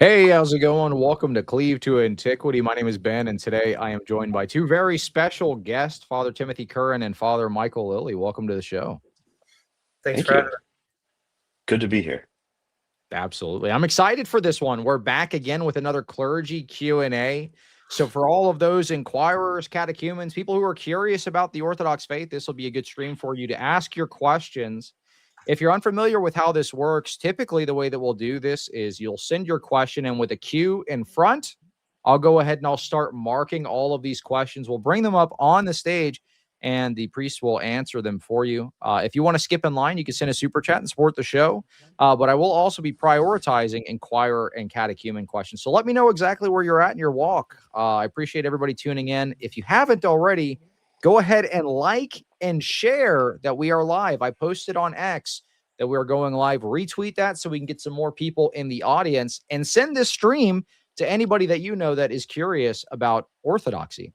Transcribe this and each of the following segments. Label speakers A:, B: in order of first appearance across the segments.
A: Hey, how's it going? Welcome to Cleave to Antiquity. My name is Ben, and today I am joined by two very special guests, Father Timothy Curren and Father Michael Lillie. Welcome to the show.
B: Thanks
C: Thank
B: for having
C: you.
B: me.
C: Good to be here.
A: Absolutely. I'm excited for this one. We're back again with another clergy Q&A. So for all of those inquirers, catechumens, people who are curious about the Orthodox faith, this will be a good stream for you to ask your questions. If you're unfamiliar with how this works, typically the way that we'll do this is you'll send your question in with a Q in front. I'll go ahead and I'll start marking all of these questions. We'll bring them up on the stage and the priest will answer them for you. If you want to skip in line, you can send a super chat and support the show. But I will also be prioritizing inquirer and catechumen questions. So let me know exactly where you're at in your walk. I appreciate everybody tuning in. If you haven't already, go ahead and like and share that we are live. I posted on X that we're going live. Retweet that so we can get some more people in the audience and send this stream to anybody that you know that is curious about Orthodoxy.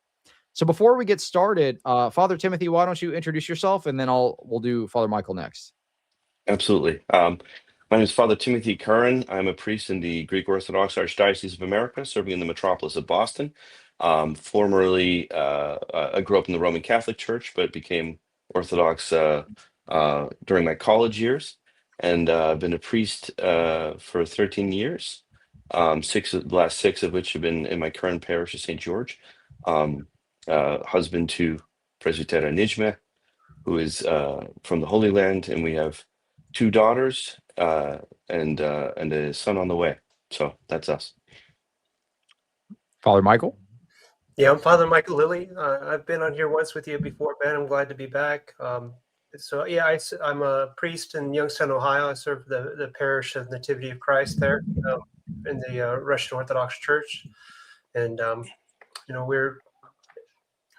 A: So before we get started, Father Timothy, why don't you introduce yourself, and then we'll do Father Michael next.
C: Absolutely. My name is Father Timothy Curren. I'm a priest in the Greek Orthodox Archdiocese of America, serving in the metropolis of Boston. Formerly, I grew up in the Roman Catholic Church, but became Orthodox during my college years, and I've been a priest for 13 years. The last 6 of which have been in my current parish of St. George. Husband to Presbytera Nijme, who is from the Holy Land, and we have 2 daughters and a son on the way. So that's us.
A: Father Michael?
B: Yeah, I'm Father Michael Lillie. I've been on here once with you before, Ben. I'm glad to be back. I'm a priest in Youngstown, Ohio. I serve the parish of Nativity of Christ there in the Russian Orthodox Church. And,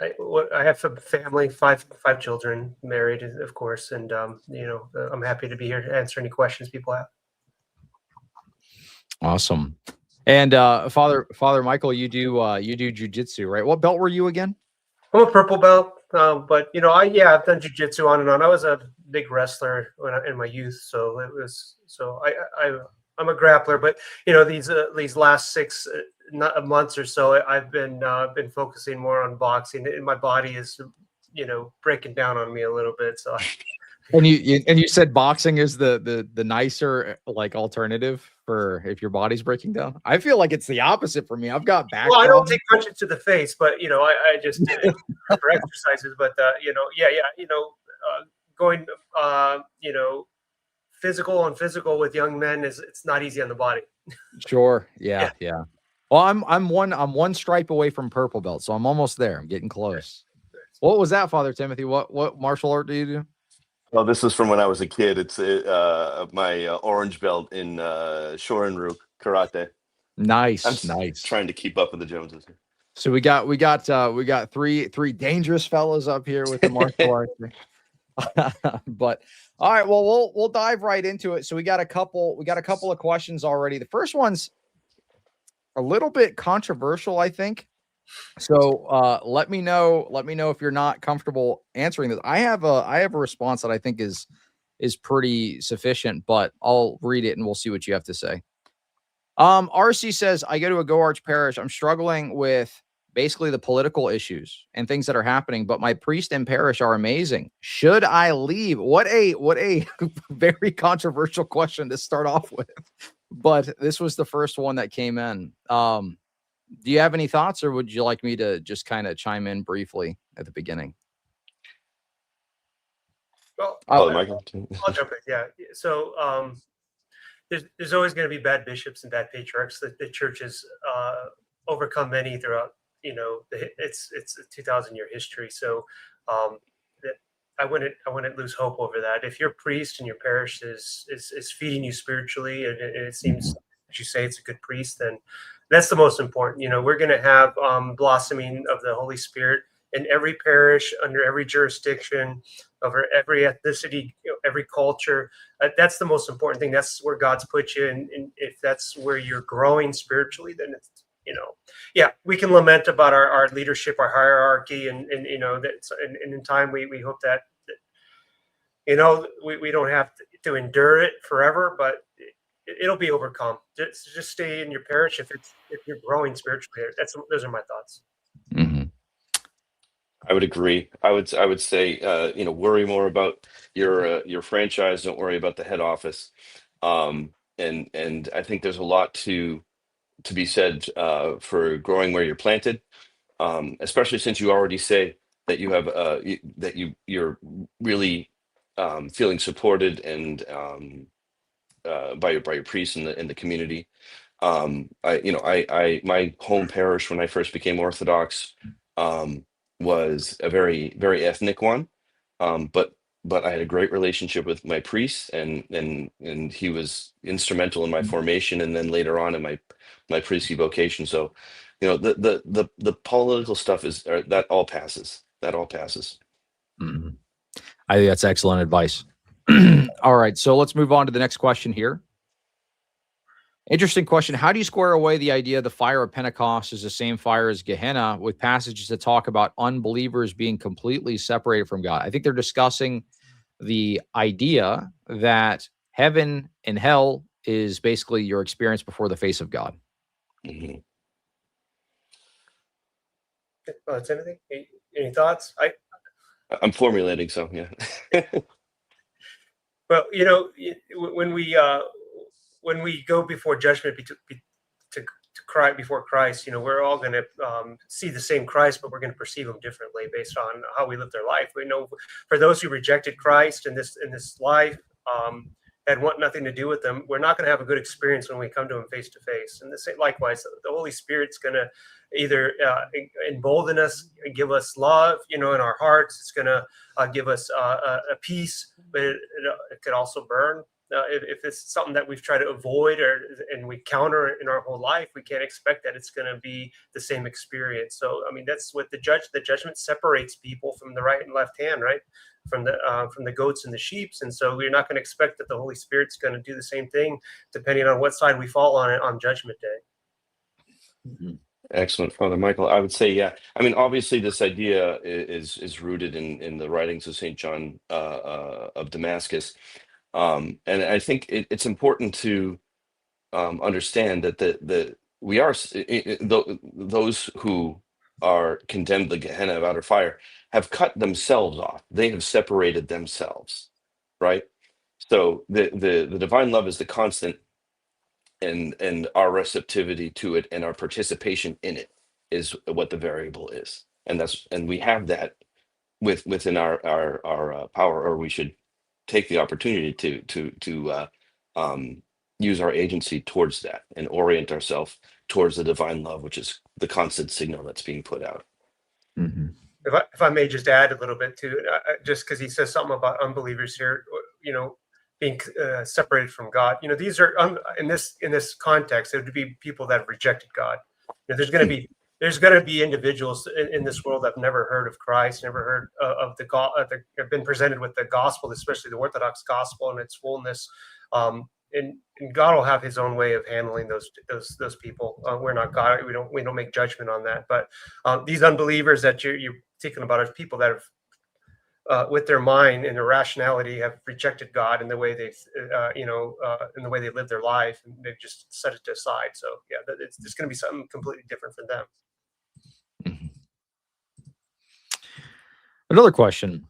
B: I have a family, five children, married, of course. And, I'm happy to be here to answer any questions people have.
A: Awesome. And Father Michael, you do jujitsu, right? What belt were you again?
B: I'm a purple belt, but I've done jujitsu on and on. I was a big wrestler in my youth, so I'm a grappler. But these last 6 months or so, I've been focusing more on boxing, and my body is breaking down on me a little bit. So.
A: And you said boxing is the nicer like alternative for if your body's breaking down. I feel like it's the opposite for me. I've got back.
B: Well, I don't take punches to the face, but I just for exercises. But going physical on physical with young men it's not easy on the body.
A: Sure. Yeah. Well, I'm one stripe away from purple belt, so I'm almost there. I'm getting close. What was that, Father Timothy? What martial art do you do?
C: Well, this is from when I was a kid. It's my orange belt in Shorin-ryu karate.
A: Nice.
C: Trying to keep up with the Joneses.
A: So we got three dangerous fellows up here with the martial arts. But all right, well, we'll dive right into it. So we got a couple of questions already. The first one's a little bit controversial, I think. So let me know if you're not comfortable answering this. I have a response that I think is pretty sufficient, but I'll read it and we'll see what you have to say. RC says, I go to a Go Arch parish. I'm struggling with basically the political issues and things that are happening, but my priest and parish are amazing. Should I leave? What a very controversial question to start off with. But this was the first one that came in. Do you have any thoughts, or would you like me to just kind of chime in briefly at the beginning?
B: Well,
C: Michael.
B: I'll jump in. Yeah. So there's always going to be bad bishops and bad patriarchs. The church has overcome many throughout. It's a 2,000-year history. So I wouldn't lose hope over that. If your priest and your parish is feeding you spiritually, and it seems that you say it's a good priest, then that's the most important. We're going to have blossoming of the Holy Spirit in every parish, under every jurisdiction, over every ethnicity, every culture. That's the most important thing. That's where God's put you. And if that's where you're growing spiritually, then it's, we can lament about our leadership, our hierarchy, and in time we hope that we don't have to endure it forever, but it'll be overcome. Just stay in your parish if you're growing spiritually. Those are my thoughts.
A: Mm-hmm.
C: I would agree. I would say, worry more about your franchise. Don't worry about the head office. And I think there's a lot to be said for growing where you're planted, especially since you already say that you have you're really feeling supported and by your priests in the community. My home parish when I first became Orthodox was a very, very ethnic one. But I had a great relationship with my priest, and he was instrumental in my formation, and then later on in my priestly vocation. So, the political stuff that all passes. That all passes.
A: Mm-hmm. I think that's excellent advice. All right, so let's move on to the next question here. Interesting question. How do you square away the idea the fire of Pentecost is the same fire as Gehenna with passages that talk about unbelievers being completely separated from God? I think they're discussing the idea that heaven and hell is basically your experience before the face of God.
C: Mm-hmm.
B: Timothy, any thoughts?
C: I'm formulating, so yeah.
B: Well, when we go before judgment to cry before Christ, we're all going to see the same Christ, but we're going to perceive him differently based on how we live their life. We know for those who rejected Christ in this life, that want nothing to do with them, we're not going to have a good experience when we come to him face to face. And likewise, the Holy Spirit's going to either embolden us, give us love, in our hearts. It's going to give us a peace, but it could also burn. If it's something that we've tried to avoid and we counter in our whole life, we can't expect that it's going to be the same experience. So, I mean, that's what the judgment separates people from the right and left hand, right? From the goats and the sheep. And so we're not going to expect that the Holy Spirit's going to do the same thing depending on what side we fall on Judgment Day.
A: Mm-hmm.
C: Excellent, Father Michael. I would say, yeah. I mean, obviously, this idea is rooted in the writings of Saint John of Damascus, and I think it's important to understand that we are those who are condemned to the Gehenna of outer fire have cut themselves off. They have separated themselves, right? So the divine love is the constant, and our receptivity to it and our participation in it is what the variable is, and we have that within our power, or we should take the opportunity to use our agency towards that and orient ourselves towards the divine love, which is the constant signal that's being put out.
A: Mm-hmm.
B: If I may just add a little bit to it, just because he says something about unbelievers here, being separated from God. These are in this context, it would be people that have rejected God. There's going to be individuals in this world that have never heard of Christ, never heard of have been presented with the gospel, especially the Orthodox gospel in its fullness. And God will have his own way of handling those people. We're not God. We don't make judgment on that. But these unbelievers that you're thinking about are people that have, with their mind and their rationality, have rejected God in the way they've, in the way they live their life, and they've just set it aside. So yeah, it's going to be something completely different for them.
A: Mm-hmm. Another question.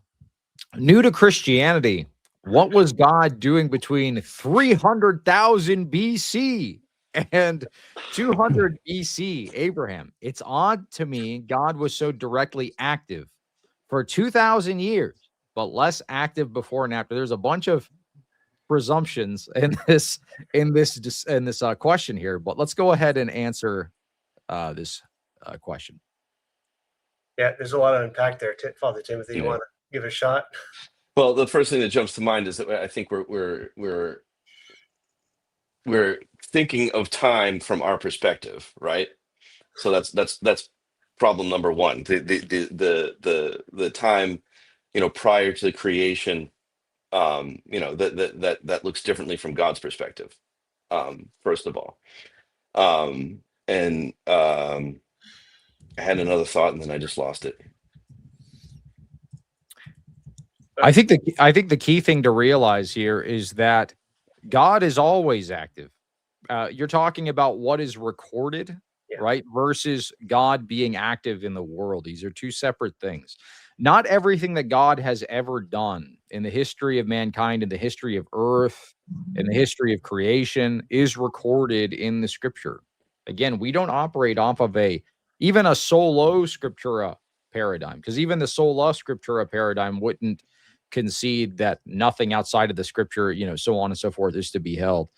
A: New to Christianity, what was God doing between 300,000 BC and 200 BC, Abraham? It's odd to me God was so directly active for 2,000 years, but less active before and after. There's a bunch of presumptions in this question here, but let's go ahead and answer this question.
B: Yeah, there's a lot to unpack there, Father Timothy. You want to give it a shot?
C: Well, the first thing that jumps to mind is that I think we're thinking of time from our perspective, right? So that's problem number one. The time, prior to the creation, that looks differently from God's perspective. First of all, and I had another thought and then I just lost it.
A: I think the key thing to realize here is that God is always active. You're talking about what is recorded,
B: Yeah.
A: right? Versus God being active in the world. These are two separate things. Not everything that God has ever done in the history of mankind, in the history of earth, in the history of creation is recorded in the scripture. Again, we don't operate off of even a solo scriptura paradigm, because even the sola scriptura paradigm wouldn't concede that nothing outside of the scripture, so on and so forth, is to be held.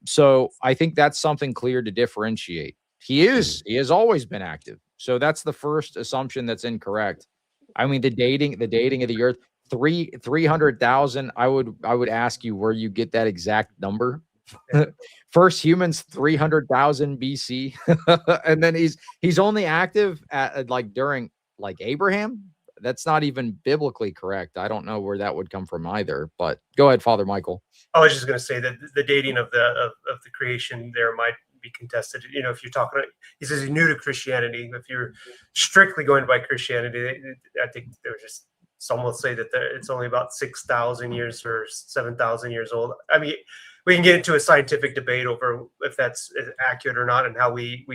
A: So I think that's something clear to differentiate. He has always been active. So that's the first assumption that's incorrect. I mean, the dating of the earth, 300,000. I would ask you where you get that exact number. First humans 300,000 BC, and then he's only active at during Abraham. That's not even biblically correct. I don't know where that would come from either. But go ahead, Father Michael.
B: I was just going to say that the dating of the creation there might be contested. If you're talking, he says he's new to Christianity. If you're strictly going by Christianity, I think there's just some will say that it's only about 6,000 years or 7,000 years old. I mean, we can get into a scientific debate over if that's accurate or not, and how we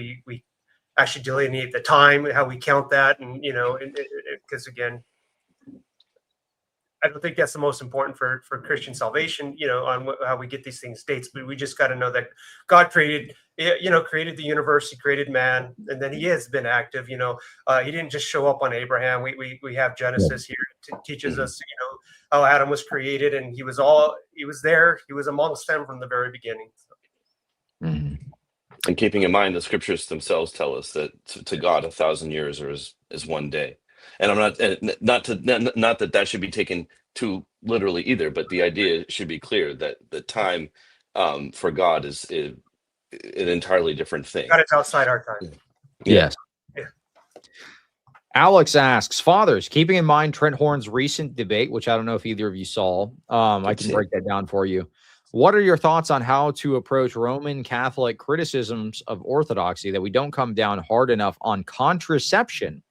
B: actually delineate the time, how we count that, and because again, I don't think that's the most important for Christian salvation, on how we get these things dates. But we just got to know that God created the universe, he created man, and then he has been active. He didn't just show up on Abraham. We have Genesis here to teaches us, how Adam was created, and he was there. He was amongst them from the very beginning.
C: And keeping in mind, the scriptures themselves tell us that to God 1,000 years is one day. And I'm not that should be taken too literally either, but the idea should be clear that the time for God is an entirely different thing.
B: God is outside our time.
A: Yes.
B: Yeah.
A: Alex asks, fathers, keeping in mind Trent Horn's recent debate, which I don't know if either of you saw, I can break that down for you. What are your thoughts on how to approach Roman Catholic criticisms of Orthodoxy that we don't come down hard enough on contraception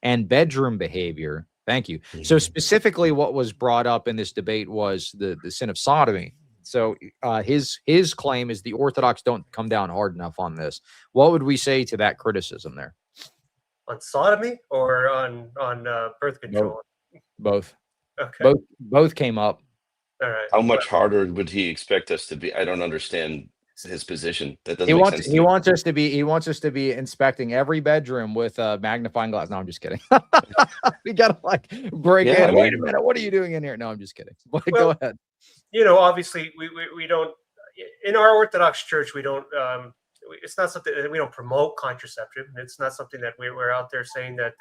A: and bedroom behavior? Thank you. So specifically what was brought up in this debate was the sin of sodomy. So his claim is the Orthodox don't come down hard enough on this. What would we say to that criticism there?
B: On sodomy or on birth control?
A: Both.
B: Okay.
A: Both came up.
B: All right.
C: How much harder would he expect us to be? I don't understand his position. That doesn't make sense.
A: He wants us to be inspecting every bedroom with a magnifying glass. No, I'm just kidding. We gotta break in. Wait a minute, what are you doing in here? No, I'm just kidding. Go ahead.
B: Obviously we don't, in our Orthodox church, we don't it's not something that we don't promote contraception. It's not something that we're out there saying that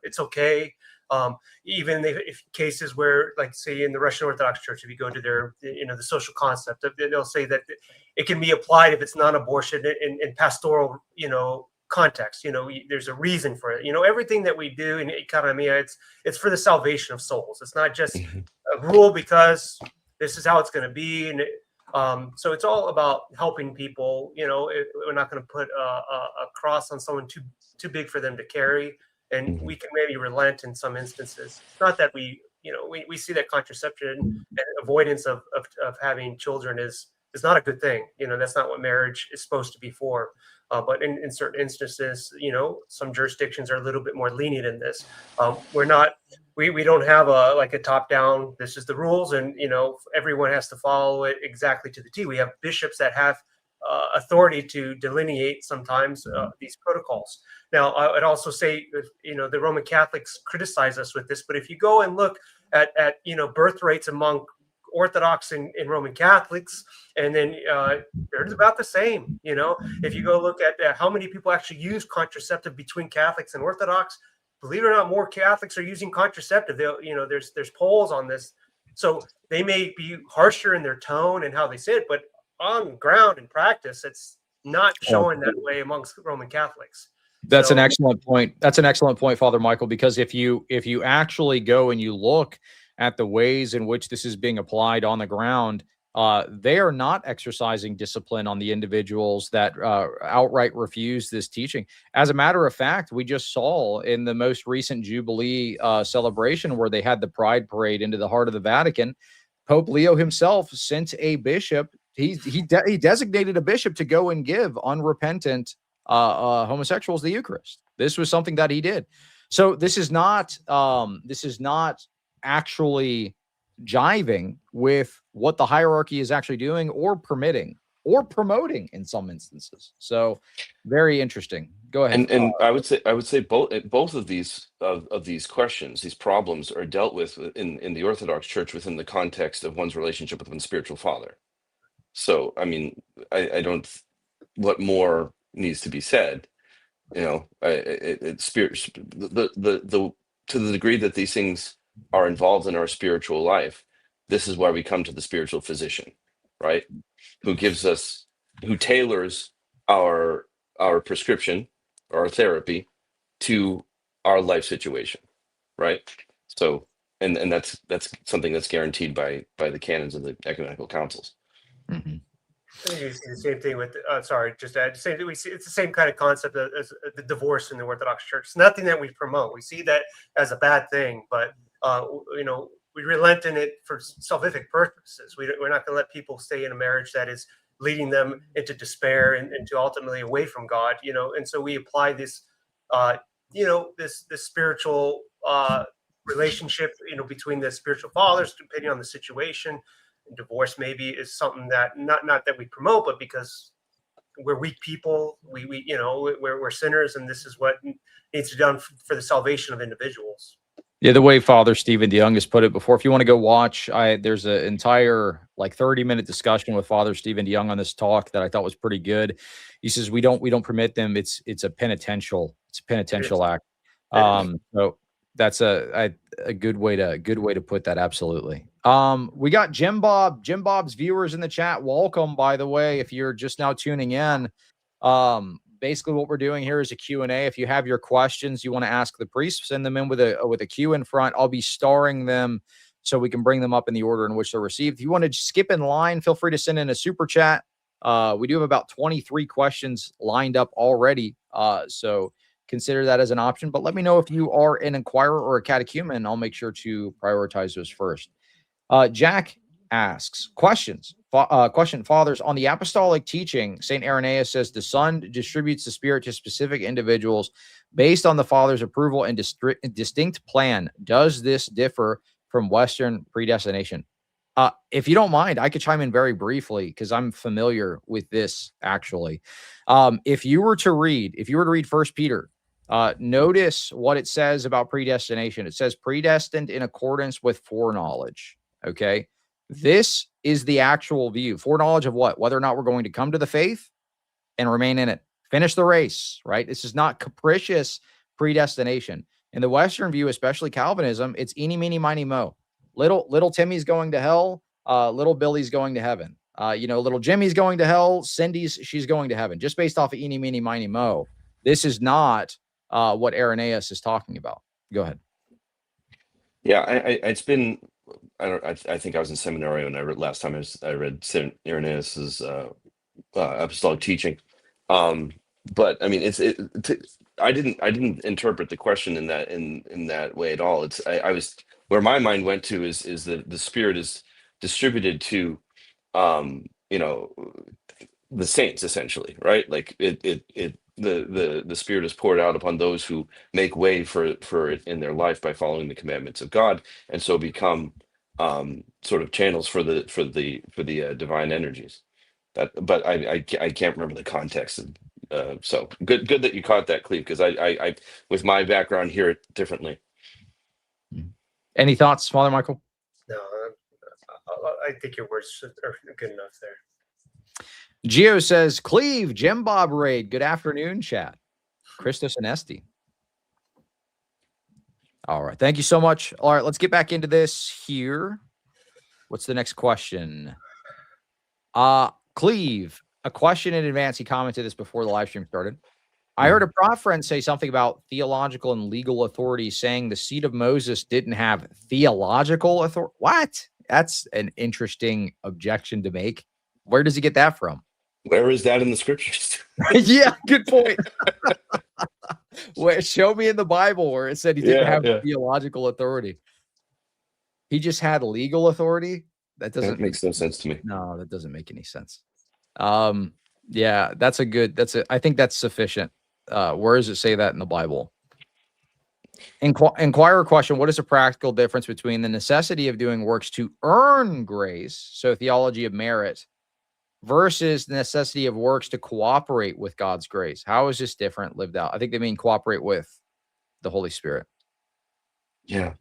B: it's okay. Even if cases where, like, say in the Russian Orthodox Church, if you go to their, the social concept, they'll say that it can be applied if it's non-abortion in pastoral, context. There's a reason for it. Everything that we do in economia, it's for the salvation of souls. It's not just a rule because this is how it's going to be. And so it's all about helping people. We're not going to put a cross on someone too big for them to carry. And we can maybe relent in some instances. It's not that we see that contraception and avoidance of having children is not a good thing. That's not what marriage is supposed to be for. But in certain instances, some jurisdictions are a little bit more lenient in this. We don't have a top down, this is the rules, and everyone has to follow it exactly to the T. We have bishops that have authority to delineate sometimes these protocols. Now, I would also say, the Roman Catholics criticize us with this, but if you go and look at birth rates among Orthodox and Roman Catholics, and then they're about the same. If you go look at how many people actually use contraceptive between Catholics and Orthodox, believe it or not, more Catholics are using contraceptive. There's polls on this, so they may be harsher in their tone and how they say it, but on ground in practice, it's not showing that way amongst Roman Catholics.
A: That's an excellent point. That's an excellent point, Father Michael, because if you actually go and you look at the ways in which this is being applied on the ground, they are not exercising discipline on the individuals that outright refuse this teaching. As a matter of fact, we just saw in the most recent Jubilee celebration where they had the Pride Parade into the heart of the Vatican, Pope Leo himself sent a bishop he designated a bishop to go and give unrepentant homosexuals the Eucharist. This was something that he did. So this is not actually jiving with what the hierarchy is actually doing or permitting or promoting in some instances. So very interesting. Go ahead.
C: And I would say both of these questions, these problems, are dealt with in the Orthodox Church within the context of one's relationship with one's spiritual father. So I mean, I don't. What more needs to be said? You know, it's spirit. The to the degree that these things are involved in our spiritual life, this is why we come to the spiritual physician, right? Who tailors our prescription, our therapy, to our life situation, right? So, and that's something that's guaranteed by the canons of the ecumenical councils.
A: Mm-hmm.
B: I think you see the same thing with. Sorry, just to add. Same thing we see. It's the same kind of concept as the divorce in the Orthodox Church. It's nothing that we promote. We see that as a bad thing, but we relent in it for salvific purposes. We're not going to let people stay in a marriage that is leading them into despair and into ultimately away from God. And so we apply this, this spiritual relationship, between the spiritual fathers, depending on the situation. Divorce maybe is something that not that we promote, but because we're weak people, we're sinners, and this is what needs to be done for the salvation of individuals.
A: Yeah, the way Father Stephen DeYoung has put it before. If you want to go watch, there's an entire 30-minute discussion with Father Stephen DeYoung on this talk that I thought was pretty good. He says we don't permit them. It's a penitential act. So that's a good way to put that. Absolutely. We got Jim Bob's viewers in the chat. Welcome, by the way, if you're just now tuning in. Basically what we're doing here is a Q&A. If you have your questions you want to ask the priest, send them in with a Q in front. I'll be starring them so we can bring them up in the order in which they're received. If you want to skip in line, feel free to send in a super chat. We do have about 23 questions lined up already. So consider that as an option, but let me know if you are an inquirer or a catechumen. I'll make sure to prioritize those first. Jack asks question, fathers, on the apostolic teaching, St. Irenaeus says the Son distributes the Spirit to specific individuals based on the Father's approval and distinct plan. Does this differ from Western predestination? If you don't mind, I could chime in very briefly because I'm familiar with this actually. If you were to read 1 Peter, notice what it says about predestination. It says predestined in accordance with foreknowledge. Okay. This is the actual view. Foreknowledge of what? Whether or not we're going to come to the faith and remain in it. Finish the race, right? This is not capricious predestination. In the Western view, especially Calvinism, it's eeny, meeny, miny, mo. Little Timmy's going to hell. Little Billy's going to heaven. Little Jimmy's going to hell. She's going to heaven. Just based off of eeny, meeny, miny, mo. This is not what Irenaeus is talking about. Go ahead.
C: Yeah, it's been. I think I was in seminary when last time I read St. Irenaeus's apostolic teaching. But I mean, I didn't interpret the question in that way at all. I was where my mind went to is that the Spirit is distributed to, the saints essentially, right? Like the Spirit is poured out upon those who make way for it in their life by following the commandments of God, and so become sort of channels for the divine energies. But I can't remember the context. So good that you caught that, Cleve, because I with my background hear it differently.
A: Any thoughts, Father Michael?
B: No, I think your words are good enough there.
A: Geo says, Cleve, Jim Bob raid. Good afternoon, chat. Christos and Esty. All right. Thank you so much. All right. Let's get back into this here. What's the next question? Cleve, a question in advance. He commented this before the live stream started. I heard a prof friend say something about theological and legal authority, saying the seat of Moses didn't have theological authority. What? That's an interesting objection to make. Where does he get that from?
C: Where is that in the scriptures?
A: Yeah, good point. Show me in the Bible where it said he didn't have theological authority. He just had legal authority. That
C: That
A: doesn't,
C: makes no sense to me.
A: no, that doesn't make any sense. Yeah, I think that's sufficient. Where does it say that in the Bible? Inquirer question: what is the practical difference between the necessity of doing works to earn grace, so theology of merit, versus the necessity of works to cooperate with God's grace? How is this different lived out? I think they mean cooperate with the Holy Spirit.
C: Yeah,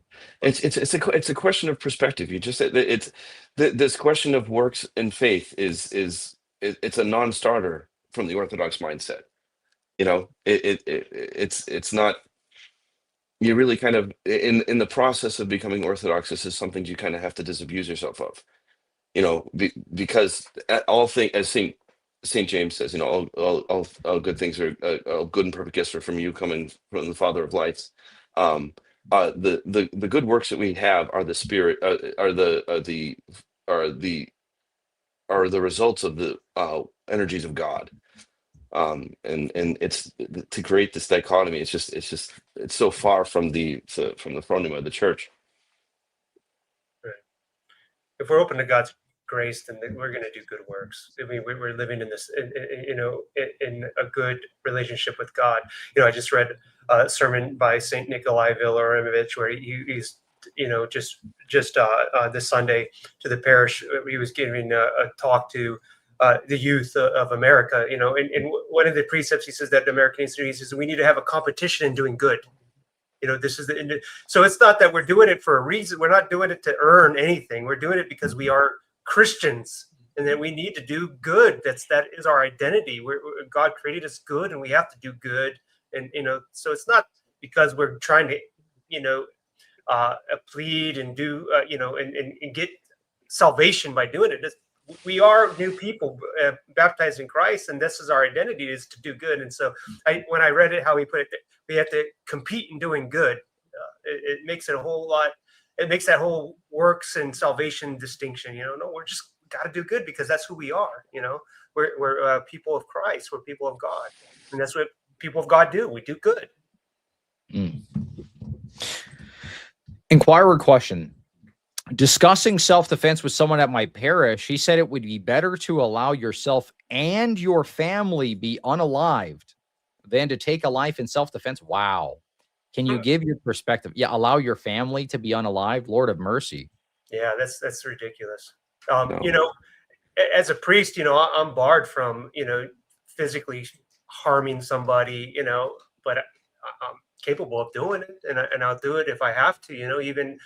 C: it's a question of perspective. You just said that this question of works and faith it's a non-starter from the Orthodox mindset. You know, it's not. You really kind of in the process of becoming Orthodox, this is something you kind of have to disabuse yourself of. You know, because all thing as Saint James says, you know, all good things are all good and perfect gifts are from you, coming from the Father of lights. The good works that we have are the spirit, are the results of the energies of God. And it's to create this dichotomy. It's so far from the frontier of the church.
B: Right. If we're open to God's grace, then we're going to do good works. I mean, we're living in this, in a good relationship with God. You know, I just read a sermon by Saint Nikolai Villarimovich where he's, you know, just this Sunday to the parish. He was giving a talk to the youth of America. You know, and one of the precepts he says that the American needs to do, he says we need to have a competition in doing good. You know, this is so it's not that we're doing it for a reason. We're not doing it to earn anything. We're doing it because we are Christians and that we need to do good. That is our identity. God created us good and we have to do good. And, you know, so it's not because we're trying to, you know, plead and do, you know, and get salvation by doing it. We are new people baptized in Christ, and this is our identity, is to do good. And so when I read it, how he put it, we have to compete in doing good. It makes it a whole lot. It makes that whole works and salvation distinction. You know, no, we're just got to do good because that's who we are. You know, we're people of Christ. We're people of God, and that's what people of God do. We do good.
A: Inquirer question: discussing self-defense with someone at my parish, he said it would be better to allow yourself and your family be unalived than to take a life in self-defense. Wow. Can you give your perspective? Yeah, allow your family to be unalived? Lord of mercy.
B: Yeah, that's ridiculous.
C: No.
B: You know, as a priest, you know, I'm barred from, you know, physically harming somebody, you know, but I'm capable of doing it, and I'll do it if I have to. You know, even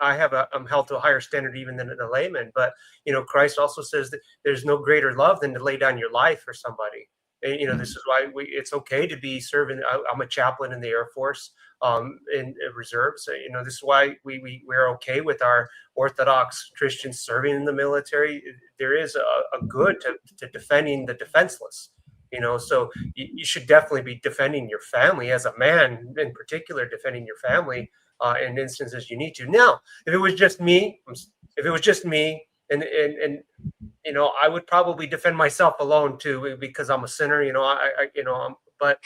B: I'm held to a higher standard even than the layman. But you know, Christ also says that there's no greater love than to lay down your life for somebody. And, you know, this is why it's okay to be serving. I'm a chaplain in the Air Force, in reserves. So, you know, this is why we're okay with our Orthodox Christians serving in the military. There is a good to defending the defenseless. You know, so you should definitely be defending your family as a man, in particular, defending your family in instances you need to. Now, if it was just me, and you know, I would probably defend myself alone too, because I'm a sinner. You know, but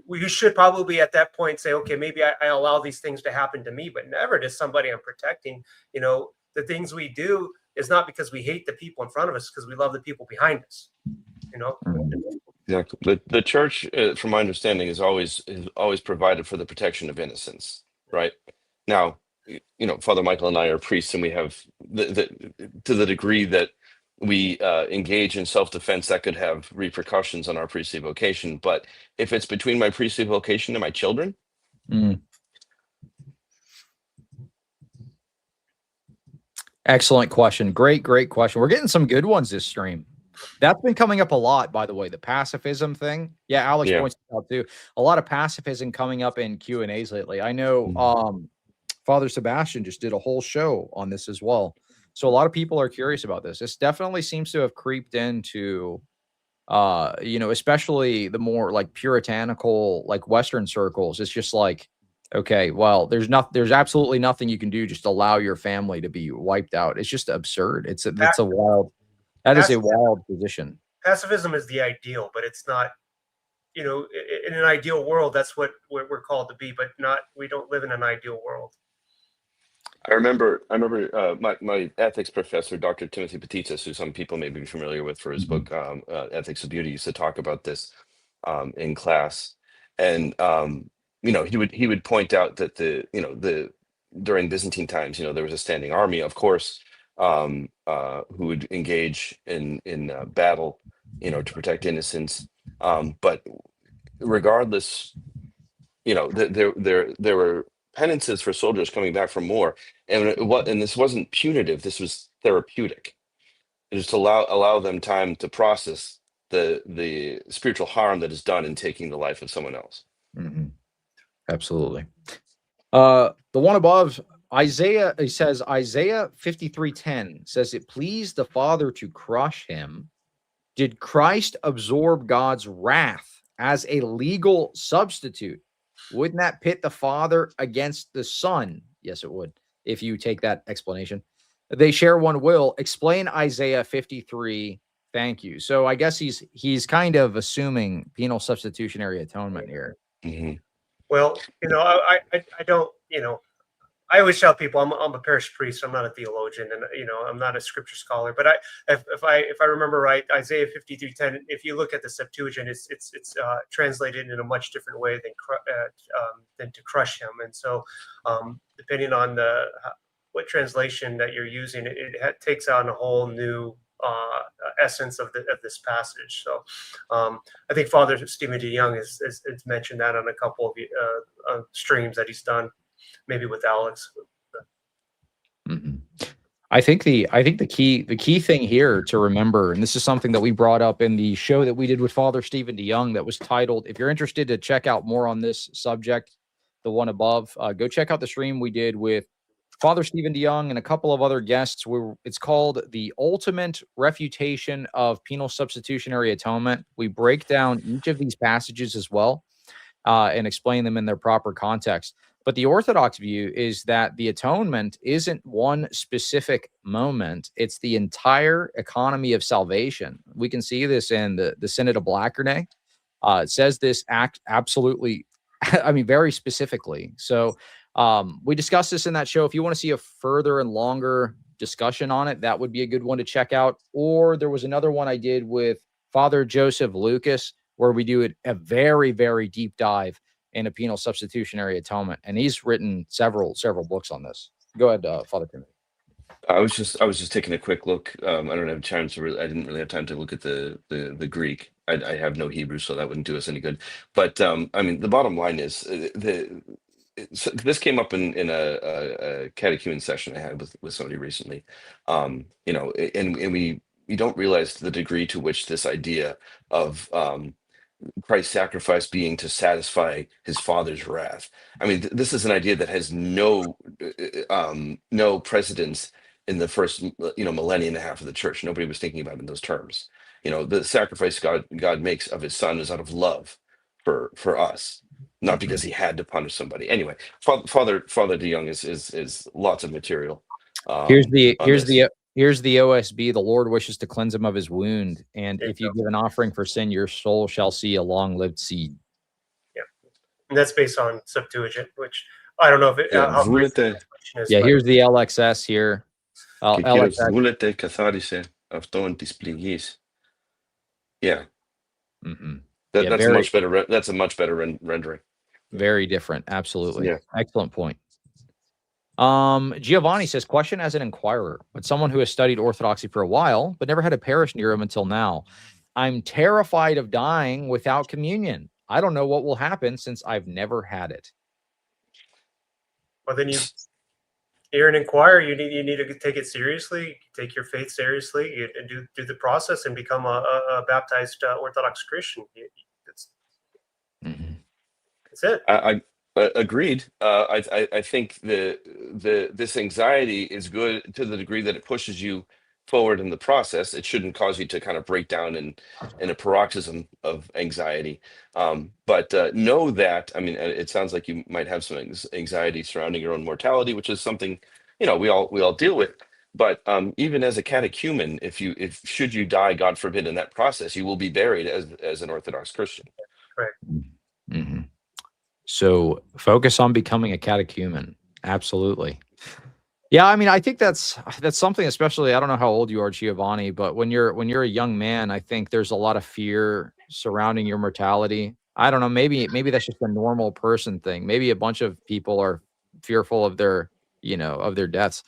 B: we should probably at that point say, okay, maybe I allow these things to happen to me, but never to somebody I'm protecting. You know, the things we do is not because we hate the people in front of us, because we love the people behind us. You know.
C: Exactly. The church, from my understanding, is always provided for the protection of innocence. Right now, you know, Father Michael and I are priests, and we have to the degree that we engage in self-defense, that could have repercussions on our priestly vocation. But if it's between my priestly vocation and my children,
A: excellent question. Great question. We're getting some good ones this stream. That's been coming up a lot, by the way, the pacifism thing. Yeah, Alex points it out too. A lot of pacifism coming up in Q&As lately. I know Father Sebastian just did a whole show on this as well. So a lot of people are curious about this. This definitely seems to have creeped into, you know, especially the more like puritanical, like Western circles. It's just like, okay, well, there's absolutely nothing you can do. Just allow your family to be wiped out. It's just absurd. That is a wild position.
B: Pacifism is the ideal, but it's not. You know, in an ideal world, that's what we're called to be, but not. We don't live in an ideal world.
C: I remember my ethics professor, Dr. Timothy Petitis, who some people may be familiar with for his book Ethics of Beauty, used to talk about this in class. And he would point out that the during Byzantine times, there was a standing army, of course, who would engage in battle, to protect innocents. But regardless, there were penances for soldiers coming back from war, and this wasn't punitive. This was therapeutic. It was to allow them time to process the spiritual harm that is done in taking the life of someone else.
A: Mm-hmm. Absolutely. The one above, Isaiah, he says, Isaiah 53:10 says, it pleased the Father to crush him. Did Christ absorb God's wrath as a legal substitute? Wouldn't that pit the Father against the Son? Yes, it would, if you take that explanation. They share one will. Explain Isaiah 53. Thank you. So I guess he's kind of assuming penal substitutionary atonement here.
C: Mm-hmm.
B: Well, I don't, I always tell people I'm a parish priest. I'm not a theologian, and I'm not a scripture scholar. But if I remember right, Isaiah 53:10. If you look at the Septuagint, it's translated in a much different way than to crush him. And so, depending on what translation that you're using, it takes on a whole new essence of this passage. So I think Father Stephen DeYoung has mentioned that on a couple of streams that he's done, maybe with Alex.
A: Mm-hmm. I think the key thing here to remember, and this is something that we brought up in the show that we did with Father Stephen DeYoung that was titled, if you're interested to check out more on this subject, the one above, go check out the stream we did with Father Stephen DeYoung and a couple of other guests. It's called The Ultimate Refutation of Penal Substitutionary Atonement. We break down each of these passages as well and explain them in their proper context. But the Orthodox view is that the atonement isn't one specific moment. It's the entire economy of salvation. We can see this in the Synod of Blackernay. It says this absolutely, very specifically. So we discussed this in that show. If you want to see a further and longer discussion on it, that would be a good one to check out. Or there was another one I did with Father Joseph Lucas, where we do a very, very deep dive into penal substitutionary atonement. And he's written several books on this. Go ahead, Father Timothy.
C: I was just taking a quick look. I don't have time I didn't really have time to look at the Greek. I have no Hebrew, so that wouldn't do us any good. But the bottom line is this came up in a catechumen session I had with somebody recently. And we don't realize the degree to which this idea of Christ's sacrifice being to satisfy his Father's wrath. This is an idea that has no precedence in the first millennium and a half of the church. Nobody was thinking about it in those terms. The sacrifice God makes of his Son is out of love for us, not because he had to punish somebody. Anyway, Father DeYoung is lots of material.
A: Here's the OSB. The Lord wishes to cleanse him of his wound, and if you give an offering for sin, your soul shall see a long-lived seed.
B: Yeah, and that's based on Septuagint, which I don't know if it.
A: Here's the LXS here.
C: Yeah.
A: Mm-hmm.
C: That's a much better rendering.
A: Very different. Absolutely.
C: Yeah.
A: Excellent point. Giovanni says, question as an inquirer, but someone who has studied Orthodoxy for a while, but never had a parish near him until now. I'm terrified of dying without communion. I don't know what will happen since I've never had it.
B: Well, then you're an inquirer. You need to take it seriously, take your faith seriously, and do the process and become a baptized Orthodox Christian. That's it.
C: I agreed. I think this anxiety is good to the degree that it pushes you forward in the process. It shouldn't cause you to kind of break down in a paroxysm of anxiety. But know that, it sounds like you might have some anxiety surrounding your own mortality, which is something, we all deal with. But even as a catechumen, should you die, God forbid, in that process, you will be buried as an Orthodox Christian.
B: Right.
A: Mm-hmm. So focus on becoming a catechumen. Absolutely. Yeah, I mean, I think that's something, especially, I don't know how old you are, Giovanni, but when you're a young man, I think there's a lot of fear surrounding your mortality. I don't know, maybe that's just a normal person thing. Maybe a bunch of people are fearful of their, of their deaths.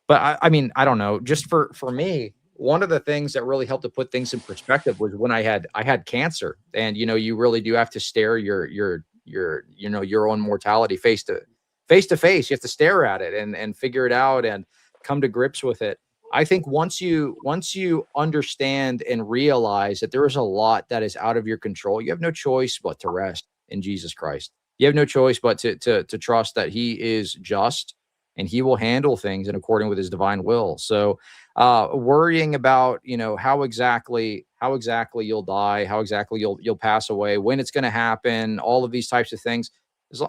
A: But I mean, I don't know. Just for me, one of the things that really helped to put things in perspective was when I had cancer, and you really do have to stare your own mortality face to face. You have to stare at it and figure it out and come to grips with it. I think once you understand and realize that there is a lot that is out of your control, you have no choice but to rest in Jesus Christ. You have no choice but to trust that He is just and He will handle things in according with His divine will. So, worrying about how exactly you'll die, how exactly you'll pass away, when it's going to happen, all of these types of things.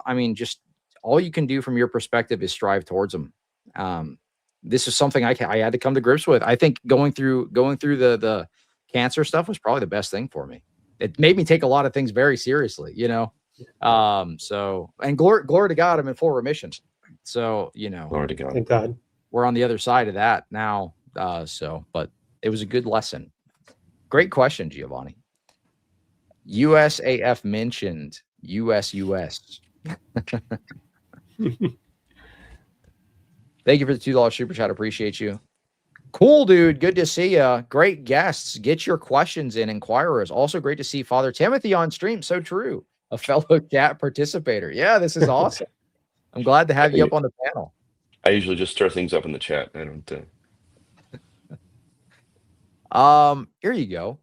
A: I mean, just all you can do from your perspective is strive towards them. Um, this is something I had to come to grips with. I think going through the cancer stuff was probably the best thing for me. It made me take a lot of things very seriously. So, and glory to God, I'm in full remission. So,
C: Glory to God.
B: Thank God.
A: we're on the other side of that now. But it was a good lesson. Great question, Giovanni. USAF mentioned US. Thank you for the $2 super chat. Appreciate you. Cool, dude. Good to see you. Great guests. Get your questions in, inquirers. Also great to see Father Timothy on stream. So true. A fellow chat participator. Yeah, this is awesome. I'm glad to have you up on the panel.
C: I usually just stir things up in the chat. I don't.
A: Here you go.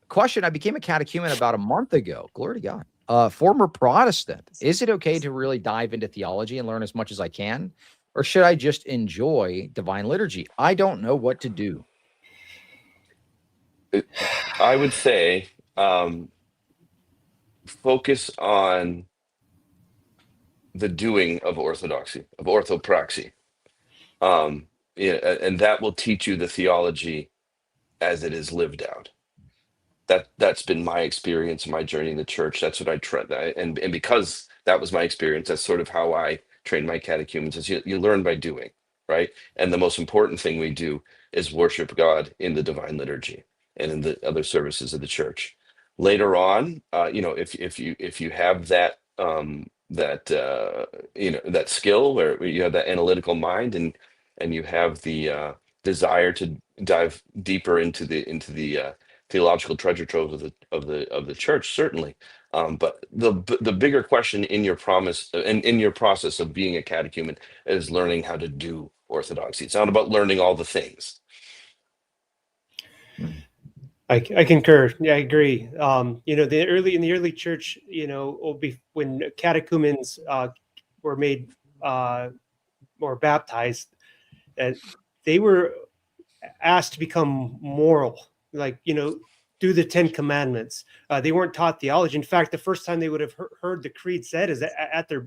A: Question. I became a catechumen about a month ago. Glory to God. Former Protestant. Is it okay to really dive into theology and learn as much as I can? Or should I just enjoy divine liturgy? I don't know what to do.
C: I would say focus on the doing of orthodoxy, of orthopraxy. Yeah, and that will teach you the theology as it is lived out. That's been my experience, my journey in the church. That's what I try, and because that was my experience, that's sort of how I train my catechumens. Is you learn by doing, right? And the most important thing we do is worship God in the divine liturgy and in the other services of the church. Later on, if you have that skill where you have that analytical mind and you have the desire to dive deeper into the theological treasure trove of the church, certainly. But the bigger question in your promise and in your process of being a catechumen is learning how to do orthodoxy. It's not about learning all the things.
B: I concur. Yeah, I agree. In the early church, when catechumens were made or baptized, they were asked to become moral, like, do the 10 Commandments. They weren't taught theology. In fact, the first time they would have heard the creed said is at their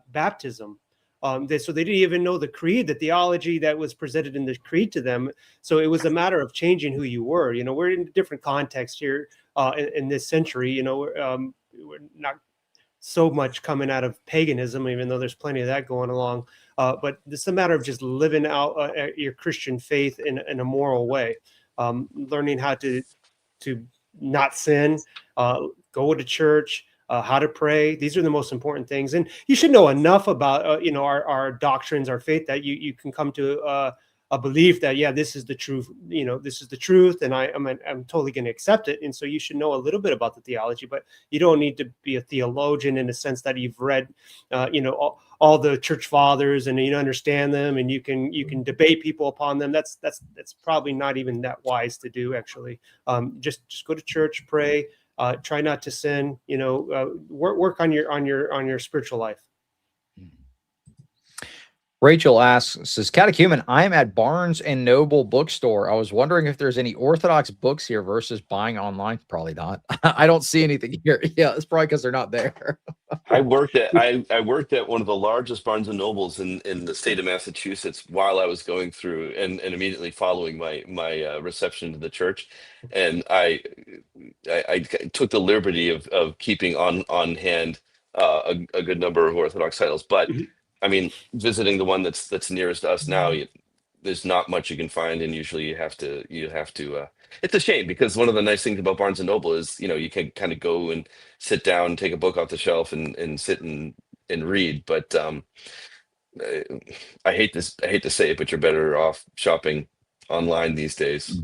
B: baptism. So they didn't even know the creed, the theology that was presented in the creed to them. So it was a matter of changing who you were. We're in a different context here in this century. We're not so much coming out of paganism, even though there's plenty of that going along. But it's a matter of just living out your Christian faith in a moral way, learning how to not sin, go to church, how to pray. These are the most important things. And you should know enough about, our doctrines, our faith, that you can come to a belief that, yeah, this is the truth, this is the truth, and I'm totally going to accept it. And so you should know a little bit about the theology, but you don't need to be a theologian in the sense that you've read, all the church fathers and you understand them and you can debate people upon them. That's probably not even that wise to do, actually. Just go to church, pray, try not to sin, work on your spiritual life.
A: Rachel says, Catechumen, I'm at Barnes and Noble bookstore. I was wondering if there's any Orthodox books here versus buying online. Probably not. I don't see anything here. Yeah, it's probably because they're not there.
C: I worked at one of the largest Barnes and Nobles in the state of Massachusetts while I was going through and immediately following my reception to the church, and I took the liberty of keeping on hand a good number of Orthodox titles, but I mean, visiting the one that's nearest us now, there's not much you can find, and usually you have to. It's a shame because one of the nice things about Barnes and Noble is you can kind of go and sit down, take a book off the shelf, and sit and read. But I I hate to say it, but you're better off shopping online these days.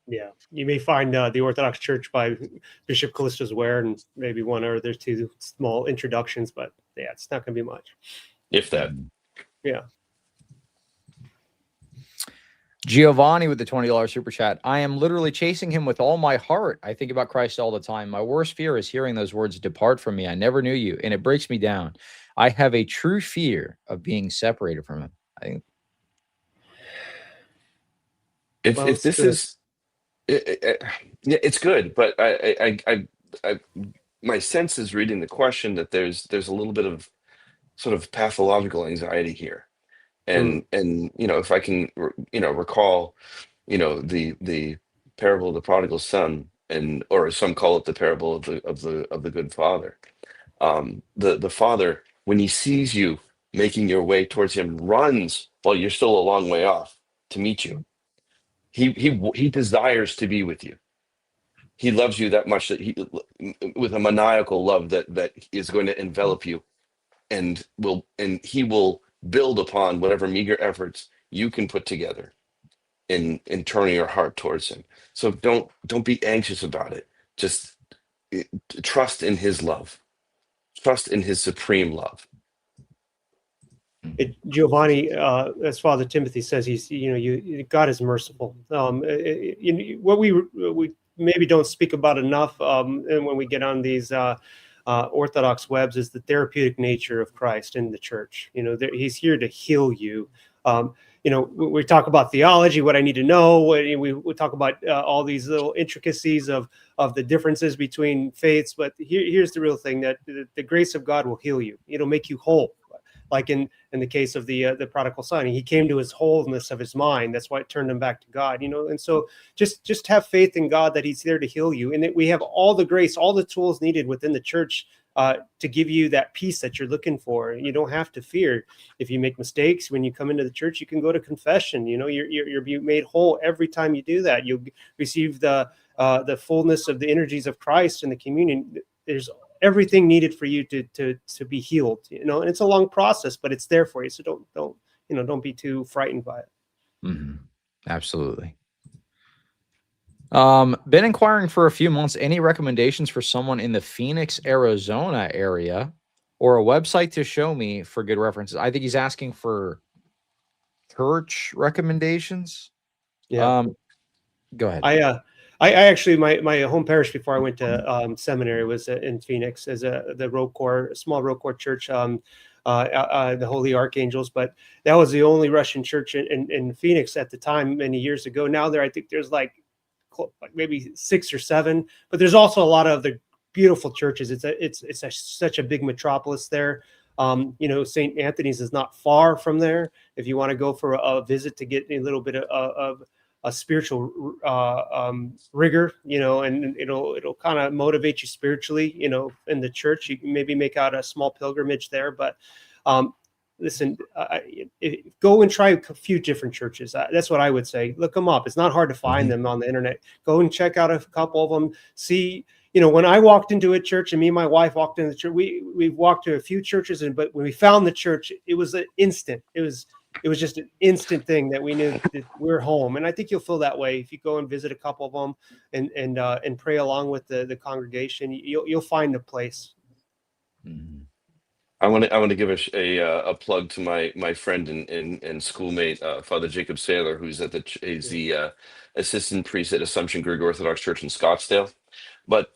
D: Yeah, you may find the Orthodox Church by Bishop Callista's Ware and maybe one or there's two small introductions, but yeah, it's not going to be much.
C: If that.
D: Yeah.
A: Giovanni with the $20 super chat. I am literally chasing him with all my heart. I think about Christ all the time. My worst fear is hearing those words, "Depart from me. I never knew you." And it breaks me down. I have a true fear of being separated from him. I think
C: If this is yeah, it's good, but I my sense is reading the question that there's a little bit of sort of pathological anxiety here, and if I can recall the parable of the prodigal son, and or some call it the parable of the good father. The father, when he sees you making your way towards him, runs while you're still a long way off to meet you. He desires to be with you. He loves you that much that with a maniacal love that is going to envelop you, and he will build upon whatever meager efforts you can put together in turning your heart towards him. So don't be anxious about it. Just trust in his love. Trust in his supreme love.
D: Giovanni, as Father Timothy says, God is merciful. What we maybe don't speak about enough, and when we get on these Orthodox webs, is the therapeutic nature of Christ in the church. He's here to heal you. We talk about theology, what I need to know. We talk about all these little intricacies of the differences between faiths. But here's the real thing: that the grace of God will heal you. It'll make you whole. Like in the case of the prodigal son, he came to his wholeness of his mind. That's why it turned him back to God. And so just have faith in God that he's there to heal you, and that we have all the grace, all the tools needed within the church to give you that peace that you're looking for. You don't have to fear if you make mistakes. When you come into the church, you can go to confession. You're made whole every time you do that. You'll receive the fullness of the energies of Christ in the communion. There's everything needed for you to be healed, and it's a long process, but it's there for you. So don't be too frightened by it.
A: Absolutely. Been inquiring for a few months. Any recommendations for someone in the Phoenix, Arizona area, or a website to show me for good references? I think he's asking for church recommendations.
D: Yeah.
A: Go ahead.
D: I actually, my home parish before I went to seminary was in Phoenix as the Road Corps, a small Road Corps church, the Holy Archangels. But that was the only Russian church in Phoenix at the time, many years ago. Now I think there's like maybe 6 or 7, but there's also a lot of the beautiful churches. It's such a big metropolis there. St. Anthony's is not far from there. If you want to go for a visit to get a little bit of a spiritual rigor, and it'll kind of motivate you spiritually, in the church. You can maybe make out a small pilgrimage there, but listen, go and try a few different churches. That's what I would say. Look them up. It's not hard to find them on the internet. Go and check out a couple of them. See, when I walked into a church, and me and my wife walked into the church, we walked to a few churches, but when we found the church, it was an instant. It was just an instant thing that we knew that we're home. And I think you'll feel that way if you go and visit a couple of them and pray along with the congregation. You'll find a place.
C: I want to give a plug to my friend and schoolmate, Father Jacob Saylor, who's the assistant priest at Assumption Greek Orthodox Church in Scottsdale. But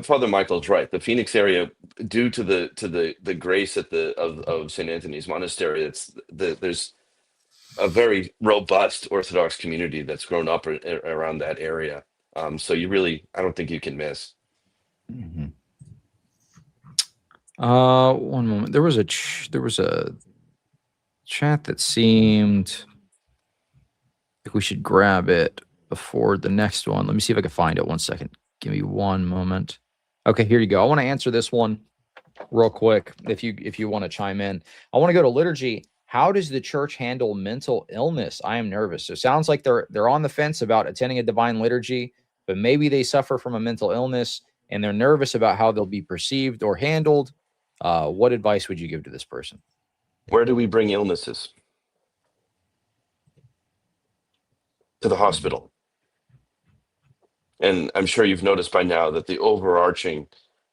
C: Father Michael's right. The Phoenix area, due to the grace of St. Anthony's Monastery, there's a very robust Orthodox community that's grown up around that area. So I don't think you can miss.
A: One moment. There was a chat that seemed like we should grab it before the next one. Let me see if I can find it. 1 second. Give me one moment. Okay, here you go. I want to answer this one. real quick, if you want to chime in. I want to go to liturgy. How does the church handle mental illness? I am nervous. So it sounds like they're on the fence about attending a divine liturgy, but maybe they suffer from a mental illness and they're nervous about how they'll be perceived or handled. What advice would you give to this person?
C: Where do we bring illnesses? To the hospital. And I'm sure you've noticed by now that the overarching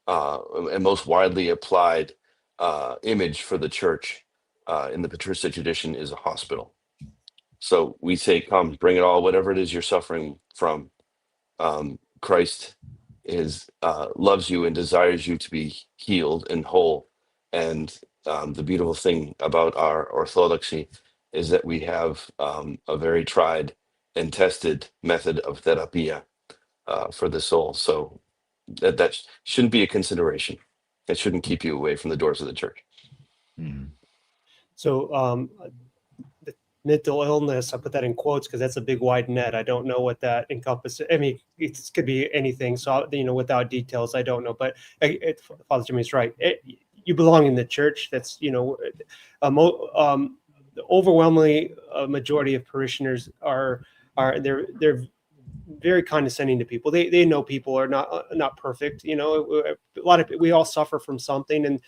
C: and most widely applied image for the church in the patristic tradition is a hospital. So we say, come, bring it all, whatever it is you're suffering from. Christ loves you and desires you to be healed and whole. And the beautiful thing about our orthodoxy is that we have a very tried and tested method of therapia for the soul. So that shouldn't be a consideration. It shouldn't keep you away from the doors of the church.
A: Mm-hmm.
D: So the mental illness, I put that in quotes because that's a big wide net. I don't know what that encompasses. I mean, it could be anything. So, without details, I don't know. But Father Jimmy's right. You belong in the church. That's, the overwhelmingly majority of parishioners they're very condescending to people. They know people are not perfect. We all suffer from something, and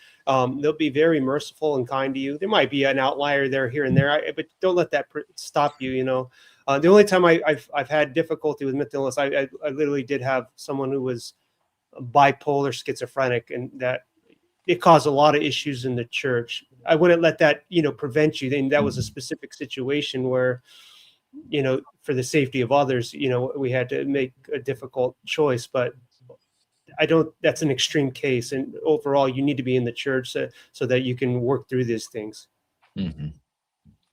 D: they'll be very merciful and kind to you. There might be an outlier there, here and there, but don't let that stop you. The only time I've had difficulty with mental illness, I literally did have someone who was bipolar schizophrenic, and that it caused a lot of issues in the church. I wouldn't let that prevent you. Then that was a specific situation where, for the safety of others, we had to make a difficult choice, but that's an extreme case. And overall, you need to be in the church so that you can work through these things.
A: Mm-hmm.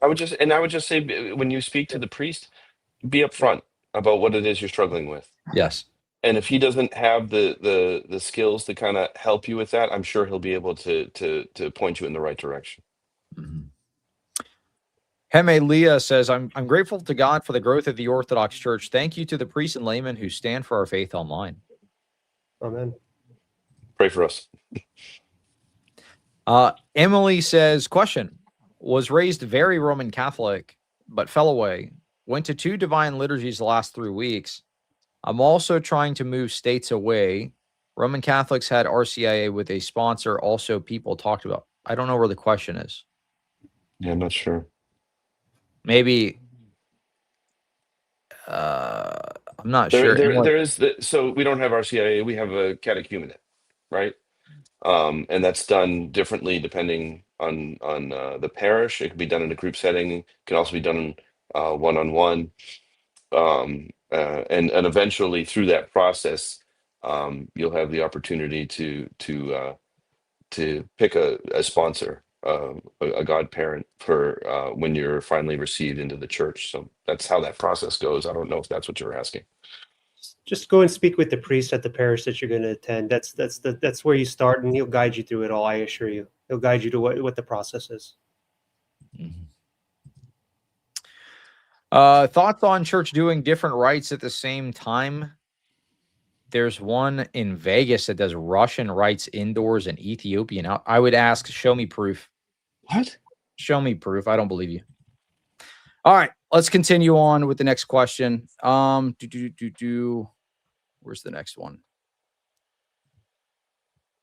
C: I would just say, when you speak to the priest, be upfront about what it is you're struggling with.
A: Yes.
C: And if he doesn't have the skills to kind of help you with that, I'm sure he'll be able to point you in the right direction.
A: Mm-hmm. Heme Leah says, I'm grateful to God for the growth of the Orthodox Church. Thank you to the priests and laymen who stand for our faith online.
D: Amen.
C: Pray for us.
A: Emily says, question, was raised very Roman Catholic, but fell away. Went to 2 divine liturgies the last 3 weeks. I'm also trying to move states away. Roman Catholics had RCIA with a sponsor. Also, people talked about. I don't know where the question is.
C: Yeah, I'm not sure.
A: Maybe I'm not sure.
C: There is so we don't have RCIA, we have a catechumen, right? And that's done differently depending on the parish. It can be done in a group setting. It can also be done one-on-one. And eventually through that process, you'll have the opportunity to pick a sponsor, a godparent for when you're finally received into the church. So that's how that process goes. I don't know if that's what you're asking.
D: Just go and speak with the priest at the parish that you're going to attend. That's where you start, and he'll guide you through it all. I assure you, he'll guide you to what the process is.
A: Mm-hmm. Thoughts on church doing different rites at the same time? There's one in Vegas that does Russian rites indoors and Ethiopian out. I would ask, show me proof.
C: What?
A: Show me proof. I don't believe you. All right, let's continue on with the next question. Where's the next one?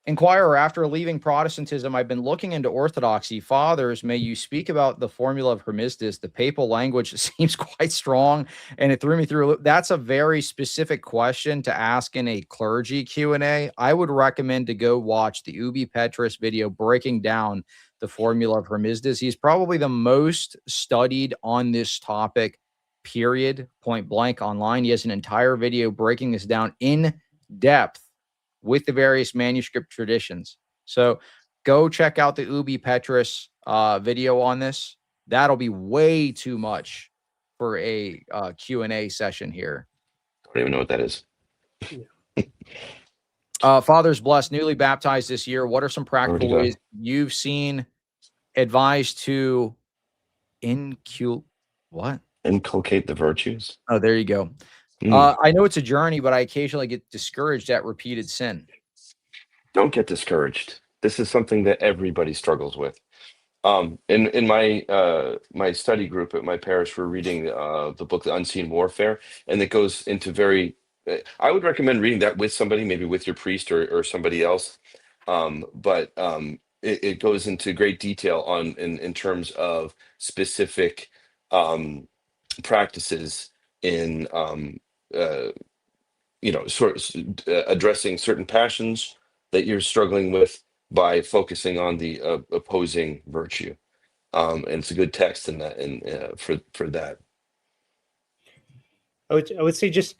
A: Inquirer, after leaving Protestantism, I've been looking into Orthodoxy. Fathers, may you speak about the formula of Hermistus? The papal language seems quite strong, and it threw me through a loop. That's a very specific question to ask in a clergy Q&A. I would recommend to go watch the Ubi Petrus video breaking down the formula of Hermistus. He's probably the most studied on this topic, period, point blank, online. He has an entire video breaking this down in depth with the various manuscript traditions. So go check out the Ubi Petrus video on this. That'll be way too much for a Q&A session here.
C: I don't even know what that is.
A: Fathers blessed, newly baptized this year. What are some practical ways you've seen advised to inculcate
C: the virtues?
A: Oh, there you go. I know it's a journey, but I occasionally get discouraged at repeated sin.
C: Don't get discouraged. This is something that everybody struggles with. In my my study group at my parish, we're reading the book The Unseen Warfare, and it goes into very. I would recommend reading that with somebody, maybe with your priest or somebody else. It goes into great detail on in terms of specific practices in uh, addressing certain passions that you're struggling with by focusing on the opposing virtue. And it's a good text in that, for that.
D: I would say just,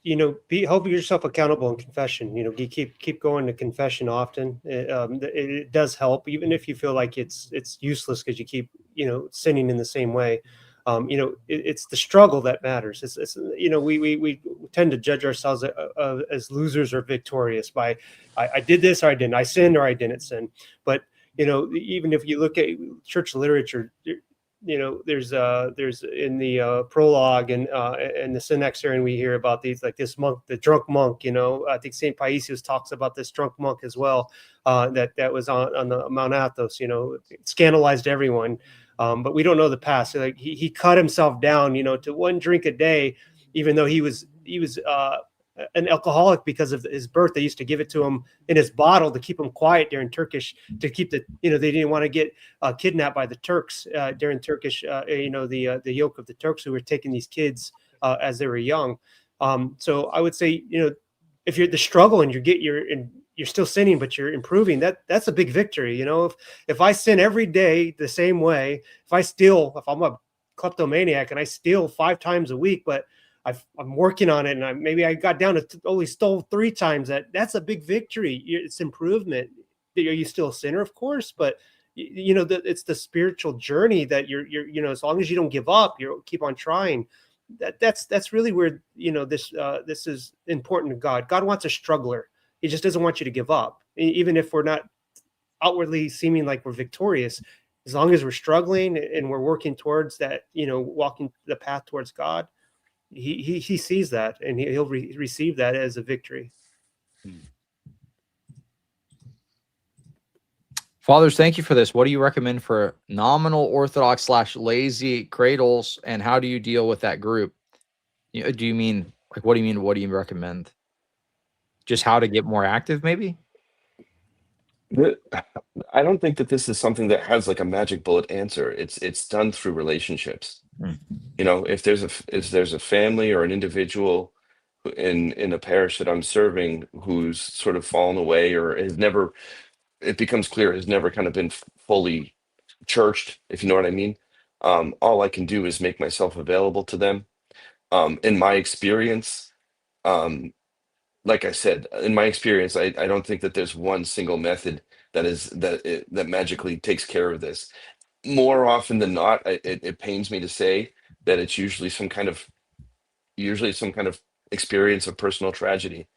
D: hold yourself accountable in confession. You keep going to confession often. It does help, even if you feel like it's useless because you keep sinning in the same way. It's the struggle that matters. We tend to judge ourselves as losers or victorious by I did this or I didn't, I sinned or I didn't sin. But even if you look at church literature, there's in the prologue and the synaxarion we hear about these, like this monk, the drunk monk. I think Saint Paisius talks about this drunk monk as well. That was on the Mount Athos. It scandalized everyone, but we don't know the past. Like he cut himself down, to one drink a day, even though he was an alcoholic because of his birth. They used to give it to him in his bottle to keep him quiet during Turkish, to keep they didn't want to get kidnapped by the Turks during Turkish, the yoke of the Turks who were taking these kids as they were young. So I would say, if you're the struggle and you're still sinning, but you're improving, that's a big victory. If I sin every day the same way, if I'm a kleptomaniac and I steal 5 times a week, but I'm working on it, and maybe I got down to only stole 3 times. That's a big victory. It's improvement. Are you still a sinner? Of course, but it's the spiritual journey that you're as long as you don't give up, you keep on trying. That's really where this is important to God. God wants a struggler. He just doesn't want you to give up, even if we're not outwardly seeming like we're victorious. As long as we're struggling and we're working towards that, walking the path towards God. He sees that, and he'll receive that as a victory.
A: Fathers, thank you for this. What do you recommend for nominal Orthodox / lazy cradles, and how do you deal with that group? Do you mean, like, what do you mean? What do you recommend? Just how to get more active, maybe?
C: I don't think that this is something that has like a magic bullet answer. It's done through relationships. If there's a family or an individual in a parish that I'm serving who's sort of fallen away or has never, it becomes clear, has never kind of been fully churched, if you know what I mean. All I can do is make myself available to them. In my experience, like I said, in my experience, I don't think that there's one single method that magically takes care of this. More often than not, it pains me to say that it's usually some kind of experience of personal tragedy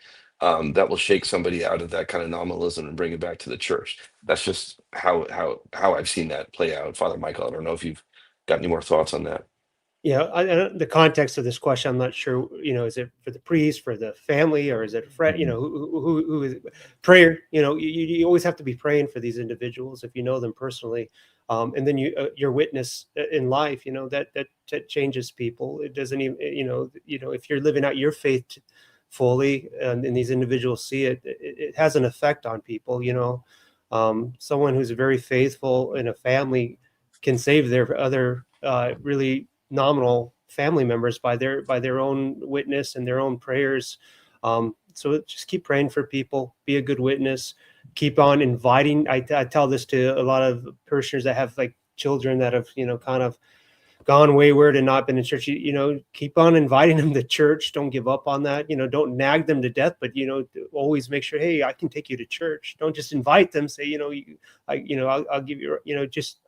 C: that will shake somebody out of that kind of nominalism and bring it back to the church. That's just how I've seen that play out. Father Michael, I don't know if you've got any more thoughts on that.
D: Yeah, the context of this question, I'm not sure. Is it for the priest, for the family, or is it a friend? Who is prayer? You always have to be praying for these individuals if you know them personally, and then your witness in life. That changes people. It doesn't even if you're living out your faith fully, and these individuals see it, it has an effect on people. Someone who's very faithful in a family can save their other really nominal family members by their own witness and their own prayers. So just keep praying for people, be a good witness, keep on inviting. I tell this to a lot of parishioners that have like children that have kind of gone wayward and not been in church. Keep on inviting them to church. Don't give up on that. Don't nag them to death, but always make sure, hey, I can take you to church. Don't just invite them, say, I'll give you, just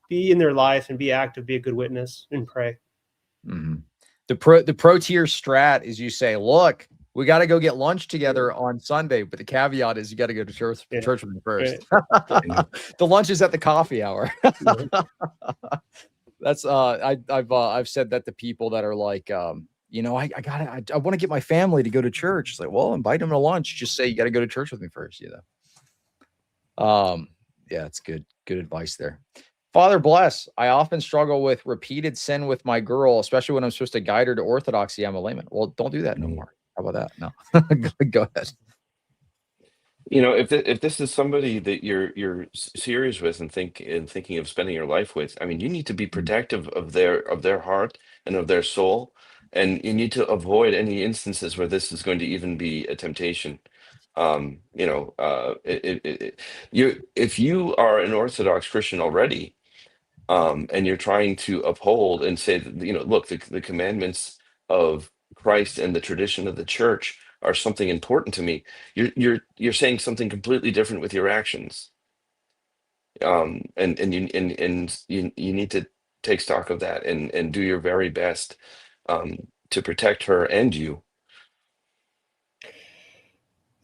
D: be in their life and be active, be a good witness, and pray.
A: Mm-hmm. The pro tier strat is you say, look, we got to go get lunch together on Sunday, but the caveat is you got to go to church with me first. Right. The lunch is at the coffee hour. That's I've said that to people that are like, I want to get my family to go to church. It's like, well, invite them to lunch. Just say you got to go to church with me first. Yeah, it's good. Good advice there. Father bless. I often struggle with repeated sin with my girl, especially when I'm supposed to guide her to orthodoxy. I'm a layman. Well, don't do that no more. How about that? No. Go ahead.
C: You know, if this is somebody that you're serious with and thinking of spending your life with, I mean, you need to be protective of their heart and of their soul, and you need to avoid any instances where this is going to even be a temptation. You know, you if you are an Orthodox Christian already, and you're trying to uphold and say that, you know, look, the commandments of Christ and the tradition of the church are something important to me. You're saying something completely different with your actions. And you need to take stock of that and do your very best to protect her and you.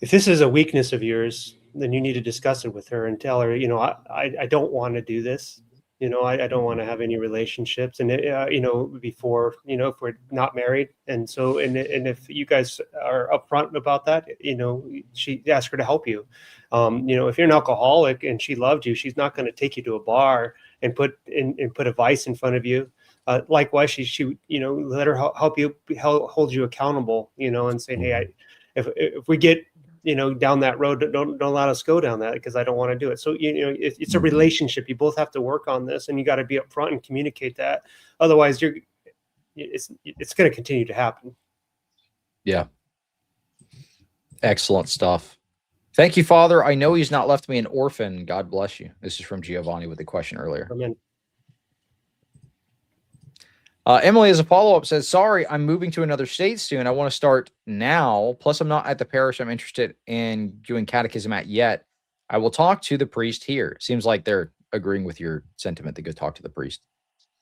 D: If this is a weakness of yours, then you need to discuss it with her and tell her, you know, I don't want to do this. You know, I don't want to have any relationships, and you know, before, you know, if we're not married, and so, and if you guys are upfront about that, you know, she ask her to help you. You know, if you're an alcoholic and she loved you, she's not going to take you to a bar and put a vice in front of you. Likewise, she you know, let her help you, hold you accountable, you know, and saying, hey, if we get, you know, down that road, don't let us go down that, because I don't want to do it. So, you know, it's a relationship. You both have to work on this, and you got to be upfront and communicate that. Otherwise, it's going to continue to happen.
A: Yeah. Excellent stuff. Thank you, Father. I know he's not left me an orphan. God bless you. This is from Giovanni with the question earlier.
D: Amen.
A: Emily, as a follow-up, says, sorry, I'm moving to another state soon. I want to start now. Plus, I'm not at the parish I'm interested in doing catechism at yet. I will talk to the priest here. Seems like they're agreeing with your sentiment to go talk to the priest.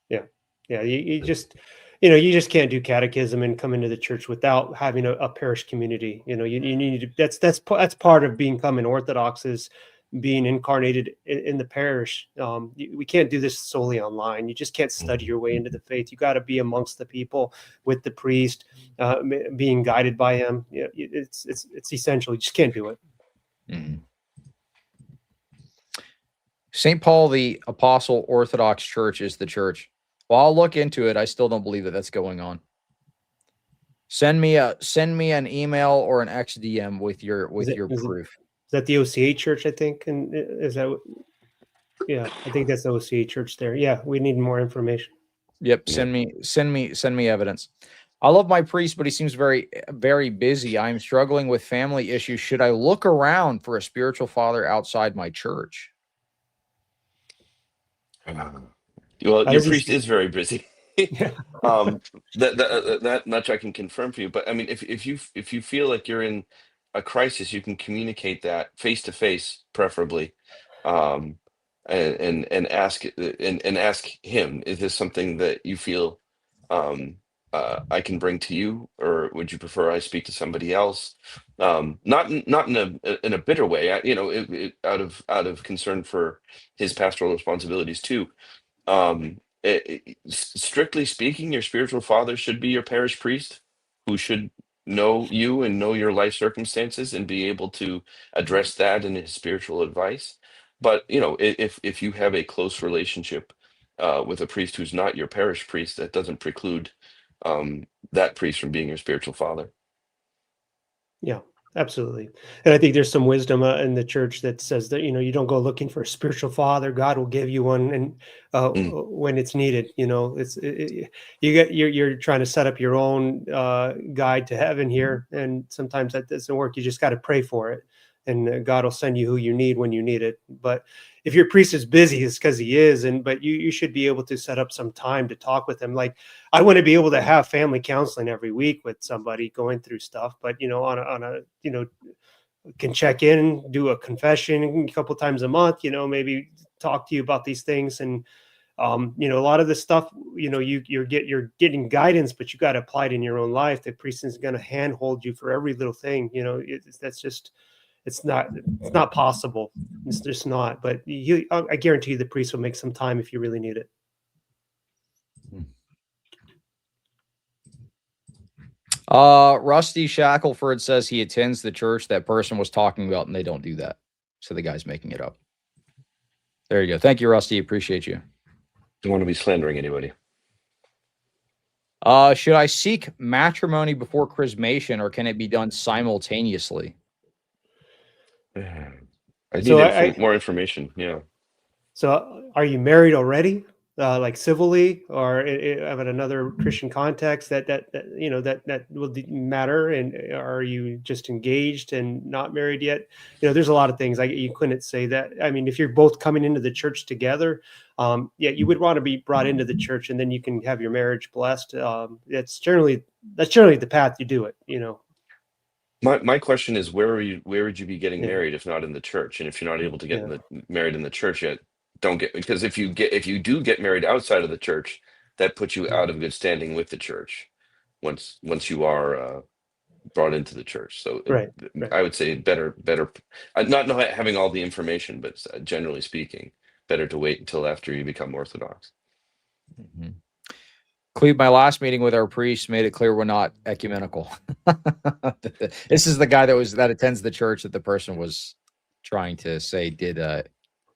D: Yeah. Yeah. You just, you know, you just can't do catechism and come into the church without having a parish community. You know, you need to, that's part of becoming Orthodox, is being incarnated in the parish. We can't do this solely online. You just can't study your way into the faith. You got to be amongst the people with the priest, being guided by him. Yeah, it's essential. You just can't do it.
A: Mm-hmm. St. Paul the Apostle Orthodox Church is the church. Well, I'll look into it. I still don't believe that that's going on. Send me an email or an XDM with your proof.
D: Is that the OCA church, I think? And is that, yeah, I think that's the OCA church there. Yeah, we need more information.
A: Yep. Send me evidence. I love my priest, but he seems very, very busy. I'm struggling with family issues. Should I look around for a spiritual father outside my church?
C: Well, your priest is very busy.
D: Yeah.
C: That much I can confirm for you. But I mean, if you feel like you're in a crisis, you can communicate that face to face, preferably, um, and ask him, is this something that you feel I can bring to you, or would you prefer I speak to somebody else? Not in a bitter way, you know, out of concern for his pastoral responsibilities too. Strictly speaking, your spiritual father should be your parish priest, who should know you and know your life circumstances and be able to address that in his spiritual advice. But you know, if you have a close relationship with a priest who's not your parish priest, that doesn't preclude that priest from being your spiritual father.
D: Yeah, absolutely. And I think there's some wisdom in the church that says that, you know, you don't go looking for a spiritual father. God will give you one, and when it's needed. You know, you're trying to set up your own guide to heaven here, and sometimes that doesn't work. You just got to pray for it, and God will send you who you need when you need it. But if your priest is busy, it's because he is, but you should be able to set up some time to talk with him. Like, I want to be able to have family counseling every week with somebody going through stuff, but you know, on a you know, can check in, do a confession a couple times a month, you know, maybe talk to you about these things. And you know, a lot of this stuff, you know, you're getting guidance, but you got to apply it in your own life. The priest is going to handhold you for every little thing. You know, that's just, it's not possible. It's just not. But I guarantee you, the priest will make some time if you really need it.
A: Rusty Shackelford says he attends the church that person was talking about, and they don't do that. So the guy's making it up. There you go. Thank you, Rusty. Appreciate you.
C: Don't want to be slandering anybody.
A: Should I seek matrimony before chrismation, or can it be done simultaneously?
C: I need
D: So
C: more information. Yeah.
D: So are you married already, like civilly, or of another Christian context that you know that will matter? And are you just engaged and not married yet? You know, there's a lot of things. You couldn't say that. I mean, if you're both coming into the church together, yeah, you would want to be brought into the church, and then you can have your marriage blessed. That's generally the path you do it. You know.
C: My question is, where would you be getting
D: Yeah.
C: married if not in the church? And if you're not able to get
D: Yeah.
C: married in the church yet, don't get, because if you do get married outside of the church, that puts you out of good standing with the church once you are brought into the church. So
D: Right.
C: I would say better not having all the information, but generally speaking, better to wait until after you become Orthodox.
A: Mm-hmm. Cleve, my last meeting with our priest made it clear we're not ecumenical. This is the guy that attends the church that the person was trying to say did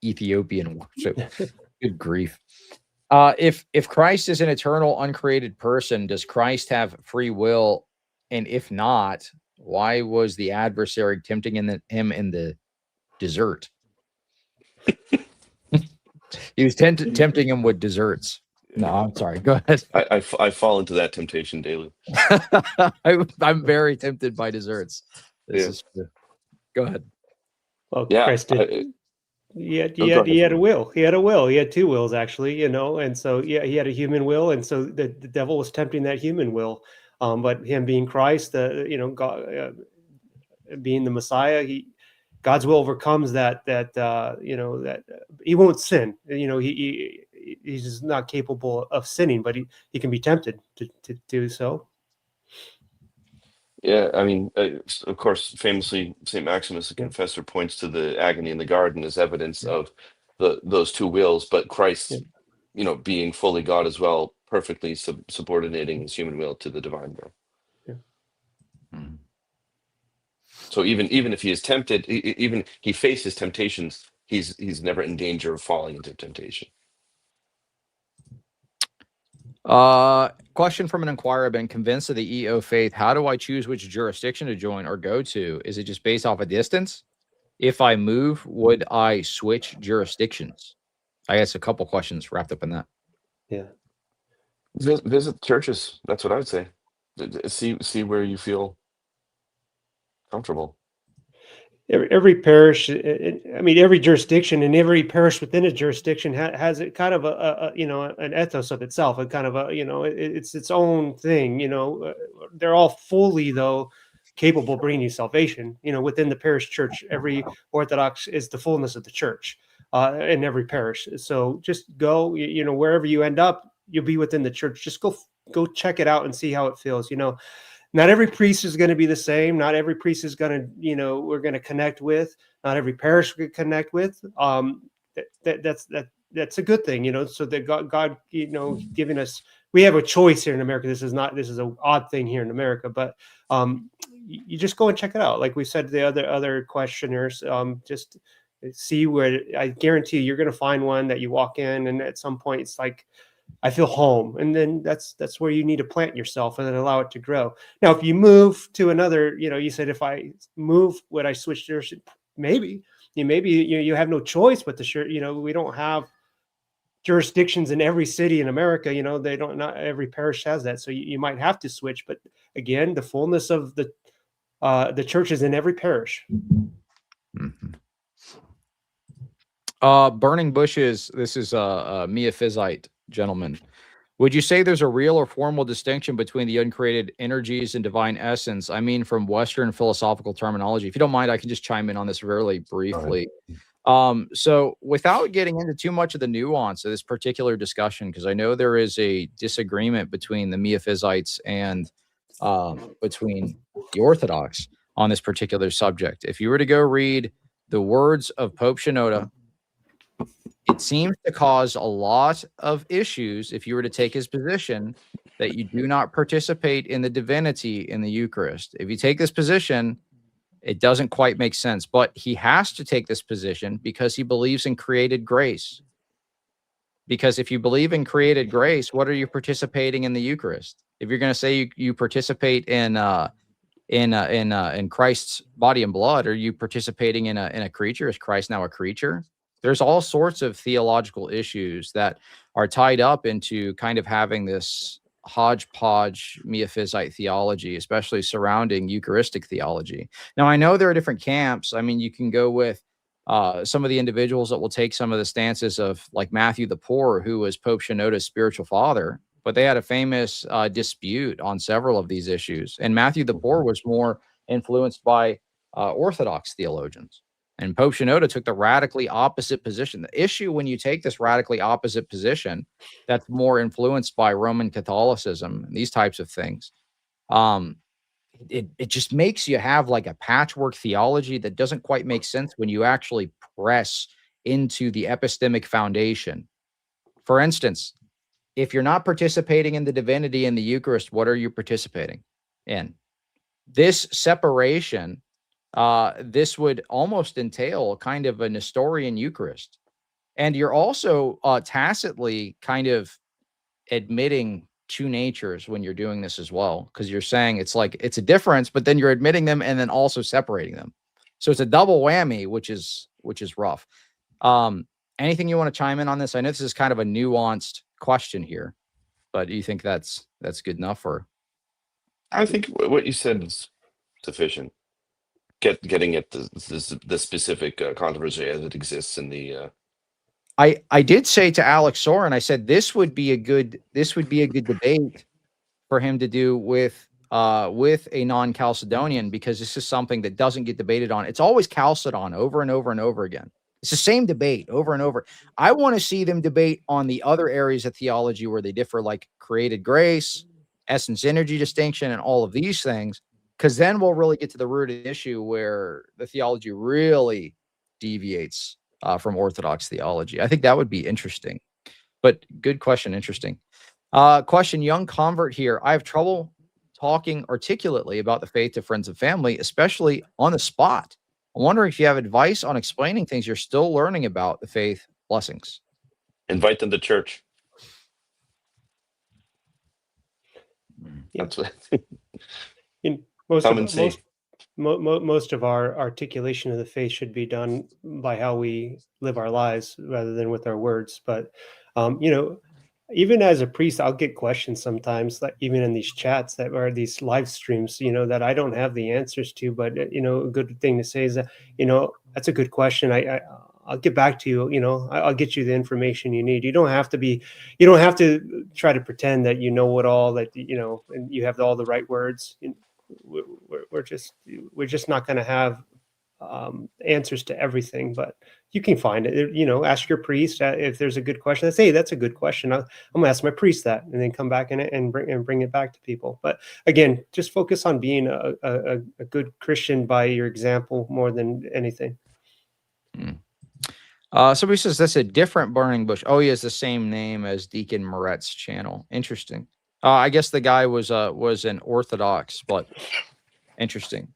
A: Ethiopian worship. Good grief. If Christ is an eternal, uncreated person, does Christ have free will? And if not, why was the adversary tempting him in the desert? He was tempting him with desserts. No, I'm sorry. Go ahead.
C: I fall into that temptation daily.
A: I'm very tempted by desserts. This is true. Go ahead.
D: Well,
C: Yeah.
D: Christ did. He had a will. He had a will. He had two wills, actually, you know. And so, yeah, he had a human will, and so the devil was tempting that human will. But him being Christ, God, being the Messiah, God's will overcomes that he won't sin. You know, he's just not capable of sinning, but he can be tempted to do so.
C: Yeah, I mean, of course, famously, St. Maximus the Confessor points to the agony in the garden as evidence of those two wills, but Christ, being fully God as well, perfectly subordinating his human will to the divine will.
D: Yeah.
C: So even if he is tempted, even he faces temptations, he's never in danger of falling into temptation.
A: Question from an inquirer. I've been convinced of the EO faith. How do I choose which jurisdiction to join or go to? Is it just based off a distance? If I move, would I switch jurisdictions? I guess a couple questions wrapped up in that.
C: Yeah. Visit churches. That's what I would say. See where you feel comfortable.
D: Every parish, I mean, every jurisdiction and every parish within a jurisdiction has a kind of an ethos of itself, a kind of it's its own thing. They're all fully though capable of bringing you salvation. Within the parish church, every Orthodox is the fullness of the church in every parish. So just go, wherever you end up, you'll be within the church. Just go check it out and see how it feels. Not every priest is going to be the same. Not every priest is going to, we're going to connect with. Not every parish we connect with. That's a good thing, so that God, giving us, we have a choice here in America. This is an odd thing here in America, but you just go and check it out. Like we said to the other questioners, just see where, I guarantee you're going to find one that you walk in, and at some point it's like, I feel home. And then that's where you need to plant yourself and then allow it to grow. Now, if you move to another, you said, if I move, would I switch jurisdiction? Maybe you have no choice but to we don't have jurisdictions in every city in America. Not every parish has that. So you might have to switch, but again, the fullness of the church is in every parish.
A: Mm-hmm. Burning bushes. This is a Miaphysite gentleman. Would you say there's a real or formal distinction between the uncreated energies and divine essence? I mean, from Western philosophical terminology. If you don't mind, I can just chime in on this really briefly. So without getting into too much of the nuance of this particular discussion, because I know there is a disagreement between the Miaphysites and between the Orthodox on this particular subject. If you were to go read the words of Pope Shenouda, it seems to cause a lot of issues if you were to take his position that you do not participate in the divinity in the Eucharist. If you take this position, It doesn't quite make sense, but he has to take this position because he believes in created grace. Because if you believe in created grace, what are you participating in the Eucharist? If you're going to say you participate in Christ's body and blood, are you participating in a creature? Is Christ now a creature? There's all sorts of theological issues that are tied up into kind of having this hodgepodge Miaphysite theology, especially surrounding Eucharistic theology. Now, I know there are different camps. I mean, you can go with some of the individuals that will take some of the stances of like Matthew the Poor, who was Pope Shinoda's spiritual father, but they had a famous dispute on several of these issues. And Matthew the Poor was more influenced by Orthodox theologians. And Pope Shinoda took the radically opposite position. The issue when you take this radically opposite position that's more influenced by Roman Catholicism and these types of things, it just makes you have like a patchwork theology that doesn't quite make sense when you actually press into the epistemic foundation. For instance, if you're not participating in the divinity in the Eucharist, what are you participating in? This separation, this would almost entail kind of a Nestorian Eucharist. And you're also tacitly kind of admitting two natures when you're doing this as well, because you're saying it's like it's a difference, but then you're admitting them and then also separating them. So it's a double whammy, which is rough. Anything you want to chime in on this? I know this is kind of a nuanced question here, but do you think that's good enough? Or
C: I think what you said is sufficient. Getting at the specific controversy as it exists in the.
A: I did say to Alex Soren, I said this would be a good debate for him to do with a non-Chalcedonian, because this is something that doesn't get debated on. It's always Chalcedon over and over and over again. It's the same debate over and over. I want to see them debate on the other areas of theology where they differ, like created grace, essence energy distinction, and all of these things, because then we'll really get to the root of the issue where the theology really deviates from Orthodox theology. I think that would be interesting. But good question, interesting. Question, young convert here. I have trouble talking articulately about the faith to friends and family, especially on the spot. I'm wondering if you have advice on explaining things you're still learning about the faith. Blessings.
C: Invite them to church.
D: Yeah.
C: That's what.
D: Most of our articulation of the faith should be done by how we live our lives rather than with our words. But even as a priest, I'll get questions sometimes, like even in these chats that are these live streams, that I don't have the answers to. But a good thing to say is that that's a good question. I'll get back to you. I'll get you the information you need. You don't have to try to pretend that you know it all, that and you have all the right words. We're just not going to have answers to everything, but you can find it. Ask your priest if there's a good question. Say, hey, that's a good question. I'm gonna ask my priest that, and then come back in it and bring it back to people. But again, just focus on being a good Christian by your example more than anything.
A: Somebody says that's a different burning bush. Oh, he has the same name as Deacon Moret's channel. Interesting. I guess the guy was an Orthodox, but interesting.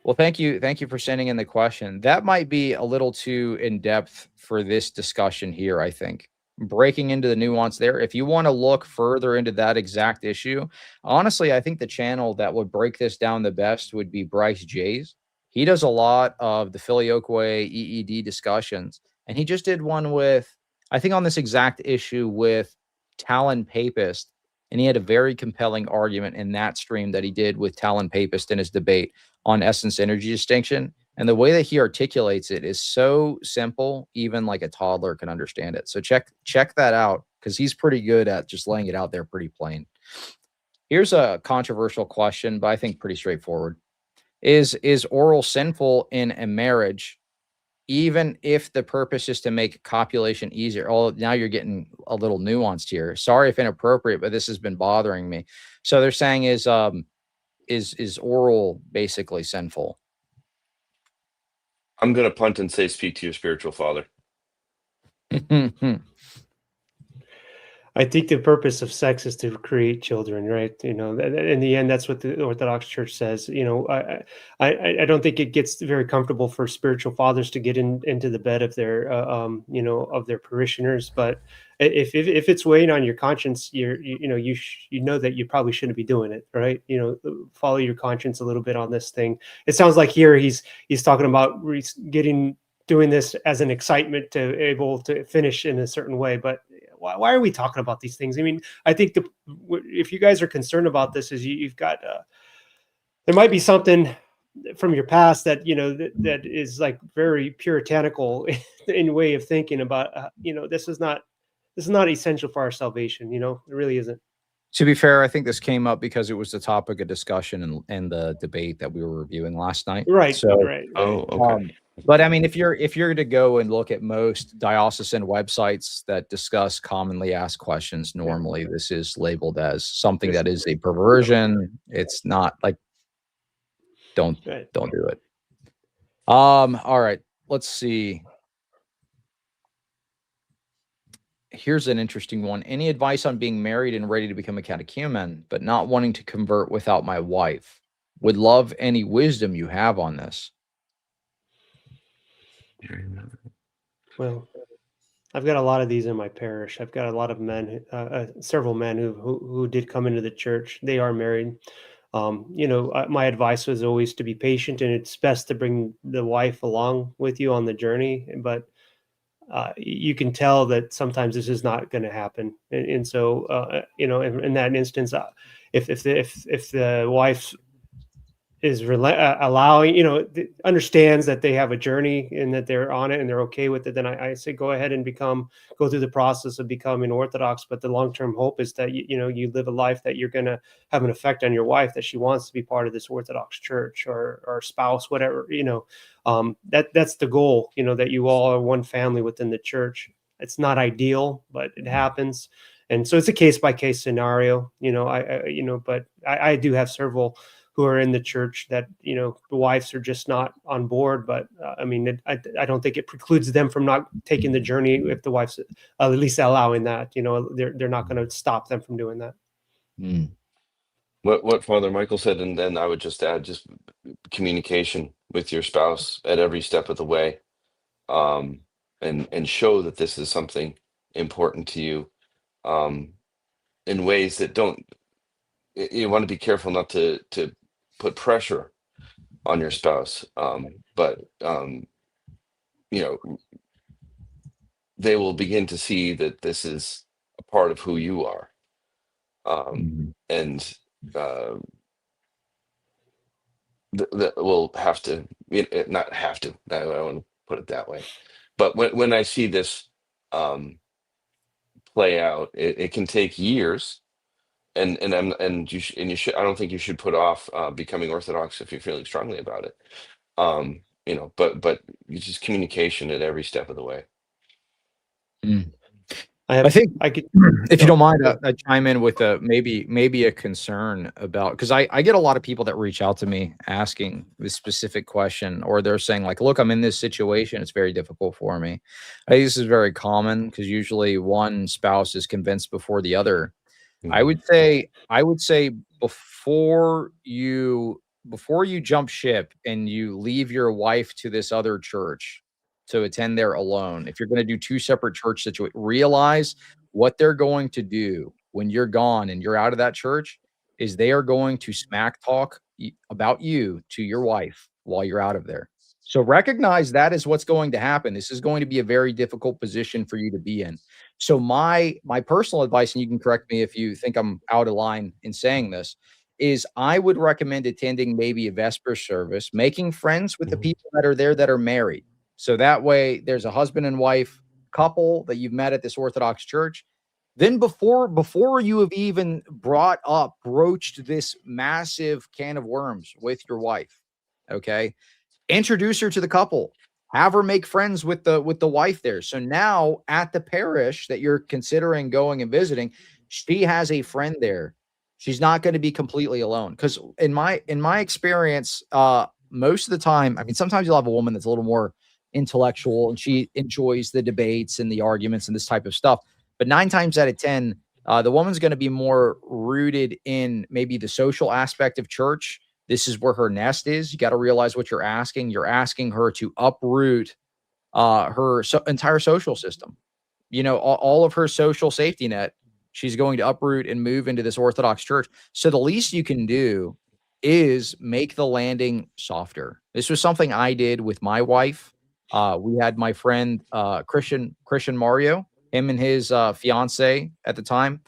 A: Well, thank you for sending in the question. That might be a little too in depth for this discussion here. I think breaking into the nuance there. If you want to look further into that exact issue, honestly, I think the channel that would break this down the best would be Bryce J's. He does a lot of the Filioque EED discussions, and he just did one with, I think, on this exact issue with Talon Papist. And he had a very compelling argument in that stream that he did with Talon Papist in his debate on essence energy distinction. And the way that he articulates it is so simple, even like a toddler can understand it. So check that out, because he's pretty good at just laying it out there pretty plain. Here's a controversial question, but I think pretty straightforward. Is oral sinful in a marriage, even if the purpose is to make copulation easier? Oh, now you're getting a little nuanced here. Sorry if inappropriate, but this has been bothering me. So they're saying is oral basically sinful?
C: I'm going to punt and say, speak to your spiritual father.
D: I think the purpose of sex is to create children, right? You know, in the end, that's what the Orthodox Church says. You know, I don't think it gets very comfortable for spiritual fathers to get into the bed of their, you know, of their parishioners. But if it's weighing on your conscience, you know, you know that you probably shouldn't be doing it, right? You know, follow your conscience a little bit on this thing. It sounds like here he's talking about doing this as an excitement to able to finish in a certain way, but why are we talking about these things? I mean, I think if you guys are concerned about this, is you've got there might be something from your past that you know that is like very puritanical in way of thinking about. You know, this is not essential for our salvation. You know, it really isn't.
A: To be fair, I think this came up because it was the topic of discussion and the debate that we were reviewing last night.
D: Right.
A: So,
D: Right.
C: Oh, okay.
A: but I mean, if you're to go and look at most diocesan websites that discuss commonly asked questions, normally this is labeled as something that is a perversion. It's not like don't
D: Right.
A: do it. All right, let's see. Here's an interesting one. Any advice on being married and ready to become a catechumen, but not wanting to convert without my wife? Would love any wisdom you have on this.
D: Well, I've got a lot of these in my parish. I've got a lot of men, several men who did come into the church. They are married. You know, my advice was always to be patient, and it's best to bring the wife along with you on the journey. But you can tell that sometimes this is not going to happen, and so you know, in that instance, if the wife is allowing, you know, understands that they have a journey and that they're on it and they're okay with it, then I say go ahead and go through the process of becoming Orthodox. But the long-term hope is that you know, you live a life that you're going to have an effect on your wife, that she wants to be part of this Orthodox church, or spouse, whatever, you know. That's the goal, you know, that you all are one family within the church. It's not ideal, but it happens. And so it's a case-by-case scenario, you know. You know, but I do have several who are in the church that, you know, the wives are just not on board. But I mean, I don't think it precludes them from not taking the journey if the wife's at least allowing that. You know, they're not going to stop them from doing that.
C: What Father Michael said, and then I would just add just communication with your spouse at every step of the way, and show that this is something important to you, in ways that don't. You want to be careful not to put pressure on your spouse, but you know, they will begin to see that this is a part of who you are, and that will have to, not have to. I don't want to put it that way, but when I see this play out, it can take years. And you should, I don't think you should put off becoming Orthodox if you're feeling strongly about it. You know, but it's just communication at every step of the way.
A: I think
D: I could,
A: if you don't mind, I chime in with maybe a concern about, because I get a lot of people that reach out to me asking this specific question, or they're saying like, look, I'm in this situation, it's very difficult for me. I think this is very common because usually one spouse is convinced before the other. I would say before you jump ship and you leave your wife to this other church to attend there alone, if you're going to do two separate church situations, realize what they're going to do when you're gone and you're out of that church is they are going to smack talk about you to your wife while you're out of there. So recognize that is what's going to happen. This is going to be a very difficult position for you to be in. So my personal advice, and you can correct me if you think I'm out of line in saying this, is I would recommend attending maybe a Vesper service, making friends with the people that are there that are married. So that way there's a husband and wife couple that you've met at this Orthodox church. Then before you have even broached this massive can of worms with your wife, okay, introduce her to the couple, have her make friends with the wife there. So now at the parish that you're considering going and visiting, she has a friend there. She's not going to be completely alone. Because in my experience, most of the time, I mean, sometimes you'll have a woman that's a little more intellectual and she enjoys the debates and the arguments and this type of stuff. But 9 times out of 10, The woman's going to be more rooted in maybe the social aspect of church. This is where her nest is. You got to realize what you're asking. You're asking her to uproot her entire social system. You know, all of her social safety net, she's going to uproot and move into this Orthodox church. So the least you can do is make the landing softer. This was something I did with my wife. We had my friend Christian Mario, him and his fiance at the time,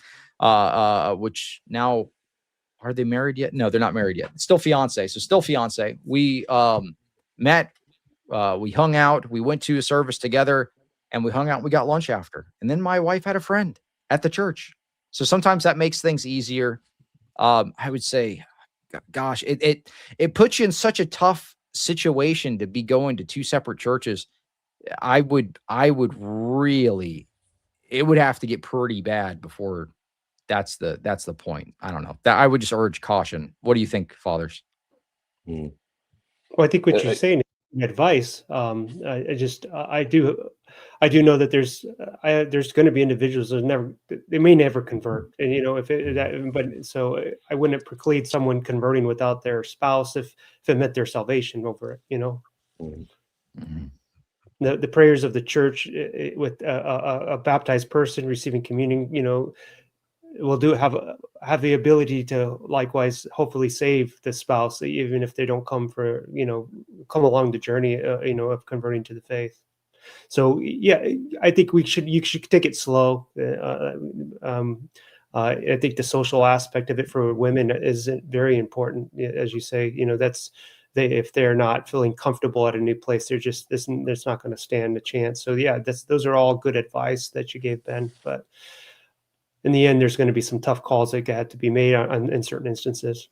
A: which now, are they married yet? No, they're not married yet. Still fiance. So still fiance. We met, we hung out, we went to a service together, and we hung out. We got lunch after. And then my wife had a friend at the church. So sometimes that makes things easier. I would say, gosh, it puts you in such a tough situation to be going to two separate churches. I would really, it would have to get pretty bad before that's the point. I don't know. That I would just urge caution. What do you think, fathers?
D: Well, I think what you're saying is advice. I do know that there's going to be individuals that they may never convert, and you know I wouldn't preclude someone converting without their spouse if it meant their salvation over it. You know,
A: Mm-hmm.
D: the prayers of the church with a baptized person receiving communion, you know, will have the ability to likewise hopefully save the spouse, even if they don't come along the journey, of converting to the faith. So yeah, I think you should take it slow. I think the social aspect of it for women is very important, as you say. You know, if they're not feeling comfortable at a new place, there's not going to stand a chance. So yeah, those are all good advice that you gave, Ben. But in the end, there's going to be some tough calls that had to be made in certain instances.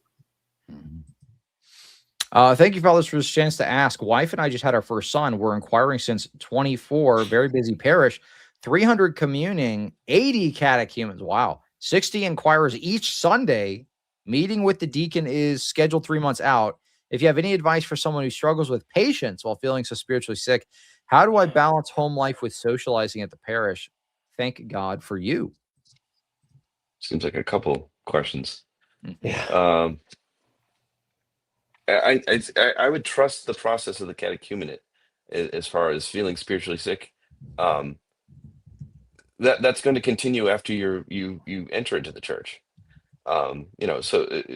A: Thank you, fellas, for this chance to ask. Wife and I just had our first son. We're inquiring since 24, very busy parish, 300 communing, 80 catechumens. Wow. 60 inquirers each Sunday. Meeting with the deacon is scheduled 3 months out. If you have any advice for someone who struggles with patience while feeling so spiritually sick, how do I balance home life with socializing at the parish? Thank God for you.
C: Seems like a couple questions.
D: Yeah.
C: I would trust the process of the catechumenate as far as feeling spiritually sick. That's going to continue after you enter into the church. So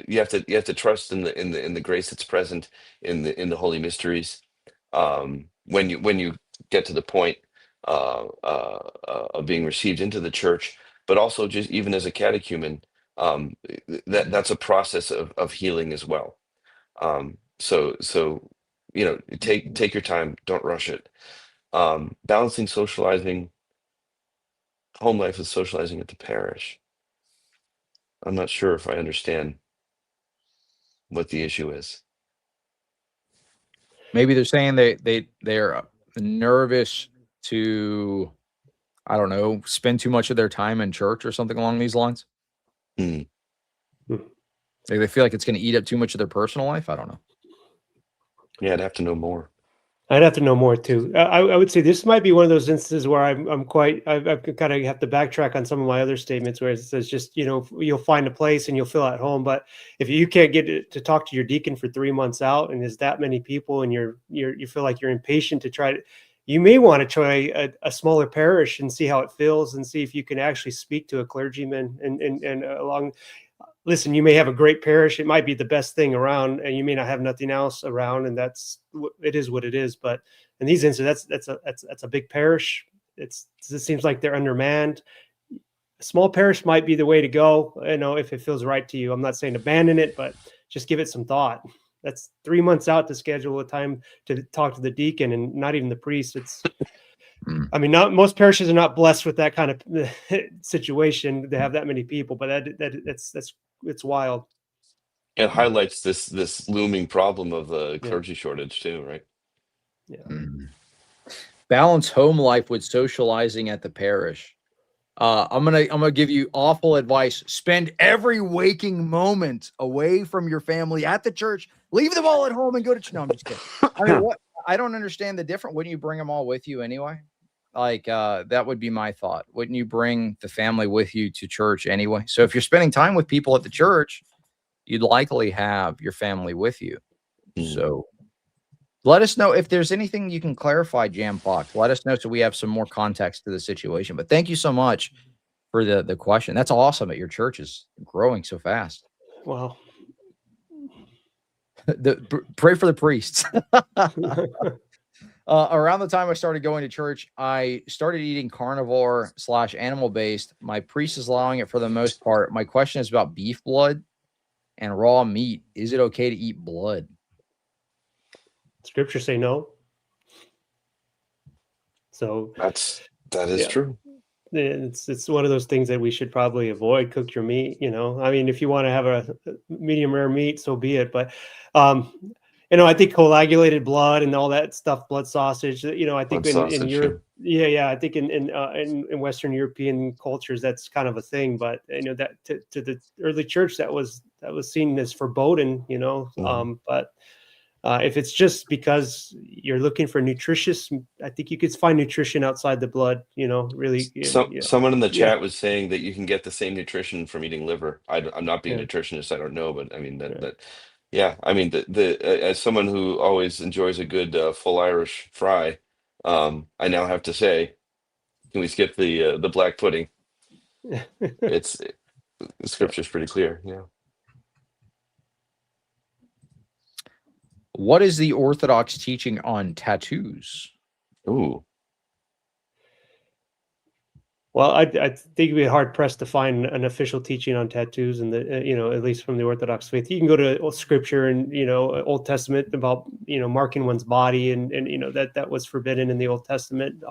C: you have to trust in the grace that's present in the holy mysteries. When you get to the point of being received into the church, but also just even as a catechumen, that's a process of healing as well. So take your time, don't rush it. Balancing socializing, home life with socializing at the parish. I'm not sure if I understand what the issue is.
A: Maybe they're saying they're nervous to, I don't know, spend too much of their time in church or something along these lines.
C: Hmm.
A: They feel like it's going to eat up too much of their personal life. I don't know.
C: Yeah, I'd have to know more.
D: I'd have to know more too. I would say this might be one of those instances where I kind of have to backtrack on some of my other statements where it says just, you know, you'll find a place and you'll feel at home. But if you can't get to talk to your deacon for 3 months out and there's that many people and you feel like you're impatient to try to, you may want to try a smaller parish and see how it feels and see if you can actually speak to a clergyman and along. Listen, you may have a great parish. It might be the best thing around, and you may not have nothing else around, and it is what it is. But in these instances, that's a big parish. It seems like they're undermanned. A small parish might be the way to go, you know, if it feels right to you. I'm not saying abandon it, but just give it some thought. That's 3 months out to schedule a time to talk to the deacon, and not even the priest. I mean, most parishes are not blessed with that kind of situation to have that many people, but it's wild.
C: It highlights this looming problem of the clergy shortage too, right?
D: Yeah.
A: Balance home life with socializing at the parish. I'm gonna give you awful advice. Spend every waking moment away from your family at the church. Leave them all at home and go to church. No, I'm just kidding. I mean, what? I don't understand the difference. Wouldn't you bring them all with you anyway? Like, that would be my thought. Wouldn't you bring the family with you to church anyway? So if you're spending time with people at the church, you'd likely have your family with you. So let us know if there's anything you can clarify, Jam Fox. Let us know so we have some more context to the situation. But thank you so much for the question. That's awesome that your church is growing so fast.
D: Well,
A: Pray for the priests. Around the time I started going to church, I started eating carnivore / animal based. My priest is allowing it for the most part. My question is about beef blood and raw meat. Is it okay to eat blood?
D: scripture say no. So
C: that is true.
D: it's one of those things that we should probably avoid. Cook your meat, I mean, if you want to have a medium rare meat, so be it. But I think coagulated blood and all that stuff, blood sausage, I think in Europe, I think in Western European cultures, that's kind of a thing. But that to the early church, that was seen as forbidden, but if it's just because you're looking for nutritious, I think you could find nutrition outside the blood, really.
C: Someone in the chat was saying that you can get the same nutrition from eating liver. I'm not being a nutritionist, I don't know, but I mean I mean as someone who always enjoys a good full Irish fry, I now have to say, can we skip the black pudding? The scripture's pretty clear. Yeah.
A: What is the Orthodox teaching on tattoos?
C: Ooh.
D: Well, I think it'd be hard pressed to find an official teaching on tattoos, and at least from the Orthodox faith. You can go to Scripture and Old Testament about marking one's body, and that was forbidden in the Old Testament.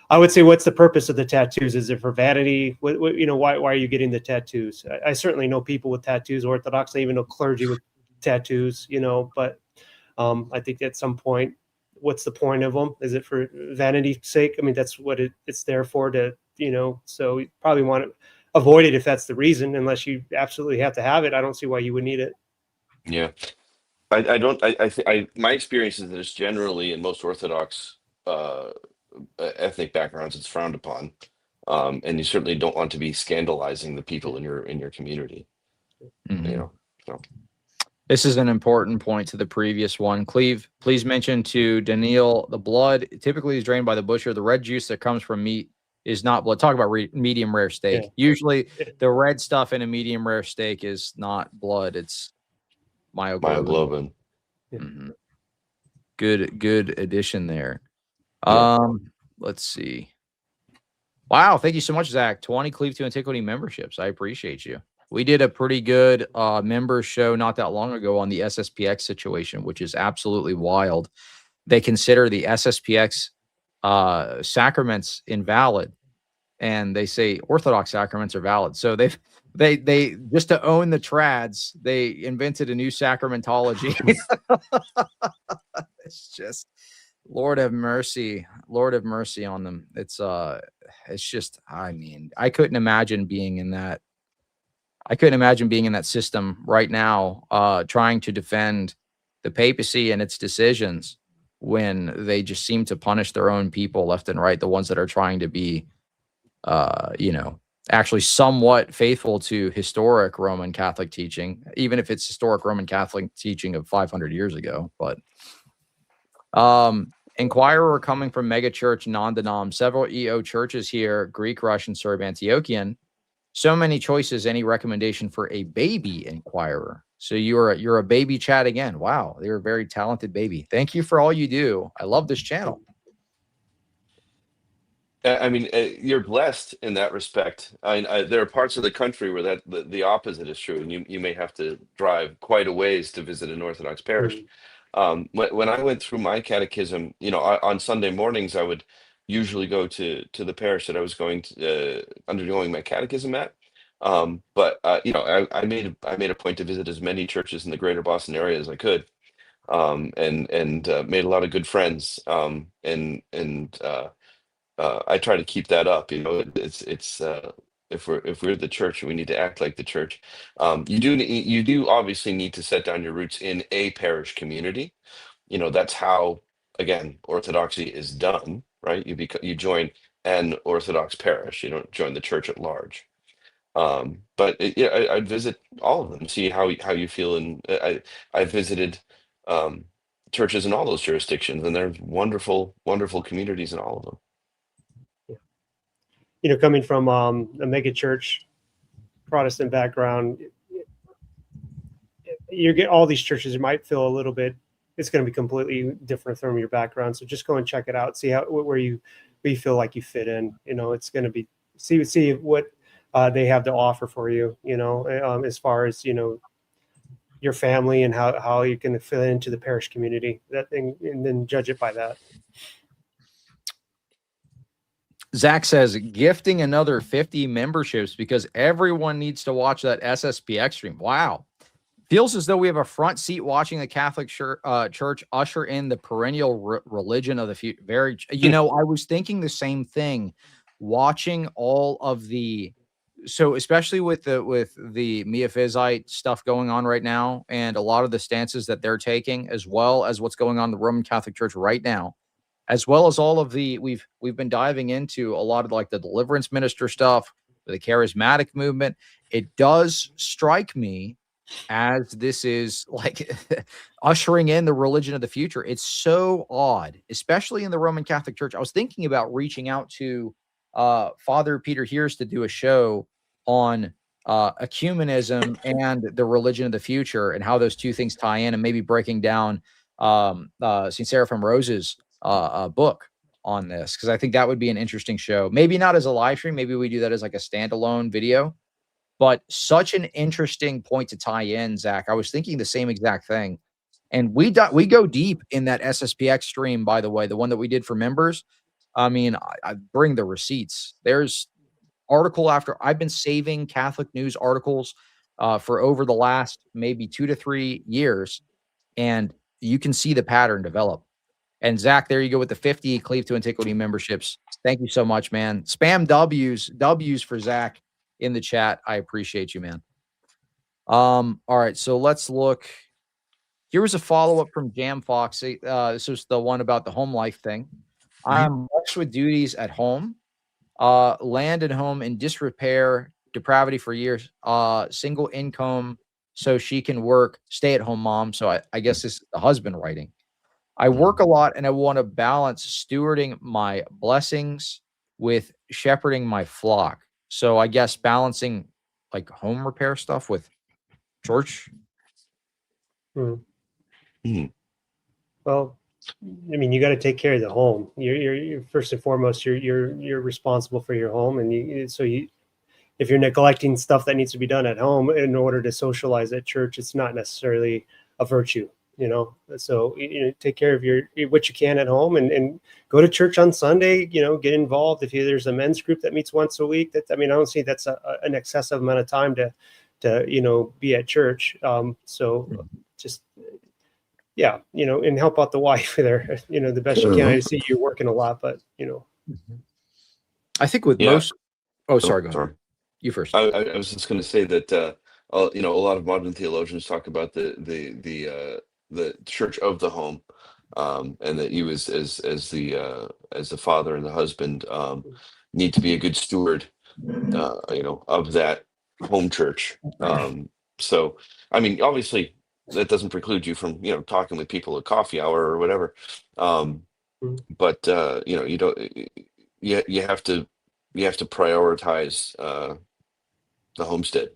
D: I would say, what's the purpose of the tattoos? Is it for vanity? Why are you getting the tattoos? I certainly know people with tattoos, Orthodox. I even know clergy with tattoos. But I think at some point, what's the point of them? Is it for vanity's sake? I mean, that's what it's there for, so you probably want to avoid it if that's the reason, unless you absolutely have to have it. I don't see why you would need it.
C: Yeah. My experience is that it's generally in most Orthodox ethnic backgrounds, it's frowned upon. And you certainly don't want to be scandalizing the people in your community. So.
A: This is an important point to the previous one. Cleve, please mention to Daniil, the blood typically is drained by the butcher. The red juice that comes from meat is not blood. Talk about medium rare steak. Yeah. Usually the red stuff in a medium rare steak is not blood. It's myoglobin.
D: Yeah.
A: Good addition there. Let's see. Wow. Thank you so much, Zach. 20 Cleve to Antiquity memberships. I appreciate you. We did a pretty good member show not that long ago on the SSPX situation, which is absolutely wild. They consider the SSPX sacraments invalid, and they say Orthodox sacraments are valid. So they just to own the trads, they invented a new sacramentology. It's just Lord have mercy on them. It's just, I mean, I couldn't imagine being in that system right now, trying to defend the papacy and its decisions when they just seem to punish their own people left and right, the ones that are trying to be, actually somewhat faithful to historic Roman Catholic teaching, even if it's historic Roman Catholic teaching of 500 years ago. But inquirer coming from megachurch non-denom, several EO churches here, Greek, Russian, Serb, Antiochian. So many choices. Any recommendation for a baby inquirer? So you're a baby chat again. Wow, you're a very talented baby. Thank you for all you do. I love this channel.
C: I mean, you're blessed in that respect. There are parts of the country where the opposite is true, and you may have to drive quite a ways to visit an Orthodox parish. When I went through my catechism, on Sunday mornings, I would usually go to the parish that I was going to undergoing my catechism at. But I made a point to visit as many churches in the greater Boston area as I could, and made a lot of good friends. I try to keep that up. It's if we're the church, we need to act like the church. You do obviously need to set down your roots in a parish community. That's how, again, Orthodoxy is done. right? You join an Orthodox parish. You don't join the church at large. But yeah, I'd visit all of them, see how you feel. And I visited churches in all those jurisdictions, and there's wonderful, wonderful communities in all of them.
D: You know, coming from a mega church Protestant background, you get all these churches. You might feel a little bit. It's going to be completely different from your background. So just go and check it out. See where you feel like you fit in. You know, it's going to be see what they have to offer for you. You know, as far as your family and how you can fit into the parish community. That thing, and then judge it by that.
A: Zach says gifting another 50 memberships because everyone needs to watch that SSPX stream. Wow. Feels as though we have a front seat watching the Catholic Church usher in the perennial religion of the future. Very, I was thinking the same thing, watching all of the, so especially with the Miaphysite stuff going on right now, and a lot of the stances that they're taking, as well as what's going on in the Roman Catholic Church right now, as well as all of the, we've been diving into a lot of like the deliverance minister stuff, the charismatic movement. It does strike me as this is like ushering in the religion of the future. It's so odd, especially in the Roman Catholic Church. I was thinking about reaching out to Father Peter Heers to do a show on ecumenism and the religion of the future and how those two things tie in, and maybe breaking down St. Seraphim Rose's book on this, because I think that would be an interesting show. Maybe not as a live stream. Maybe we do that as like a standalone video. But such an interesting point to tie in, Zach. I was thinking the same exact thing. And we go deep in that SSPX stream, by the way, the one that we did for members. I mean, I bring the receipts. There's article after. I've been saving Catholic news articles for over the last maybe 2 to 3 years, and you can see the pattern develop. And Zach, there you go with the 50 Cleave to Antiquity memberships. Thank you so much, man. Spam W's for Zach in the chat. I appreciate you, man. All right, so let's look. Here was a follow-up from Jam Fox. This was the one about the home life thing. I'm blessed with duties at home, land and home in disrepair, depravity for years, single income, so she can work, stay-at-home mom. So I guess this is the husband writing. I work a lot and I want to balance stewarding my blessings with shepherding my flock. So I guess balancing like home repair stuff with church.
D: Well, I mean, you got to take care of the home. You're first and foremost, you're responsible for your home, and if you're neglecting stuff that needs to be done at home in order to socialize at church, it's not necessarily a virtue. So take care of what you can at home, and go to church on Sunday. Get involved. If there's a men's group that meets once a week, I don't see that's an excessive amount of time to be at church. So just and help out the wife there. The best you can. I see you're working a lot, but
A: I think with most. Oh, sorry. Go ahead.
C: Sorry.
A: You first.
C: I was just going to say that a lot of modern theologians talk about the church of the home, and that you as the father and the husband need to be a good steward, of that home church. So I mean, obviously that doesn't preclude you from talking with people at coffee hour or whatever, but you don't. You have to prioritize the homestead.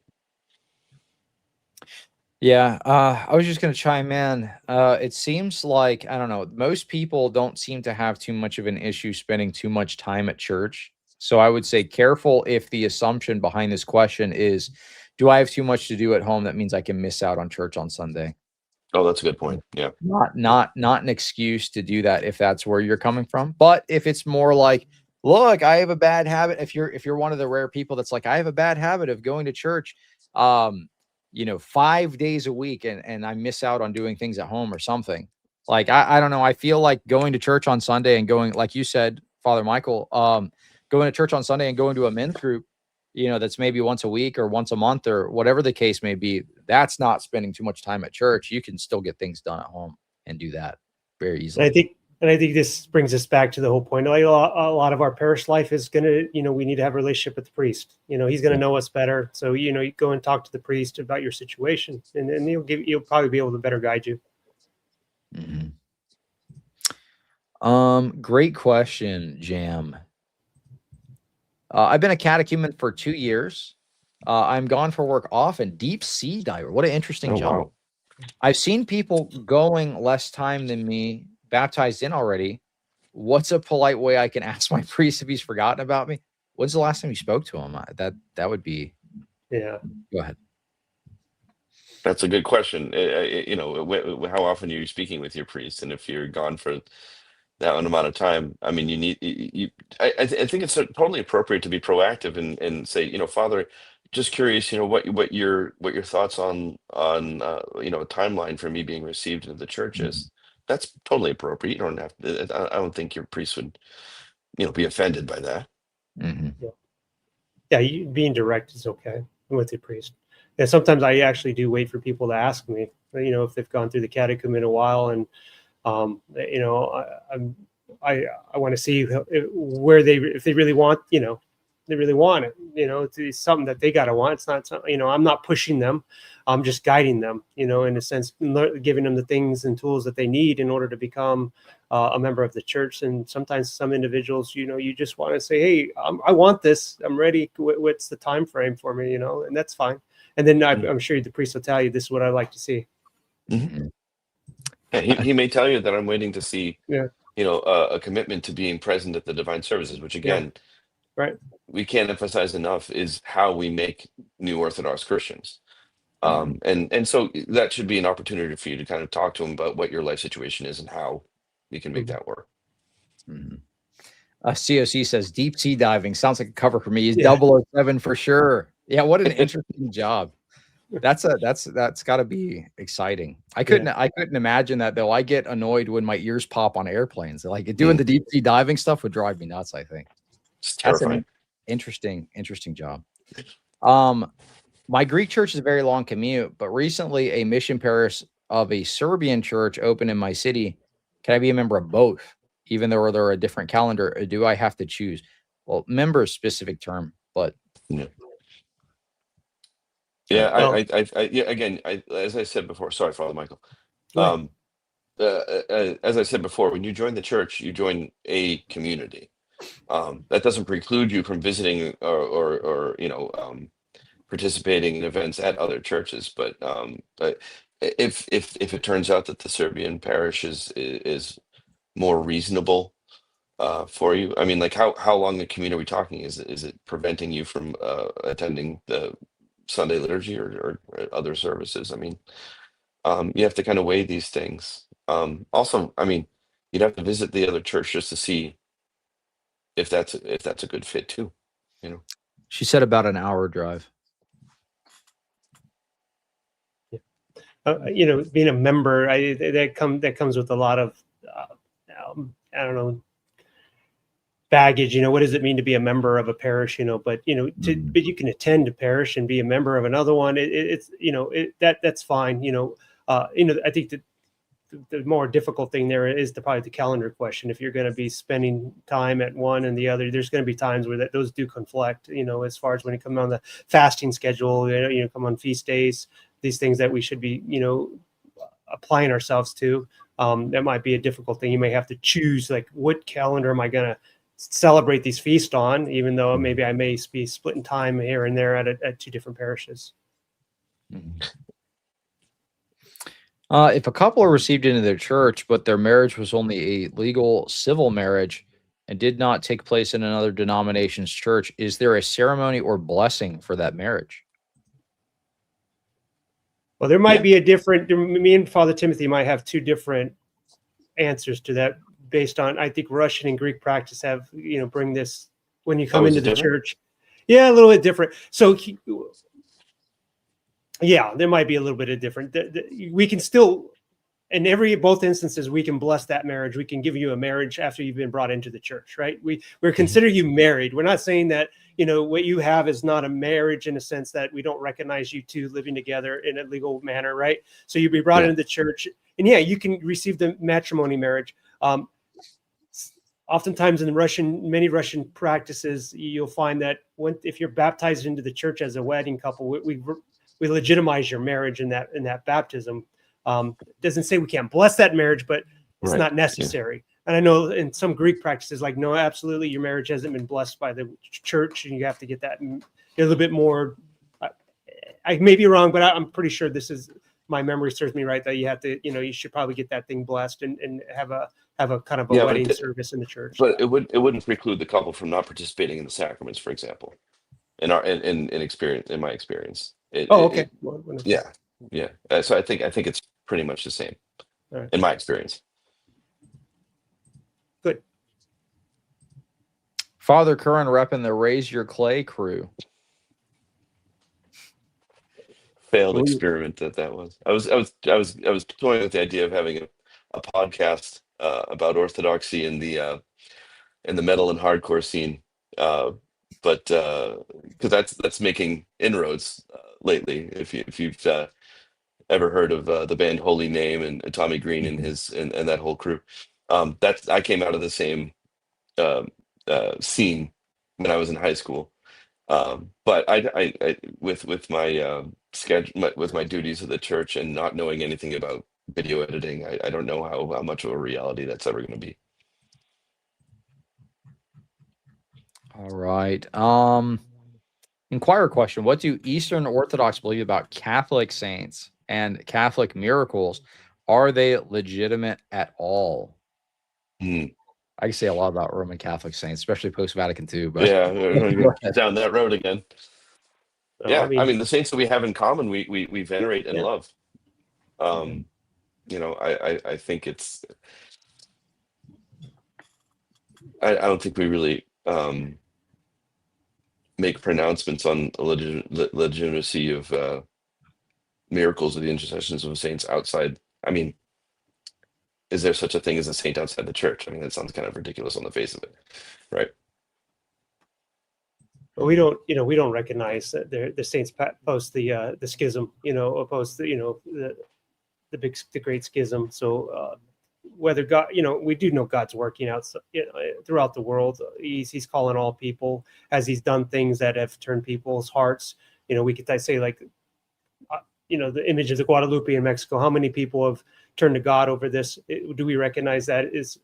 A: Yeah, I was just going to chime in. It seems like, I don't know, most people don't seem to have too much of an issue spending too much time at church. So I would say careful if the assumption behind this question is, do I have too much to do at home? That means I can miss out on church on Sunday.
C: Oh, that's a good point. Yeah.
A: Not an excuse to do that if that's where you're coming from. But if it's more like, look, I have a bad habit. If you're one of the rare people that's like, I have a bad habit of going to church, 5 days a week, and I miss out on doing things at home or something. Like, I don't know. I feel like going to church on Sunday and going, like you said, Father Michael, going to church on Sunday and going to a men's group, that's maybe once a week or once a month or whatever the case may be. That's not spending too much time at church. You can still get things done at home and do that very easily.
D: And And I think this brings us back to the whole point. Like a lot of our parish life is going to, we need to have a relationship with the priest. He's going to know us better. So, you go and talk to the priest about your situation, and he'll probably be able to better guide you.
A: Mm-hmm. Great question, Jam. I've been a catechumen for 2 years. I'm gone for work often. Deep sea diver. What an interesting job.
C: Wow.
A: I've seen people going less time than me, baptized in already. What's a polite way I can ask my priest if he's forgotten about me? When's the last time you spoke to him? That would be.
D: Yeah.
A: Go ahead.
C: That's a good question. How often are you speaking with your priest? And if you're gone for that amount of time, I mean, I think it's totally appropriate to be proactive and say, Father, just curious, what your thoughts on a timeline for me being received into the church is. That's totally appropriate. You don't have to, I don't think your priest would, be offended by that.
A: Mm-hmm.
D: Yeah, being direct is okay with your priest. And sometimes I actually do wait for people to ask me, if they've gone through the catechumen a while, and I want to see where if they really want, they really want it. It's something that they gotta want. It's not something, I'm not pushing them. I'm just guiding them, in a sense, giving them the things and tools that they need in order to become a member of the church. And sometimes some individuals, you just want to say, hey, I want this. I'm ready. What's the time frame for me? And that's fine. And then I'm sure the priest will tell you, this is what I like to see.
C: Mm-hmm. Yeah, he may tell you that I'm waiting to see, a commitment to being present at the divine services, which again,
D: right,
C: we can't emphasize enough is how we make new Orthodox Christians. And so that should be an opportunity for you to kind of talk to them about what your life situation is and how we can make that work.
A: Mm-hmm. COC says deep sea diving sounds like a cover for me. He's
D: Yeah.
A: 007 for sure. Yeah, what an interesting job. That's got to be exciting. I couldn't imagine that though. I get annoyed when my ears pop on airplanes. Like doing the deep sea diving stuff would drive me nuts. I think
C: it's terrifying.
A: That's an interesting job. My Greek church is a very long commute, but recently a mission parish of a Serbian church opened in my city. Can I be a member of both, even though they're a different calendar? Or do I have to choose? Well, member is a specific term, but
C: again, as I said before, sorry, Father Michael. As I said before, when you join the church, you join a community. That doesn't preclude you from visiting or participating in events at other churches. But if it turns out that the Serbian parish is more reasonable for you, I mean, like how long the commute are we talking? Is it preventing you from attending the Sunday liturgy or other services? I mean, you have to kind of weigh these things. Also, I mean, you'd have to visit the other church just to see if that's a good fit too.
A: She said about an hour drive.
D: Being a member, that comes with a lot of I don't know, baggage. What does it mean to be a member of a parish? But you can attend a parish and be a member of another one. That's fine. I think that the more difficult thing there is probably the calendar question. If you're going to be spending time at one and the other, there's going to be times where those do conflict, as far as when you come on the fasting schedule, come on feast days, these things that we should be, applying ourselves to. That might be a difficult thing. You may have to choose, like, what calendar am I going to celebrate these feasts on, even though maybe I may be splitting time here and there at two different parishes.
A: If a couple are received into their church, but their marriage was only a legal civil marriage and did not take place in another denomination's church, is there a ceremony or blessing for that marriage?
D: Well, there might be me and Father Timothy might have two different answers to that based on, I think Russian and Greek practice have, bring this when you come into the church. Yeah, a little bit different. So there might be a little bit of different. We can still, in both instances, we can bless that marriage. We can give you a marriage after you've been brought into the church, right? We're consider you married. We're not saying that, what you have is not a marriage in a sense that we don't recognize you two living together in a legal manner, right? So you'll be brought into the church, and you can receive the matrimony marriage. oftentimes in many Russian practices, you'll find that if you're baptized into the church as a wedding couple, we legitimize your marriage in that baptism. Doesn't say we can't bless that marriage, but it's
C: Right.
D: not necessary. Yeah. And I know in some Greek practices, like, no, absolutely, your marriage hasn't been blessed by the church, and you have to get that a little bit more. I may be wrong, but I'm pretty sure my memory serves me right, that you have to, you should probably get that thing blessed and have a kind of a wedding service in the church.
C: But it wouldn't preclude the couple from not participating in the sacraments, for example. In my experience.
D: Okay.
C: Yeah. So I think it's pretty much the same,
D: right,
C: in my experience.
D: Good.
A: Father Curren repping the Raise Your Clay crew.
C: Failed experiment that was. I was toying with the idea of having a podcast about Orthodoxy in the metal and hardcore scene, but because that's making inroads lately. If you've ever heard of the band Holy Name and Tommy Green and and that whole crew, I came out of the same scene when I was in high school. But I with my schedule, with my duties of the church and not knowing anything about video editing, I don't know how much of a reality that's ever going to be.
A: All right. Inquirer question. What do Eastern Orthodox believe about Catholic saints and Catholic miracles? Are they legitimate at all? I can say a lot about Roman Catholic saints, especially post-Vatican II. But
C: yeah, down that road again. Yeah, I mean, the saints that we have in common, we venerate and love. I think it's. I don't think we really make pronouncements on the legitimacy of miracles or the intercessions of saints outside. I mean, is there such a thing as a saint outside the church? I mean, that sounds kind of ridiculous on the face of it, right?
D: But we don't recognize that the saints post the schism, opposed the great schism. So whether God, we do know God's working out throughout the world. He's calling all people, as he's done things that have turned people's hearts. We could say, like, the image of the Guadalupe in Mexico. How many people have turned to God over this? Do we recognize that is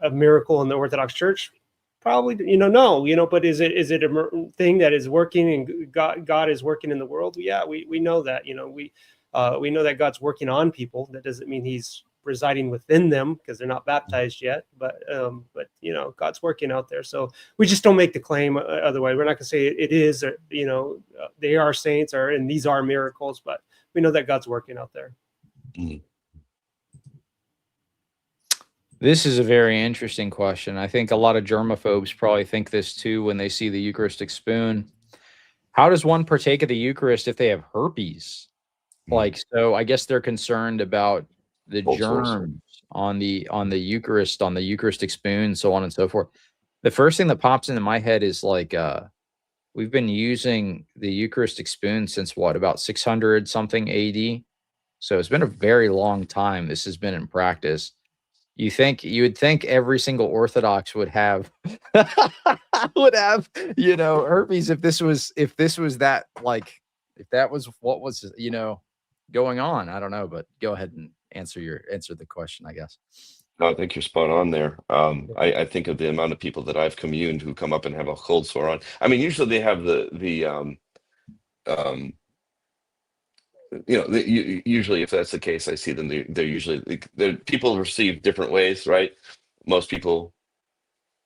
D: a miracle in the Orthodox Church? Probably, no, but is it a thing that is working and God is working in the world? Yeah, we know that, we know that God's working on people. That doesn't mean he's residing within them because they're not baptized yet, but God's working out there. So we just don't make the claim. Otherwise, we're not gonna say it is, they are saints and these are miracles, but we know that God's working out there.
A: This is a very interesting question. I think a lot of germaphobes probably think this too when they see the Eucharistic spoon. How does one partake of the Eucharist if they have herpes? So I guess they're concerned about the germs on the Eucharist, on the Eucharistic spoon, so on and so forth. The first thing that pops into my head is like, we've been using the Eucharistic spoon since what, about 600 something AD? So it's been a very long time this has been in practice. You would think every single Orthodox would have herpes if this was that, like, if that was what was going on. I don't know, but go ahead and answer the question, I guess.
C: No, I think you're spot on there. I think of the amount of people that I've communed who come up and have a cold sore on. I mean, usually they have usually if that's the case, I see them. They're usually people receive different ways, right? Most people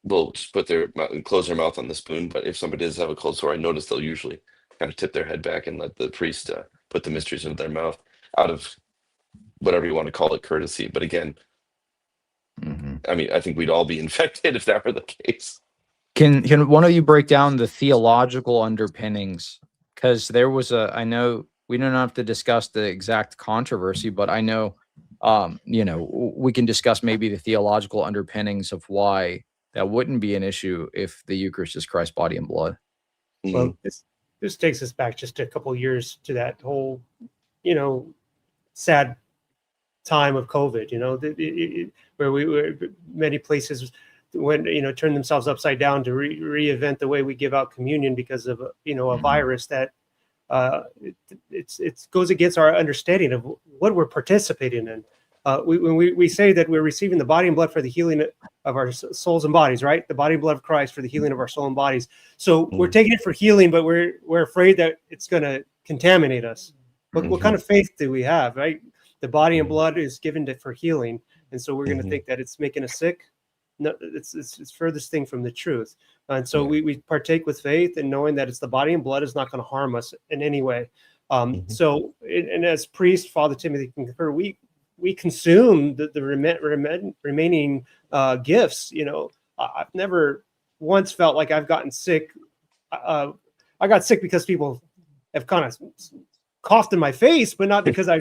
C: will just close their mouth on the spoon, but if somebody does have a cold sore, I notice they'll usually kind of tip their head back and let the priest put the mysteries into their mouth, out of whatever you want to call it, courtesy. But again, I mean, I think we'd all be infected if that were the case.
A: Can one of you break down the theological underpinnings? Because there was I know we don't have to discuss the exact controversy, but I know, we can discuss maybe the theological underpinnings of why that wouldn't be an issue if the Eucharist is Christ's body and blood.
D: Well, this takes us back just a couple of years to that whole, sad time of COVID, where we were many places when turn themselves upside down to reinvent the way we give out communion because of a virus that it goes against our understanding of what we're participating in. When we say that we're receiving the body and blood for the healing of our souls and bodies, right? The body and blood of Christ for the healing of our soul and bodies. So we're taking it for healing, but we're afraid that it's going to contaminate us. What kind of faith do we have, right? The body and blood is given for healing, and so we're going to think that it's making us sick. No, it's furthest thing from the truth. And so we partake with faith and knowing that it's the body and blood is not going to harm us in any way. So, and as priest, Father Timothy can confirm, we consume the remaining gifts. I've never once felt like I've gotten sick. I got sick because people have kind of coughed in my face, but not because I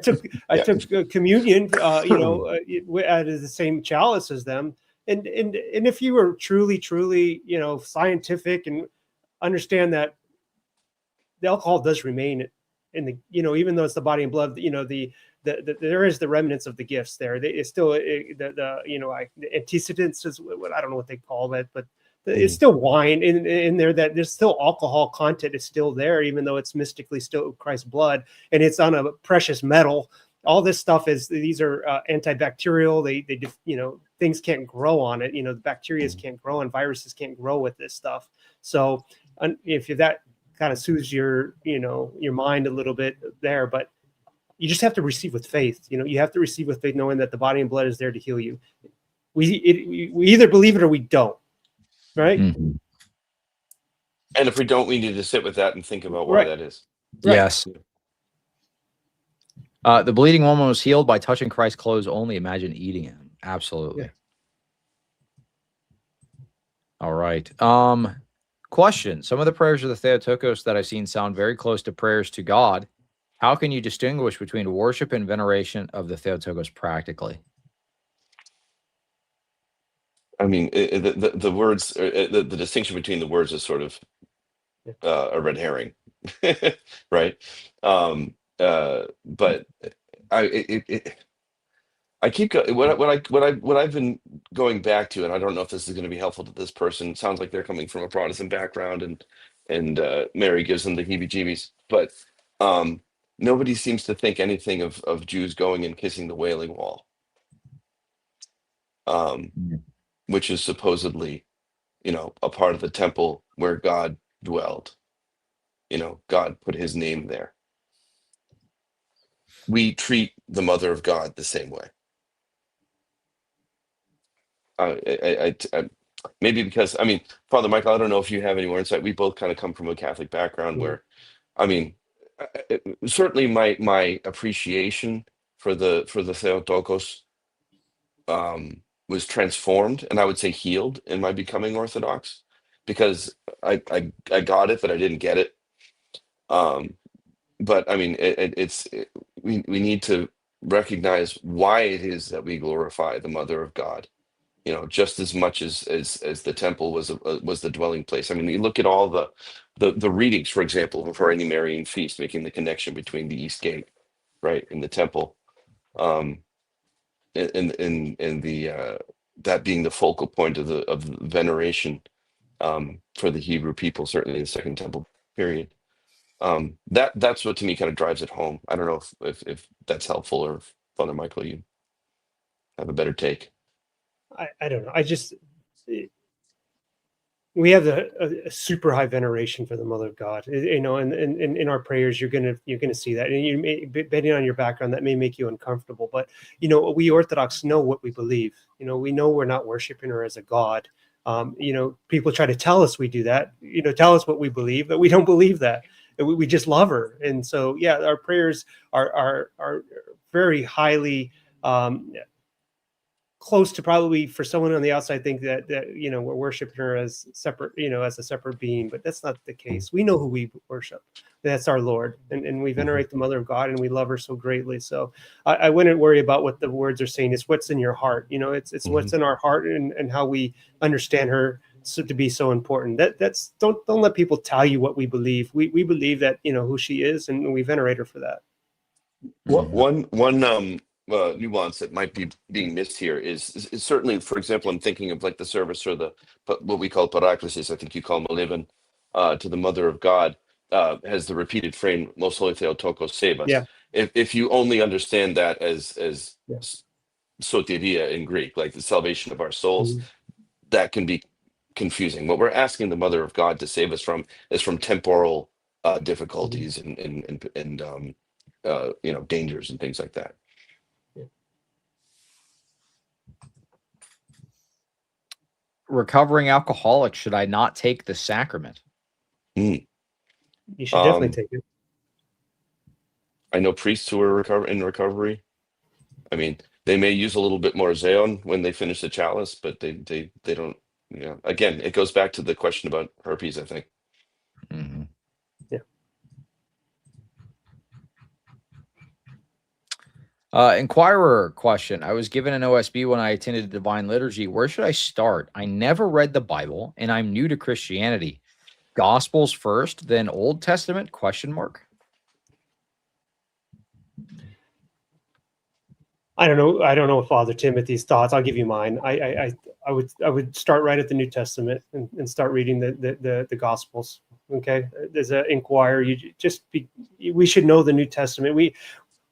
D: took communion, out of the same chalice as them. And if you were truly, scientific and understand that the alcohol does remain in the, even though it's the body and blood, there is the remnants of the gifts there. It's still the antecedents is what I don't know what they call that, but it's still wine in there. That there's still alcohol content is still there, even though it's mystically still Christ's blood, and it's on a precious metal. All this stuff these are antibacterial. They things can't grow on it. The bacteria can't grow and viruses can't grow with this stuff. So if that kind of soothes your mind a little bit there, but you just have to receive with faith. You have to receive with faith, knowing that the body and blood is there to heal you. We either believe it or we don't. Right.
C: And if we don't, we need to sit with that and think about why that is.
A: Right. Yes. The bleeding woman was healed by touching Christ's clothes only. Imagine eating him. Absolutely. Yeah. All right. Question. Some of the prayers of the Theotokos that I've seen sound very close to prayers to God. How can you distinguish between worship and veneration of the Theotokos practically?
C: I mean, the words, the distinction between the words is sort of a red herring, right? But I keep what I've been going back to, and I don't know if this is going to be helpful to this person. It sounds like they're coming from a Protestant background, and Mary gives them the heebie-jeebies. But nobody seems to think anything of Jews going and kissing the Wailing Wall. Which is supposedly, a part of the temple where God dwelled. God put his name there. We treat the Mother of God the same way. Maybe because, Father Michael, I don't know if you have any more insight. We both kind of come from a Catholic background where, certainly my appreciation for the Theotokos was transformed, and I would say healed in my becoming Orthodox, because I got it, but I didn't get it. But we need to recognize why it is that we glorify the Mother of God, just as much as the temple was the dwelling place. You look at all the readings, for example, for any Marian feast, making the connection between the East Gate, right, and the temple. In the that being the focal point of the veneration for the Hebrew people, certainly in the Second Temple period. That's what to me kind of drives it home. I don't know if that's helpful, or if, Father Michael, you have a better take.
D: I don't know. We have a super high veneration for the Mother of God, and in our prayers, you're gonna see that, and depending on your background, that may make you uncomfortable. But we Orthodox know what we believe. We know we're not worshiping her as a god. People try to tell us we do that. Tell us what we believe, but we don't believe that. We just love her, and so our prayers are very highly. Close to probably for someone on the outside think that we're worshiping her as separate, as a separate being, but that's not the case. We know who we worship. That's our Lord, and we venerate the Mother of God, and we love her so greatly. So I wouldn't worry about what the words are saying. It's what's in your heart. It's what's in our heart, and how we understand her to be so important. That's don't let people tell you what we believe. We believe that who she is, and we venerate her for that.
C: One nuance that might be being missed here is certainly, for example, I'm thinking of like the service or what we call paraklesis, I think you call Moleben, to the Mother of God, has the repeated frame, Most Holy Theotokos save us.
D: Yeah.
C: If you only understand that as
D: Yeah.
C: soteria in Greek, like the salvation of our souls,
D: Mhm.
C: that can be confusing. What we're asking the Mother of God to save us from is from temporal difficulties and dangers and things like that.
A: Recovering alcoholic, should I not take the sacrament?
D: You should definitely take it.
C: I know priests who are in recovery. I mean, they may use a little bit more Zeon when they finish the chalice, but they don't. Again, it goes back to the question about herpes, I think.
A: Mm-hmm. Inquirer question. I was given an OSB when I attended the Divine Liturgy. Where should I start? I never read the Bible, and I'm new to Christianity. Gospels first, then Old Testament? Question mark.
D: I don't know Father Timothy's thoughts. I'll give you mine. I would start right at the New Testament and start reading the Gospels. Okay, there's an inquirer. We should know the New Testament.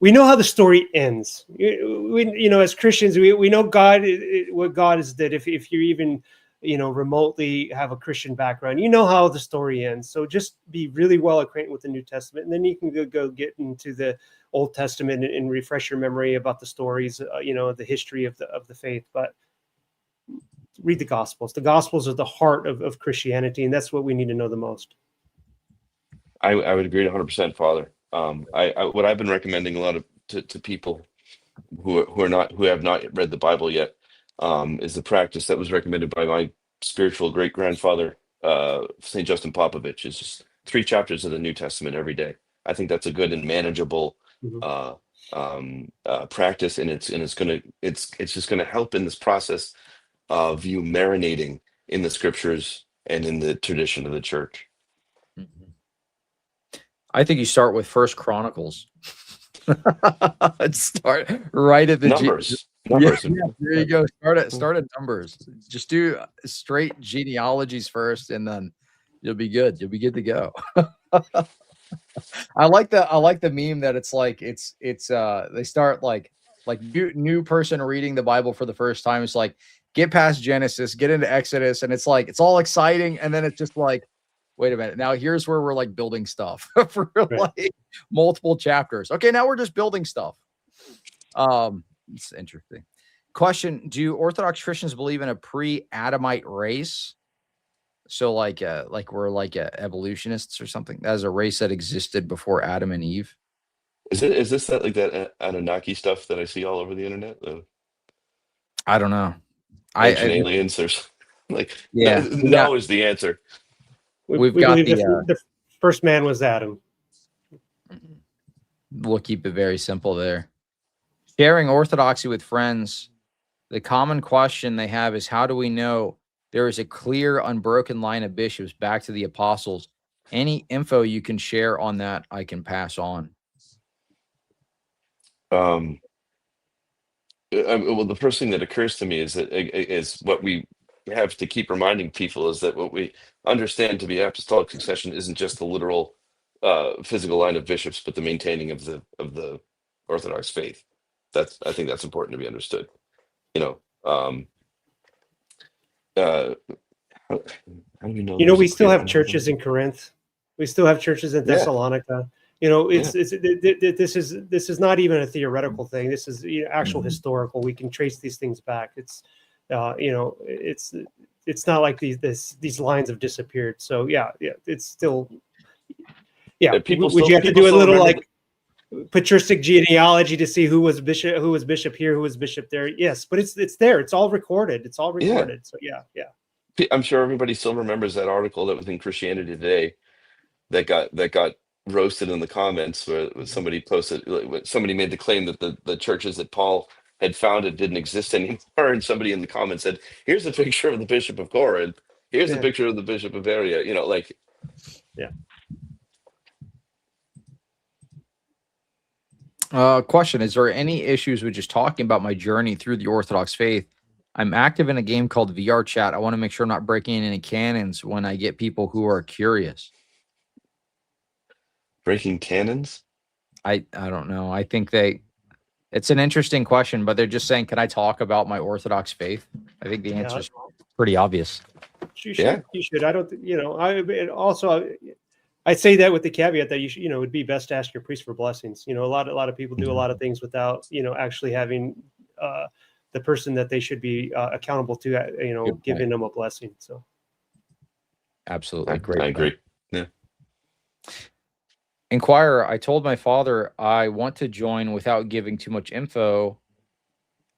D: We know how the story ends. We as Christians, we know God. What God is that if you even remotely have a Christian background, you know how the story ends. So just be really well acquainted with the New Testament, and then you can go get into the Old Testament and refresh your memory about the stories, the history of the faith. But read the Gospels. The Gospels are the heart of Christianity, and that's what we need to know the most.
C: I would agree 100%, Father. What I've been recommending a lot to people who have not read the Bible yet is the practice that was recommended by my spiritual great grandfather, St. Justin Popovich. Is just 3 chapters of the New Testament every day. I think that's a good and manageable practice, and it's just gonna help in this process of you marinating in the scriptures and in the tradition of the church.
A: I think you start with First Chronicles. Start right at the
C: Numbers.
A: Yeah, there you go. Start at Numbers. Just do straight genealogies first, and then you'll be good. You'll be good to go. I like the meme that it's like they start like new person reading the Bible for the first time. It's like, get past Genesis, get into Exodus, and it's like it's all exciting, and then it's just like, wait a minute, now here's where we're like building stuff for like multiple chapters. Okay, now we're just building stuff. It's interesting. Question: do Orthodox Christians believe in a pre-Adamite race? So like we're like evolutionists or something, as a race that existed before Adam and Eve.
C: Is this that Anunnaki stuff that I see all over the internet?
A: I don't know.
C: Ancient aliens or like
A: yeah,
C: no is the answer.
D: We
A: got
D: believe the first man was Adam.
A: We'll keep it very simple there. Sharing Orthodoxy with friends. The common question they have is, how do we know there is a clear, unbroken line of bishops back to the apostles? Any info you can share on that, I can pass on.
C: Well, the first thing that occurs to me is what we have to keep reminding people is that what we understand to be apostolic succession isn't just the literal physical line of bishops, but the maintaining of the Orthodox faith. I think that's important to be understood. How do you know?
D: We still have churches in Corinth. We still have churches in Thessalonica. This is not even a theoretical thing. This is actual historical. We can trace these things back. It's it's not like these lines have disappeared. So yeah, it's still would you have to do a little like patristic genealogy to see who was bishop here, who was bishop there? Yes, but it's there. It's all recorded. It's all recorded. So yeah.
C: I'm sure everybody still remembers that article that was in Christianity Today that got roasted in the comments where somebody made the claim that the churches that Paul had founded didn't exist anymore, and somebody in the comments said, here's a picture of the Bishop of Corinth, here's a picture of the Bishop of Area,
A: Question: is there any issues with just talking about my journey through the Orthodox faith? I'm active in a game called VR Chat. I want to make sure I'm not breaking in any canons when I get people who are curious.
C: Breaking cannons?
A: I don't know. I think it's an interesting question, but they're just saying, can I talk about my Orthodox faith? I think the
D: Yeah.
A: answer is pretty obvious.
D: You should.
C: Yeah.
D: You should. I don't. And also, I say that with the caveat that you should. It'd be best to ask your priest for blessings. A lot of people do a lot of things without actually having the person that they should be accountable to. Giving them a blessing. So.
A: Absolutely, great.
C: I agree. Yeah.
A: Inquirer: I told my father I want to join without giving too much info.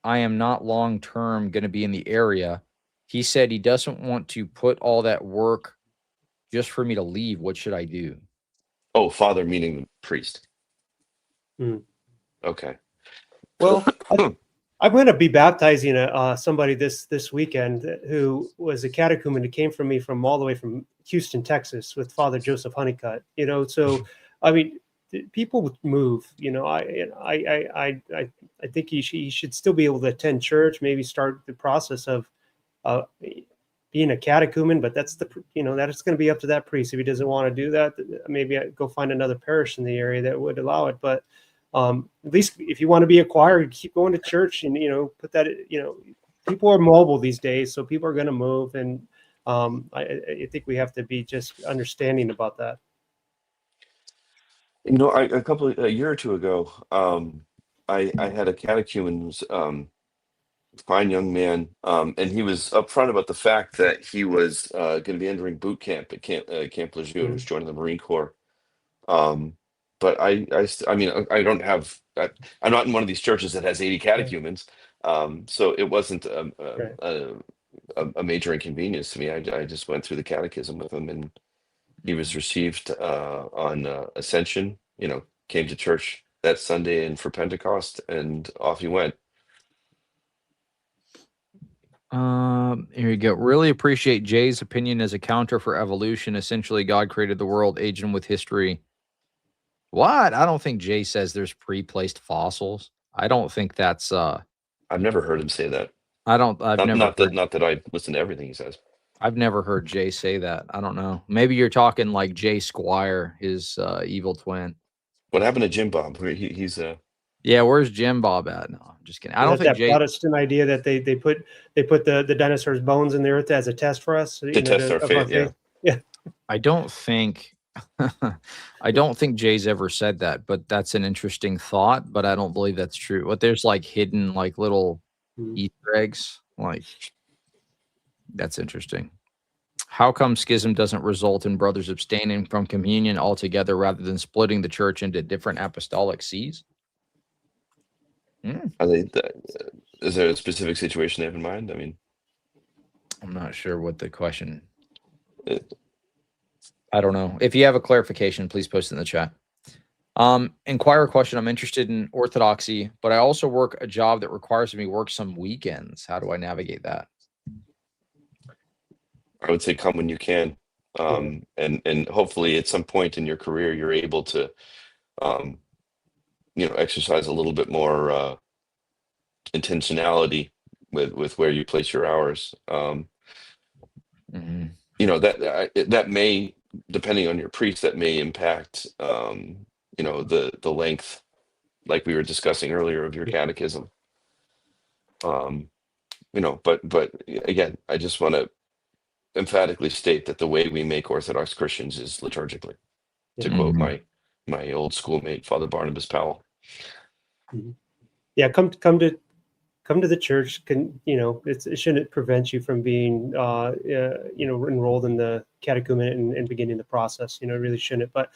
A: I am not long term going to be in the area. He said he doesn't want to put all that work just for me to leave. What should I do?
C: Oh, father meaning the priest.
D: Mm.
C: Okay.
D: Well, I'm going to be baptizing somebody this weekend who was a catechumen who came from me from all the way from Houston, Texas, with Father Joseph Honeycutt. So I mean, people move. I think he should still be able to attend church. Maybe start the process of being a catechumen, but that's that it's going to be up to that priest. If he doesn't want to do that, maybe I go find another parish in the area that would allow it. But at least if you want to be a choir, keep going to church and put that. People are mobile these days, so people are going to move, and I think we have to be just understanding about that.
C: A year or two ago, I had a catechumen who's fine young man, and he was upfront about the fact that he was going to be entering boot camp at Camp Lejeune. He was joining the Marine Corps. But I mean, I don't have. I'm not in one of these churches that has 80 catechumens, so it wasn't a major inconvenience to me. I just went through the catechism with him, and he was received on Ascension. Came to church that Sunday and for Pentecost, and off he went.
A: Here you go. Really appreciate Jay's opinion as a counter for evolution. Essentially, God created the world, aging with history. What? I don't think Jay says there's pre-placed fossils. I don't think that's
C: I've never heard him say that.
A: I've never heard,
C: not that I listen to everything he says.
A: I've never heard Jay say that. I don't know. Maybe you're talking like Jay Squire, his evil twin.
C: What happened to Jim Bob? He's
A: Yeah, where's Jim Bob at? No, I'm just kidding. I don't think
D: that
A: Jay.
D: Protestant idea that they put the dinosaurs' bones in the earth as a test for us
C: to test our faith.
D: Yeah.
A: I don't think Jay's ever said that, but that's an interesting thought, but I don't believe that's true. But there's like hidden like little Easter eggs. Like that's interesting. How come schism doesn't result in brothers abstaining from communion altogether rather than splitting the church into different apostolic sees?
C: Are they? Is there a specific situation they have in mind? I mean,
A: I'm not sure what the question. I don't know. If you have a clarification, please post it in the chat. Inquire question. I'm interested in Orthodoxy, but I also work a job that requires me to work some weekends. How do I navigate that?
C: I would say come when you can, and hopefully at some point in your career you're able to, exercise a little bit more intentionality with where you place your hours. That may, depending on your priest, that may impact the length, like we were discussing earlier, of your catechism. But again, I just want to emphatically state that the way we make Orthodox Christians is liturgically, to quote my old schoolmate, Father Barnabas Powell.
D: Yeah, come to the church. It shouldn't prevent you from being enrolled in the catechumen and beginning the process. It really shouldn't. But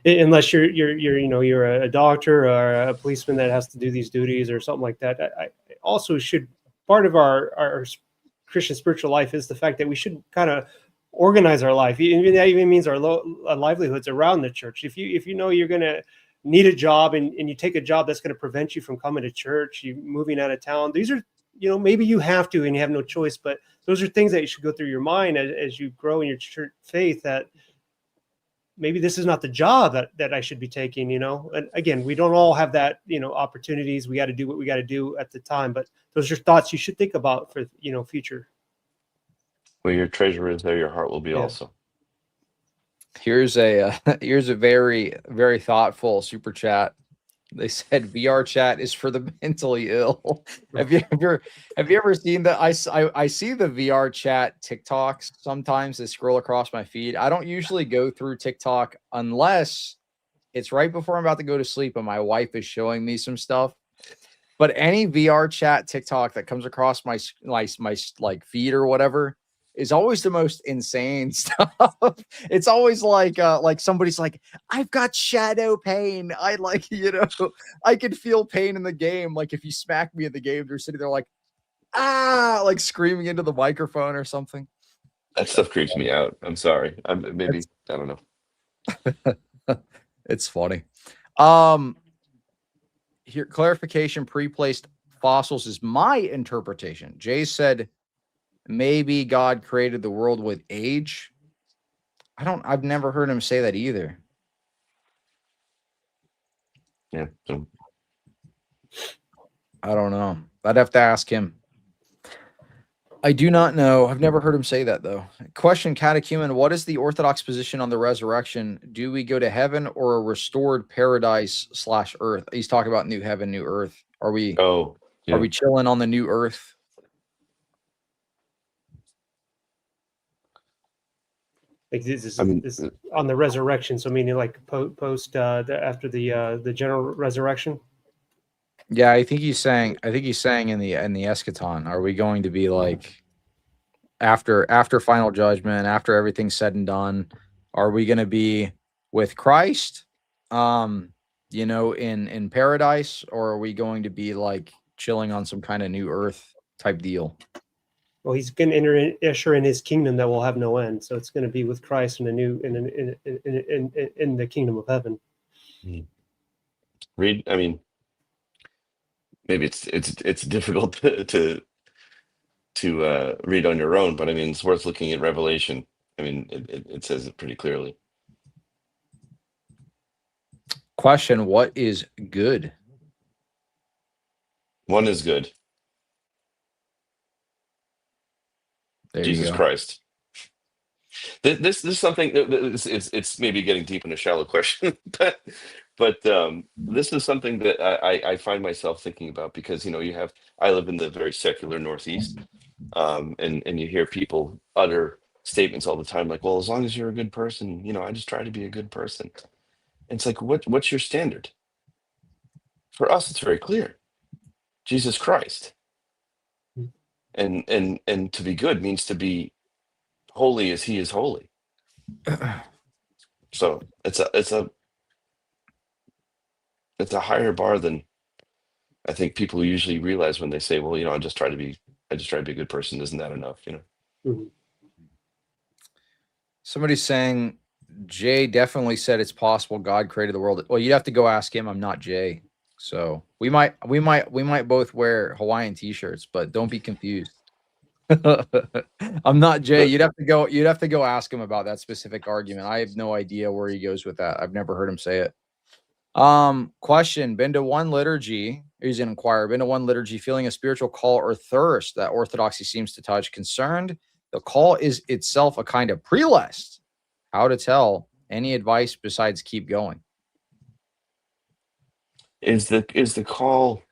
D: unless you're a doctor or a policeman that has to do these duties or something like that, I also should, part of our Christian spiritual life is the fact that we should kind of organize our life. That even means our livelihoods around the church. If you know you're going to need a job and you take a job that's going to prevent you from coming to church, you moving out of town, these are, maybe you have to and you have no choice, but those are things that you should go through your mind as you grow in your church faith, that maybe this is not the job that I should be taking, and again, we don't all have that, opportunities. We got to do what we got to do at the time, but those are thoughts you should think about for, future.
C: Where your treasure is, there your heart will be
D: Yeah.
C: also.
A: Here's a here's a very, very thoughtful super chat. They said VR chat is for the mentally ill. Have you ever seen that? I see the VR chat TikToks sometimes. They scroll across my feed. I don't usually go through TikTok unless it's right before I'm about to go to sleep and my wife is showing me some stuff. But any VR chat TikTok that comes across my like feed or whatever is always the most insane stuff. It's always like somebody's like, I've got shadow pain. I I can feel pain in the game. Like if you smack me in the game, they're sitting there like, ah, like screaming into the microphone or something.
C: That stuff creeps me out. I'm sorry. I don't know.
A: It's funny. Here, clarification, pre-placed fossils is my interpretation. Jay said maybe God created the world with age. I've never heard him say that either.
C: Yeah. So.
A: I don't know. I'd have to ask him. I do not know. I've never heard him say that, though. Question, catechumen, what is the Orthodox position on the resurrection? Do we go to heaven or a restored paradise / earth? He's talking about new heaven, new earth. Are we
C: Are
A: we chilling on the new earth?
D: Like this is on the resurrection, so meaning like post after the general resurrection.
A: Yeah, I think he's saying in the eschaton, are we going to be like after final judgment, after everything's said and done, are we going to be with Christ in paradise, or are we going to be like chilling on some kind of new earth type deal?
D: Well, he's going to usher in his kingdom that will have no end. So it's going to be with Christ in the kingdom of heaven.
C: Read. I mean, maybe it's difficult to read on your own, but I mean, it's worth looking at Revelation. I mean, it says it pretty clearly.
A: Question: what is good?
C: One is good.
A: There
C: Jesus Christ. This is something. It's maybe getting deep in a shallow question, but this is something that I find myself thinking about because I live in the very secular Northeast, and you hear people utter statements all the time like, well, as long as you're a good person, I just try to be a good person. And it's like, what's your standard? For us, it's very clear. Jesus Christ. And to be good means to be holy as he is holy. So it's a higher bar than I think people usually realize when they say, well, I just try to be a good person. Isn't that enough?
D: Mm-hmm.
A: Somebody's saying Jay definitely said it's possible God created the world. Well, you'd have to go ask him. I'm not Jay. So we might both wear Hawaiian t-shirts, but don't be confused. I'm not Jay. You'd have to go ask him about that specific argument. I have no idea where he goes with that. I've never heard him say it. Question, been to one liturgy, he's an inquirer, been to one liturgy, feeling a spiritual call or thirst that Orthodoxy seems to touch, concerned the call is itself a kind of prelest. How to tell? Any advice besides keep going?
C: Is the call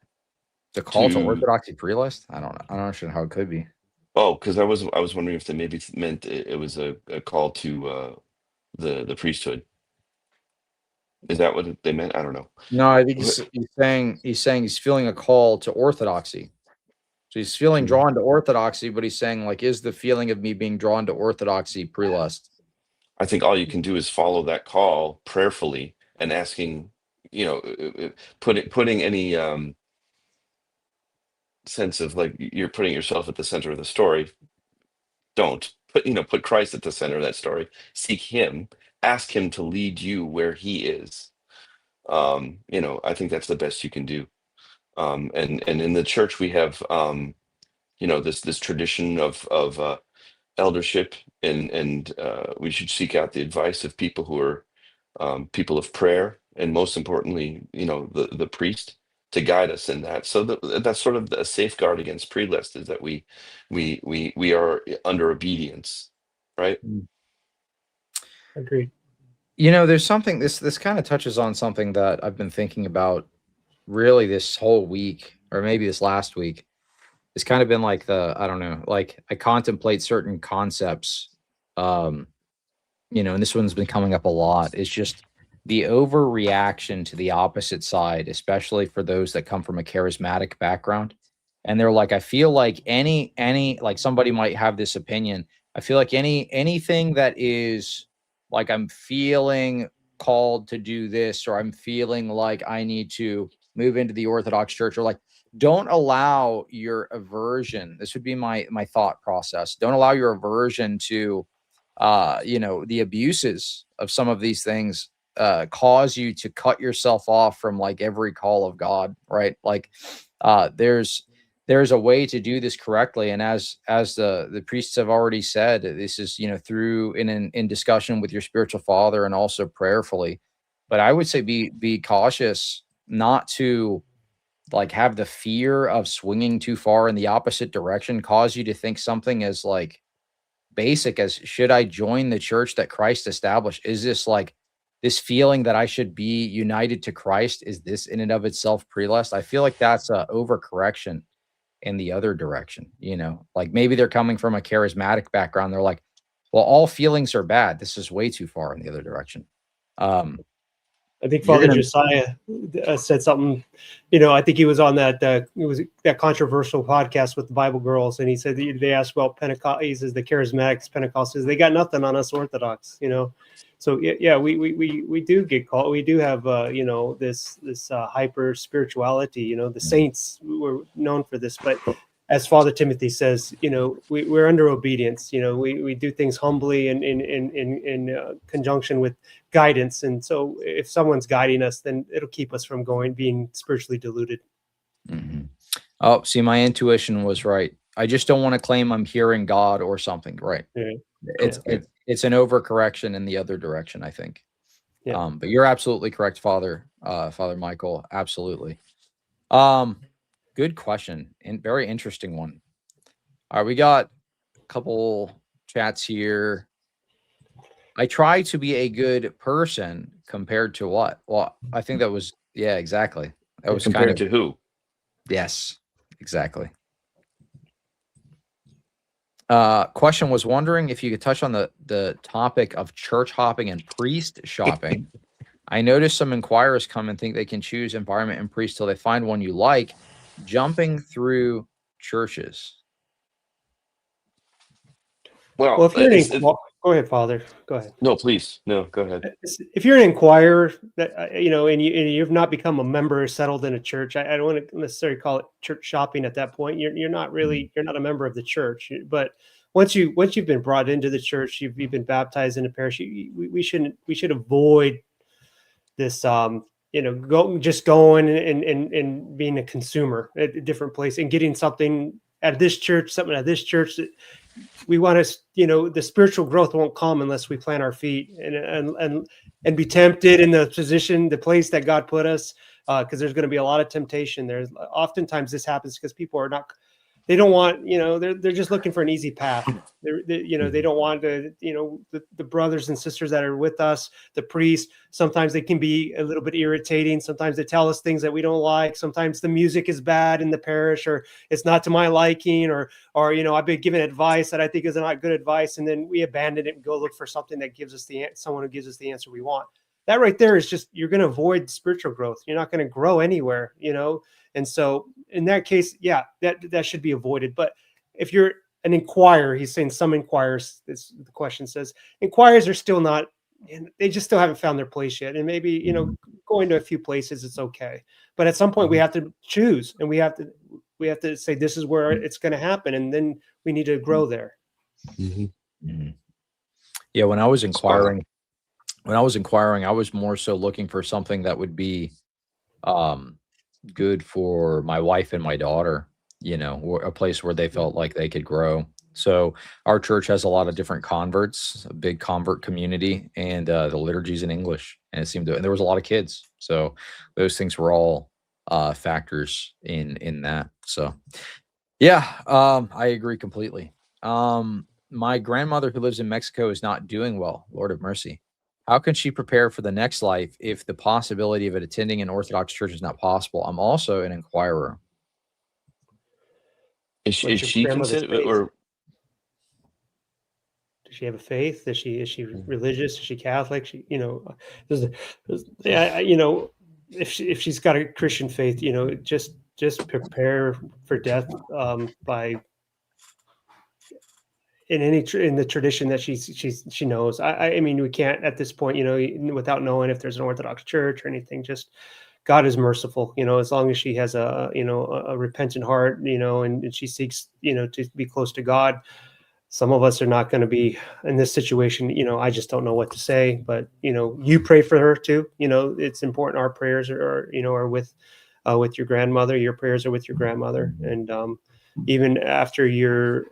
A: to Orthodoxy prelest? I don't understand how it could be.
C: Oh, because I was wondering if that maybe meant it was a call to the priesthood. Is that what they meant? I don't know.
A: No, I think he's saying he's feeling a call to Orthodoxy. So he's feeling drawn to Orthodoxy, but he's saying, like, is the feeling of me being drawn to Orthodoxy prelest?
C: I think all you can do is follow that call prayerfully and asking, putting any sense of like you're putting yourself at the center of the story. Don't put Christ at the center of that story. Seek him, ask him to lead you where he is. I think that's the best you can do. And in the church we have this tradition of eldership, and we should seek out the advice of people who are people of prayer, and most importantly, the priest to guide us in that. So that's sort of a safeguard against pre-list, is that we are under obedience, right?
D: Agreed.
A: There's something, this kind of touches on something that I've been thinking about really this whole week, or maybe this last week. It's kind of been like I don't know, like I contemplate certain concepts, um, and this one's been coming up a lot. It's just the overreaction to the opposite side, especially for those that come from a charismatic background. And they're like, I feel like like somebody might have this opinion. I feel like anything that is like, I'm feeling called to do this, or I'm feeling like I need to move into the Orthodox Church, or like, don't allow your aversion. This would be my thought process. Don't allow your aversion to the abuses of some of these things cause you to cut yourself off from like every call of God, right? Like there's a way to do this correctly, and as the priests have already said, this is through in discussion with your spiritual father, and also prayerfully. But I would say be cautious not to like have the fear of swinging too far in the opposite direction cause you to think something as like basic as, should I join the church that Christ established? Is this like this feeling that I should be united to Christ? Is this in and of itself pre-lust? I feel like that's a overcorrection in the other direction. Like maybe they're coming from a charismatic background. They're like, well, all feelings are bad. This is way too far in the other direction.
D: I think Father Josiah said something, I think he was on that, it was that controversial podcast with the Bible girls. And he said, they asked about Pentecost. He says the charismatics, Pentecostals, they got nothing on us Orthodox, So yeah, we do get called. We do have, this hyper spirituality, the saints were known for this, but as Father Timothy says, we're under obedience. We do things humbly and in conjunction with guidance. And so, if someone's guiding us, then it'll keep us from being spiritually deluded.
A: Mm-hmm. Oh, see, my intuition was right. I just don't want to claim I'm hearing God or something. Right? Yeah. It's an overcorrection in the other direction, I think. Yeah. But you're absolutely correct, Father Michael. Absolutely. Good question, and very interesting one. All right, we got a couple chats here. I try to be a good person compared to what? Well, I think that was, yeah, exactly. That was
C: compared
A: kind of
C: to who?
A: Yes, exactly. Question was wondering if you could touch on the topic of church hopping and priest shopping. I noticed some inquirers come and think they can choose environment and priest till they find one you like, jumping through churches.
C: Well,
D: if you're go ahead, Father. Go ahead.
C: No, please. No, go ahead.
D: If you're an inquirer, and you've not become a member or settled in a church, I don't want to necessarily call it church shopping at that point. You're not a member of the church. But once you've been brought into the church, you've been baptized in a parish. We should avoid this. Going and being a consumer at a different place and getting something at this church, something at this church. We want to, the spiritual growth won't come unless we plant our feet and be tempted in the place that God put us. Because there's going to be a lot of temptation. There's oftentimes this happens because people they don't want, they're just looking for an easy path. They don't want to, the brothers and sisters that are with us, the priest, sometimes they can be a little bit irritating. Sometimes they tell us things that we don't like. Sometimes the music is bad in the parish, or it's not to my liking, or I've been given advice that I think is not good advice. And then we abandon it and go look for something that gives us someone who gives us the answer we want. That right there is just, you're going to avoid spiritual growth. You're not going to grow anywhere, And so in that case, yeah, that should be avoided. But if you're an inquirer, he's saying some inquirers, the question says, inquirers are still not, they just still haven't found their place yet. And maybe, going to a few places, it's okay. But at some point we have to choose, and we have to say, this is where it's going to happen. And then we need to grow there.
C: Mm-hmm.
A: Mm-hmm. Yeah. When I was inquiring, I was more so looking for something that would be, good for my wife and my daughter, a place where they felt like they could grow. So our church has a lot of different converts, a big convert community, and the liturgy's in English. And it seemed to, and there was a lot of kids. So those things were all factors in that. So yeah, I agree completely. My grandmother who lives in Mexico is not doing well. Lord have mercy. How can she prepare for the next life if the possibility of it attending an Orthodox church is not possible? I'm also an inquirer.
C: Is
D: What's your
C: she
D: grandmother's
C: considered,
D: faith?
C: or
D: Does she have a faith? Is she religious? Is she Catholic? She, yeah, if she's got a Christian faith, just prepare for death by in the tradition that she knows. I mean, we can't at this point, without knowing if there's an Orthodox church or anything. Just God is merciful, as long as she has a repentant heart, and she seeks, to be close to God. Some of us are not going to be in this situation. I just don't know what to say, but you pray for her too. It's important. Our prayers are with your grandmother. Your prayers are with your grandmother, and even after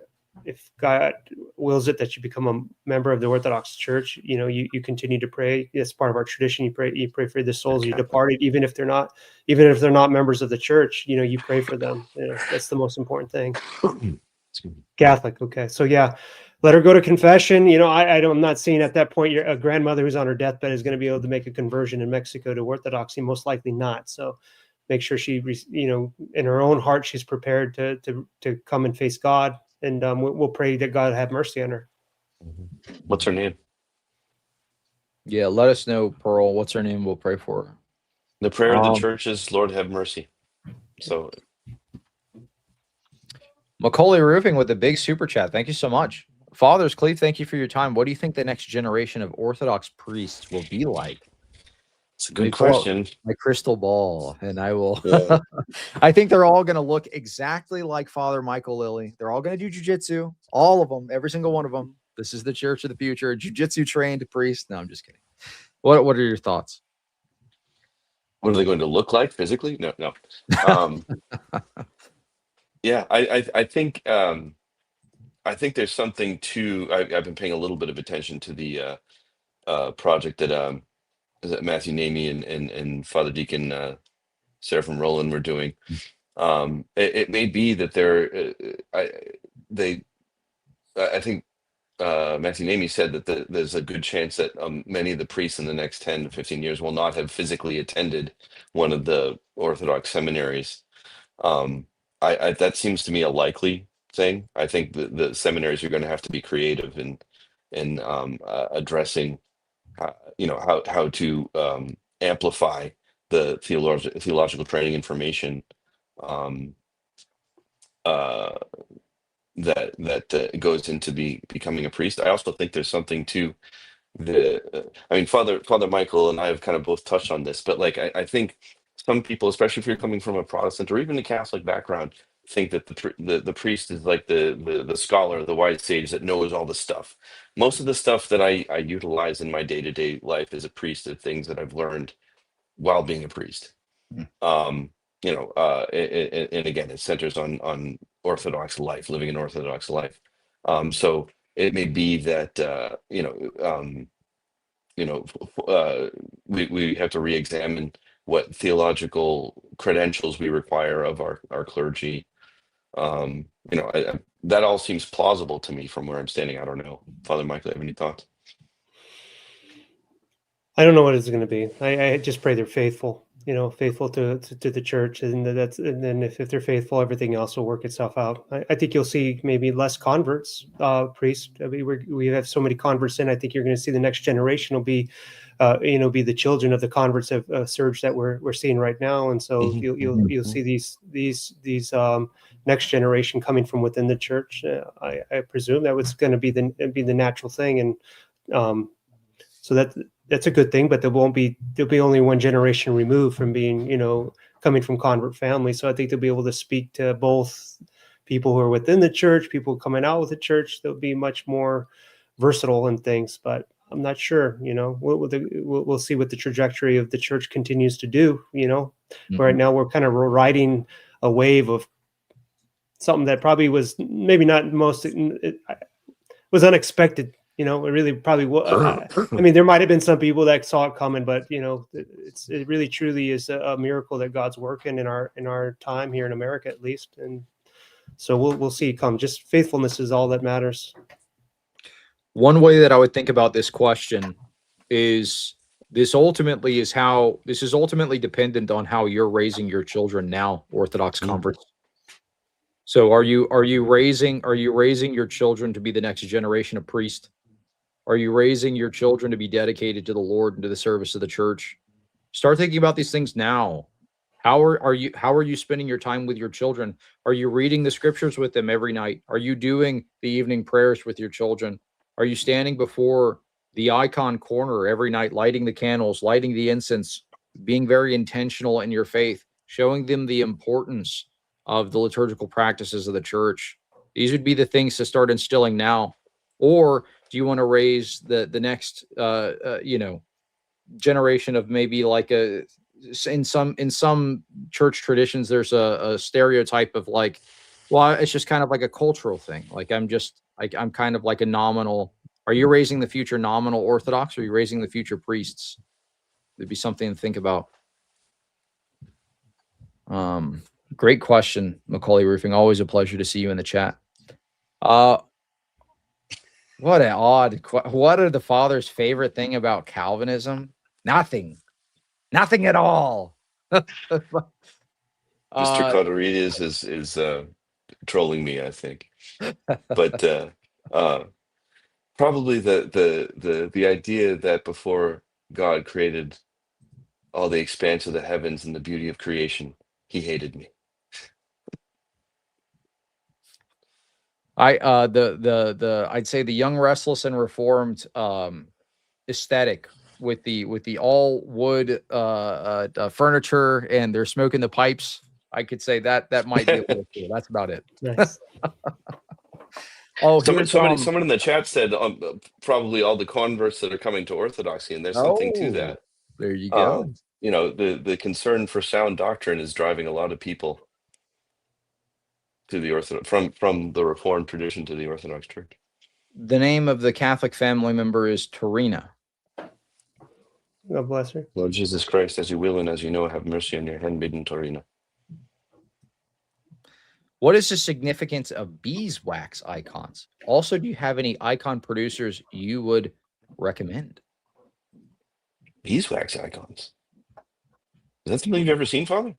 D: if God wills it that you become a member of the Orthodox Church, you continue to pray. It's part of our tradition. You pray for the souls you departed, even if they're not members of the church. You pray for them. That's the most important thing. Catholic. Okay. So yeah, let her go to confession. I'm not seeing at that point a grandmother who's on her deathbed is going to be able to make a conversion in Mexico to Orthodoxy. Most likely not. So make sure she, in her own heart, she's prepared to come and face God. And we'll pray that God have mercy on her.
C: what's her name?
A: Yeah, let us know, Pearl. What's her name? We'll pray for her.
C: The prayer of the church is, Lord have mercy. So
A: Macaulay Roofing with a big super chat. Thank you so much. Fathers, Cleve, thank you for your time. What do you think the next generation of Orthodox priests will be like?
C: it's a good question.
A: My crystal ball, and I will.
C: Yeah.
A: I think they're all going to look exactly like Father Michael Lillie. They're all going to do jujitsu. All of them, every single one of them. This is the church of the future. Jujitsu trained priest. No, I'm just kidding. What are your thoughts?
C: What are they going to look like physically? No. Yeah, I think there's something to. I've been paying a little bit of attention to the project that is that Matthew Namey and Father Deacon Seraphim Roland were doing. It may be that I think Matthew Namey said that there's a good chance that many of the priests in the next 10 to 15 years will not have physically attended one of the Orthodox seminaries. That seems to me a likely thing. I think the seminaries are going to have to be creative in addressing how to amplify the theological training information that goes into becoming a priest. I also think there's something to Father Michael and I have kind of both touched on this, but like I think some people, especially if you're coming from a Protestant or even a Catholic background, think that the priest is like the scholar, the wise sage that knows all the stuff. Most of the stuff that I utilize in my day-to-day life as a priest are things that I've learned while being a priest. And again, it centers on Orthodox life, living an Orthodox life. So it may be that we have to re-examine what theological credentials we require of our clergy. That all seems plausible to me from where I'm standing. I don't know, Father Michael, have any thoughts?
D: I don't know what it's going to be. I just pray they're faithful, faithful to the church, and then if they're faithful, everything else will work itself out. I think you'll see maybe less converts, priests. I mean, we have so many converts in. I think you're going to see the next generation will be the children of the converts of surge that we're seeing right now, and so you'll see these next generation coming from within the church. I presume that was going to be the natural thing, and so that's a good thing, but there'll be only one generation removed from being, coming from convert families. So I think they'll be able to speak to both people who are within the church, people coming out with the church. They'll be much more versatile in things, but I'm not sure, we'll see what the trajectory of the church continues to do, Right now we're kind of riding a wave of something that probably was maybe not most, it was unexpected. You know, it really probably was. I mean, there might have been some people that saw it coming, but you know, it really truly is a miracle that God's working in our time here in America, at least. And so we'll see it come. Just faithfulness is all that matters.
A: One way that I would think about this question is this is ultimately dependent on how you're raising your children now, Orthodox converts. So are you raising your children to be the next generation of priests? Are you raising your children to be dedicated to the Lord and to the service of the church? Start thinking about these things now. How are you spending your time with your children? Are you reading the scriptures with them every night? Are you doing the evening prayers with your children? Are you standing before the icon corner every night, lighting the candles, lighting the incense, being very intentional in your faith, showing them the importance of the liturgical practices of the church? These would be the things to start instilling now. Or do you want to raise the next generation of maybe like in some church traditions, there's a stereotype of like, well, it's just kind of like a cultural thing. Like I'm kind of like a nominal. Are you raising the future nominal Orthodox, or are you raising the future priests? It'd be something to think about. Great question, Macaulay Roofing. Always a pleasure to see you in the chat. What an odd. What are the father's favorite thing about Calvinism? Nothing at all.
C: Mr. Cotterides is trolling me, I think. But probably the idea that before God created all the expanse of the heavens and the beauty of creation, he hated me.
A: I'd say the young, restless, and reformed aesthetic with the all wood furniture, and they're smoking the pipes. I could say that might be a little cool. That's about it.
D: Nice.
A: Oh,
C: someone in the chat said probably all the converts that are coming to Orthodoxy, and there's something to that.
A: There you go.
C: You know, the concern for sound doctrine is driving a lot of people to the Orthodox from the Reformed tradition to the Orthodox Church.
A: The name of the Catholic family member is Terina.
D: God bless her.
C: Lord Jesus Christ, as you will and as you know, have mercy on your handmaiden Terina.
A: What is the significance of beeswax icons? Also, do you have any icon producers you would recommend?
C: Beeswax icons. Is that something you've ever seen, Father?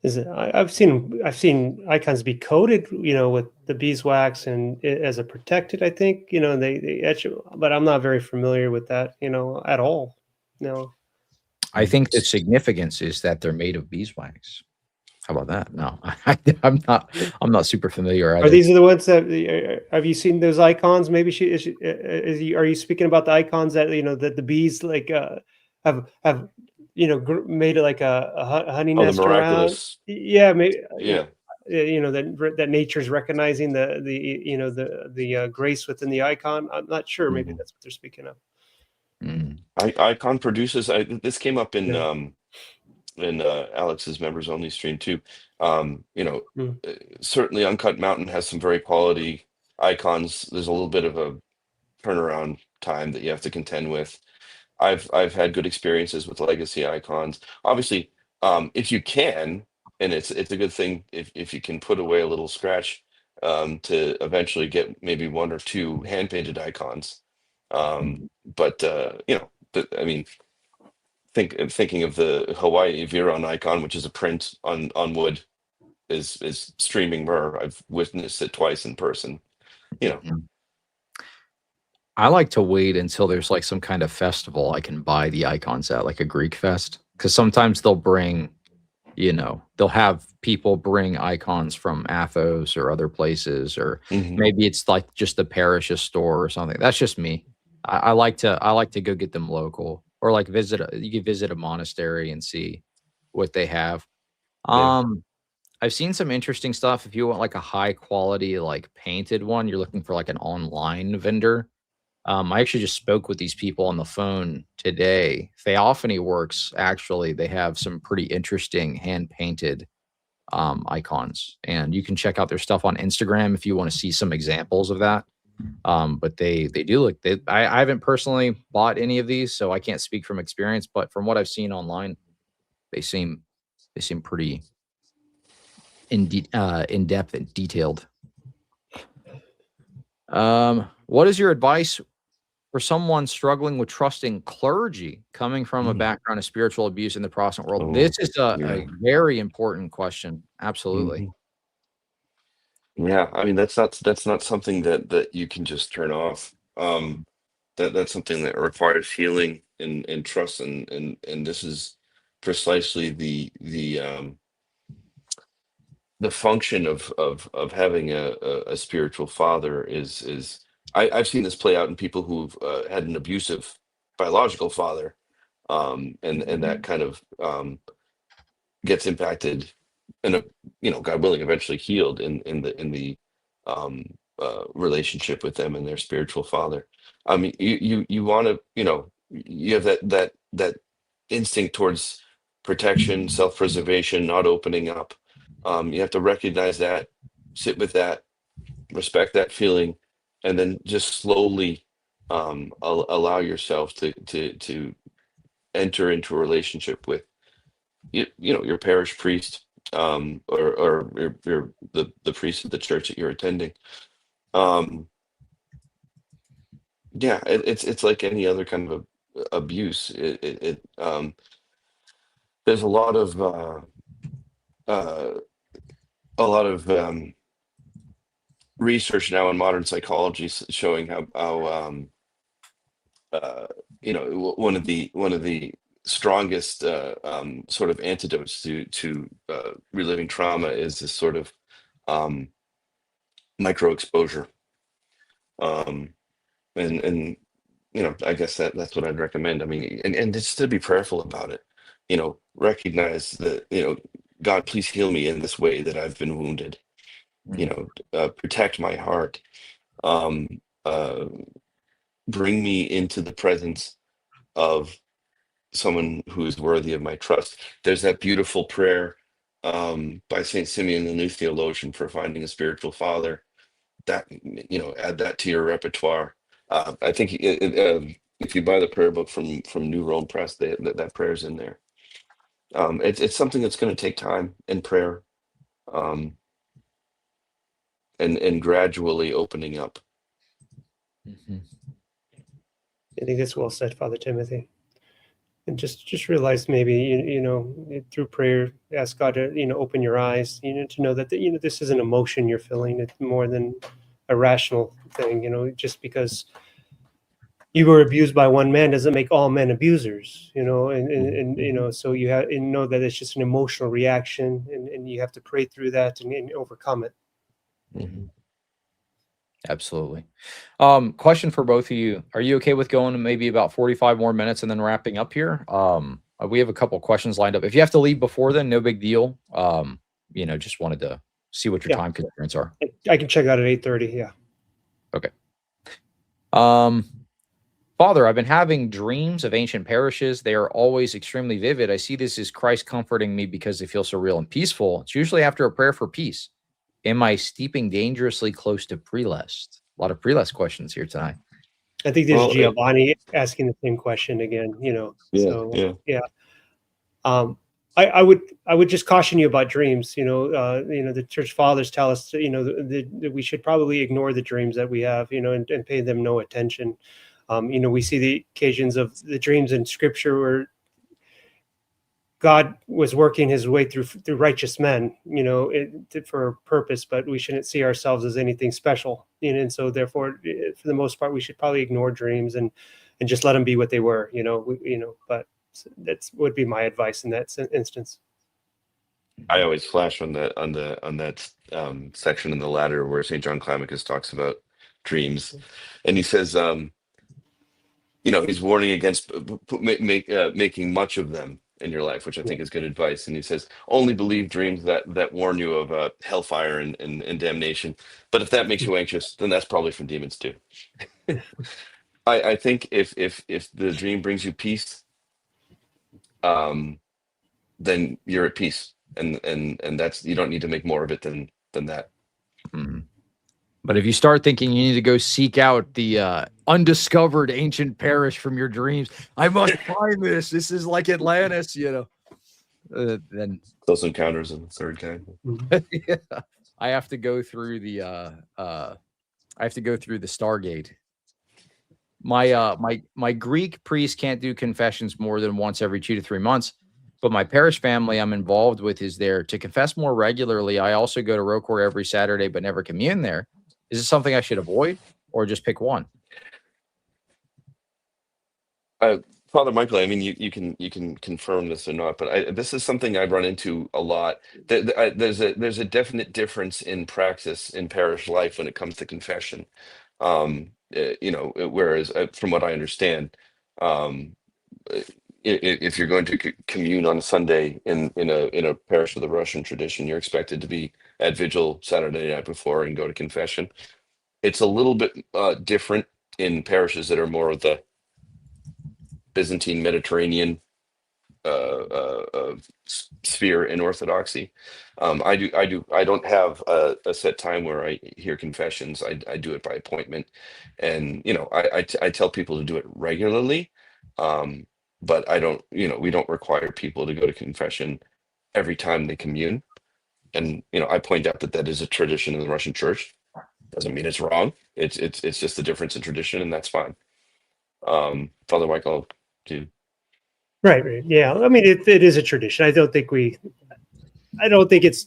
D: Is it? I've seen icons be coated, you know, with the beeswax and as a protected. I think, you know, they etch it, but I'm not very familiar with that, you know, at all. No.
A: I think the significance is that they're made of beeswax. How about that? No, I'm not super familiar.
D: Are these the ones that have you seen those icons? Maybe are you speaking about the icons that, you know, that the bees like have you know made it like a honey nest
C: the miraculous.
D: around? Yeah, maybe.
C: Yeah.
D: You know that nature's recognizing the grace within the icon. I'm not sure. Maybe that's what they're speaking of.
C: Icon produces. This came up in Alex's members only stream too. You know, certainly Uncut Mountain has some very quality icons. There's a little bit of a turnaround time that you have to contend with. I've had good experiences with legacy icons. Obviously, if you can, and it's a good thing if you can put away a little scratch to eventually get maybe one or two hand painted icons. But you know, I mean, thinking of the Hawaii Viron icon, which is a print on wood, is streaming myrrh. I've witnessed it twice in person. You know.
A: I like to wait until there's like some kind of festival I can buy the icons at, like a Greek fest, because sometimes they'll bring, you know, they'll have people bring icons from Athos or other places, or maybe it's like just the parish's store or something. That's just me. I like to go get them local, or like you could visit a monastery and see what they have. I've seen some interesting stuff. If you want like a high quality, like painted one, you're looking for like an online vendor. I actually just spoke with these people on the phone today. Theophany Works, actually, they have some pretty interesting hand painted icons, and you can check out their stuff on Instagram if you want to see some examples of that. But they do look. I haven't personally bought any of these, so I can't speak from experience. But from what I've seen online, they seem pretty in depth and detailed. What is your advice for someone struggling with trusting clergy, coming from a background of spiritual abuse in the Protestant world?
C: Oh,
A: This is a
C: yeah.
A: very important question. Absolutely.
C: Yeah, I mean that's not something that you can just turn off. That's something that requires healing and trust, and this is precisely the function of having a spiritual father is I've seen this play out in people who've had an abusive biological father, and that kind of gets impacted, and God willing, eventually healed in the relationship with them and their spiritual father. I mean, you want to, you have that instinct towards protection, self-preservation, not opening up. You have to recognize that, sit with that, respect that feeling, and then just slowly allow yourself to enter into a relationship with your parish priest, or the priest of the church that you're attending. um yeah, it's like any other kind of abuse. There's uh a lot of research now in modern psychology showing how uh one of the strongest sort of antidotes to reliving trauma is this sort of um micro exposure. um and I guess that's what I'd recommend. I mean, and just to be prayerful about it. Recognize that, God, please heal me in this way that I've been wounded. Protect my heart. um uh Bring me into the presence of someone who is worthy of my trust. There's that beautiful prayer by Saint Simeon, the new theologian, for finding a spiritual father. That, add that to your repertoire. I think if you buy the prayer book from New Rome Press, that prayer's in there. It's something that's going to take time and prayer, um, and gradually opening up.
D: I think that's well said, Father Timothy. And just realize maybe through prayer, ask God to open your eyes, to know that this is an emotion you're feeling. It's more than a rational thing. Just because you were abused by one man doesn't make all men abusers. And so you have and know that it's just an emotional reaction, and you have to pray through that and overcome it.
A: Absolutely. Question for both of you. Are you okay with going maybe about 45 more minutes and then wrapping up here? We have a couple questions lined up. If you have to leave before then, no big deal. Just wanted to see what your time constraints are.
D: I can check out at 8:30. Yeah.
A: Okay. Father, I've been having dreams of ancient parishes. They are always extremely vivid. I see this as Christ comforting me because they feel so real and peaceful. It's usually after a prayer for peace. Am I steeping dangerously close to prelest? A lot of prelest questions here tonight.
D: I think there's Giovanni asking the same question again.
C: Yeah.
D: I would just caution you about dreams. The church fathers tell us, that we should probably ignore the dreams that we have, and pay them no attention. We see the occasions of the dreams in Scripture where God was working his way through righteous men, for a purpose, but we shouldn't see ourselves as anything special. And so therefore, for the most part, we should probably ignore dreams and just let them be what they were, but that would be my advice in that instance.
C: I always flash on that section in the ladder where St. John Climacus talks about dreams, and he says, he's warning against making much of them in your life, which I think is good advice. And he says, only believe dreams that warn you of hellfire and damnation. But if that makes you anxious, then that's probably from demons too. I think if the dream brings you peace, then you're at peace. and that's, you don't need to make more of it than that.
A: Mhm. But if you start thinking you need to go seek out the undiscovered ancient parish from your dreams, I must find this. This is like Atlantis, then
C: Close Encounters of the Third Kind.
A: yeah, I have to go through the Stargate. My Greek priest can't do confessions more than once every 2 to 3 months, but my parish family I'm involved with is there to confess more regularly. I also go to Rocor every Saturday, but never commune there. Is this something I should avoid or just pick one?
C: Father Michael, I mean, you can confirm this or not, but this is something I've run into a lot. There's a definite difference in practice in parish life when it comes to confession. Whereas from what I understand, um, if you're going to commune on a Sunday in a parish of the Russian tradition, you're expected to be at vigil Saturday night before and go to confession. It's a little bit different in parishes that are more of the Byzantine Mediterranean sphere in Orthodoxy. I don't have a set time where I hear confessions. I do it by appointment, and I tell people to do it regularly, but I don't, we don't require people to go to confession every time they commune. And I point out that that is a tradition in the Russian Church. Doesn't mean it's wrong. It's just a difference in tradition, and that's fine. Father Michael, do
D: Right. Yeah. I mean, it is a tradition. I don't think it's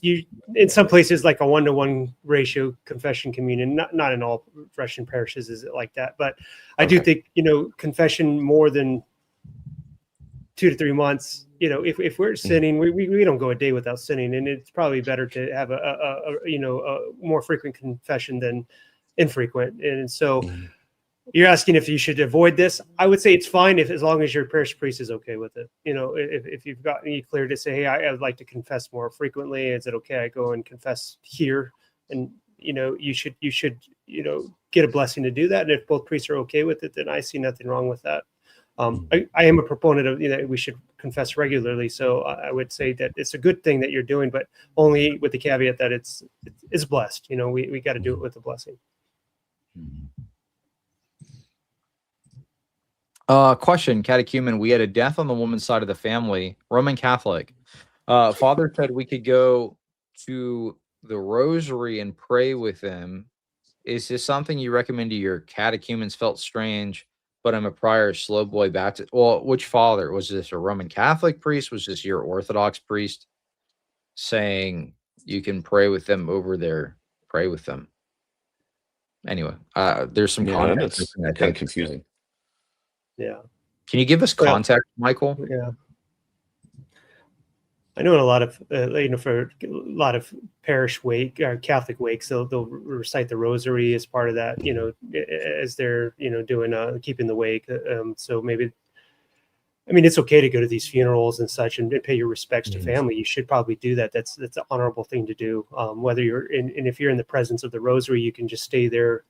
D: in some places like a 1-to-1 ratio confession communion. Not in all Russian parishes is it like that, but I do think confession more than 2 to 3 months. If we're sinning, we don't go a day without sinning, and it's probably better to have a more frequent confession than infrequent. And so you're asking if you should avoid this. I would say it's fine as long as your parish priest is okay with it. If you've got any clear to say, hey, I'd like to confess more frequently. Is it okay I go and confess here? And you should get a blessing to do that. And if both priests are okay with it, then I see nothing wrong with that. I am a proponent of we should confess regularly. So I would say that it's a good thing that you're doing, but only with the caveat that it's blessed. We got to do it with a blessing.
A: Question, catechumen. We had a death on the woman's side of the family, Roman Catholic. Father said we could go to the rosary and pray with them. Is this something you recommend to your catechumens? Felt strange, but I'm a prior slow boy Baptist. Well, which father? Was this a Roman Catholic priest? Was this your Orthodox priest saying you can pray with them over there? Pray with them. Anyway, there's some context.
C: That's kind of confusing.
D: Yeah.
A: Can you give us context, Michael?
D: Yeah. I know in a lot of, for a lot of parish wake or Catholic wakes, they'll recite the rosary as part of that, as they're, doing, keeping the wake. So maybe, I mean, it's okay to go to these funerals and such and pay your respects to family. You should probably do that. That's an honorable thing to do. Whether you're in, and if you're in the presence of the rosary, you can just stay there,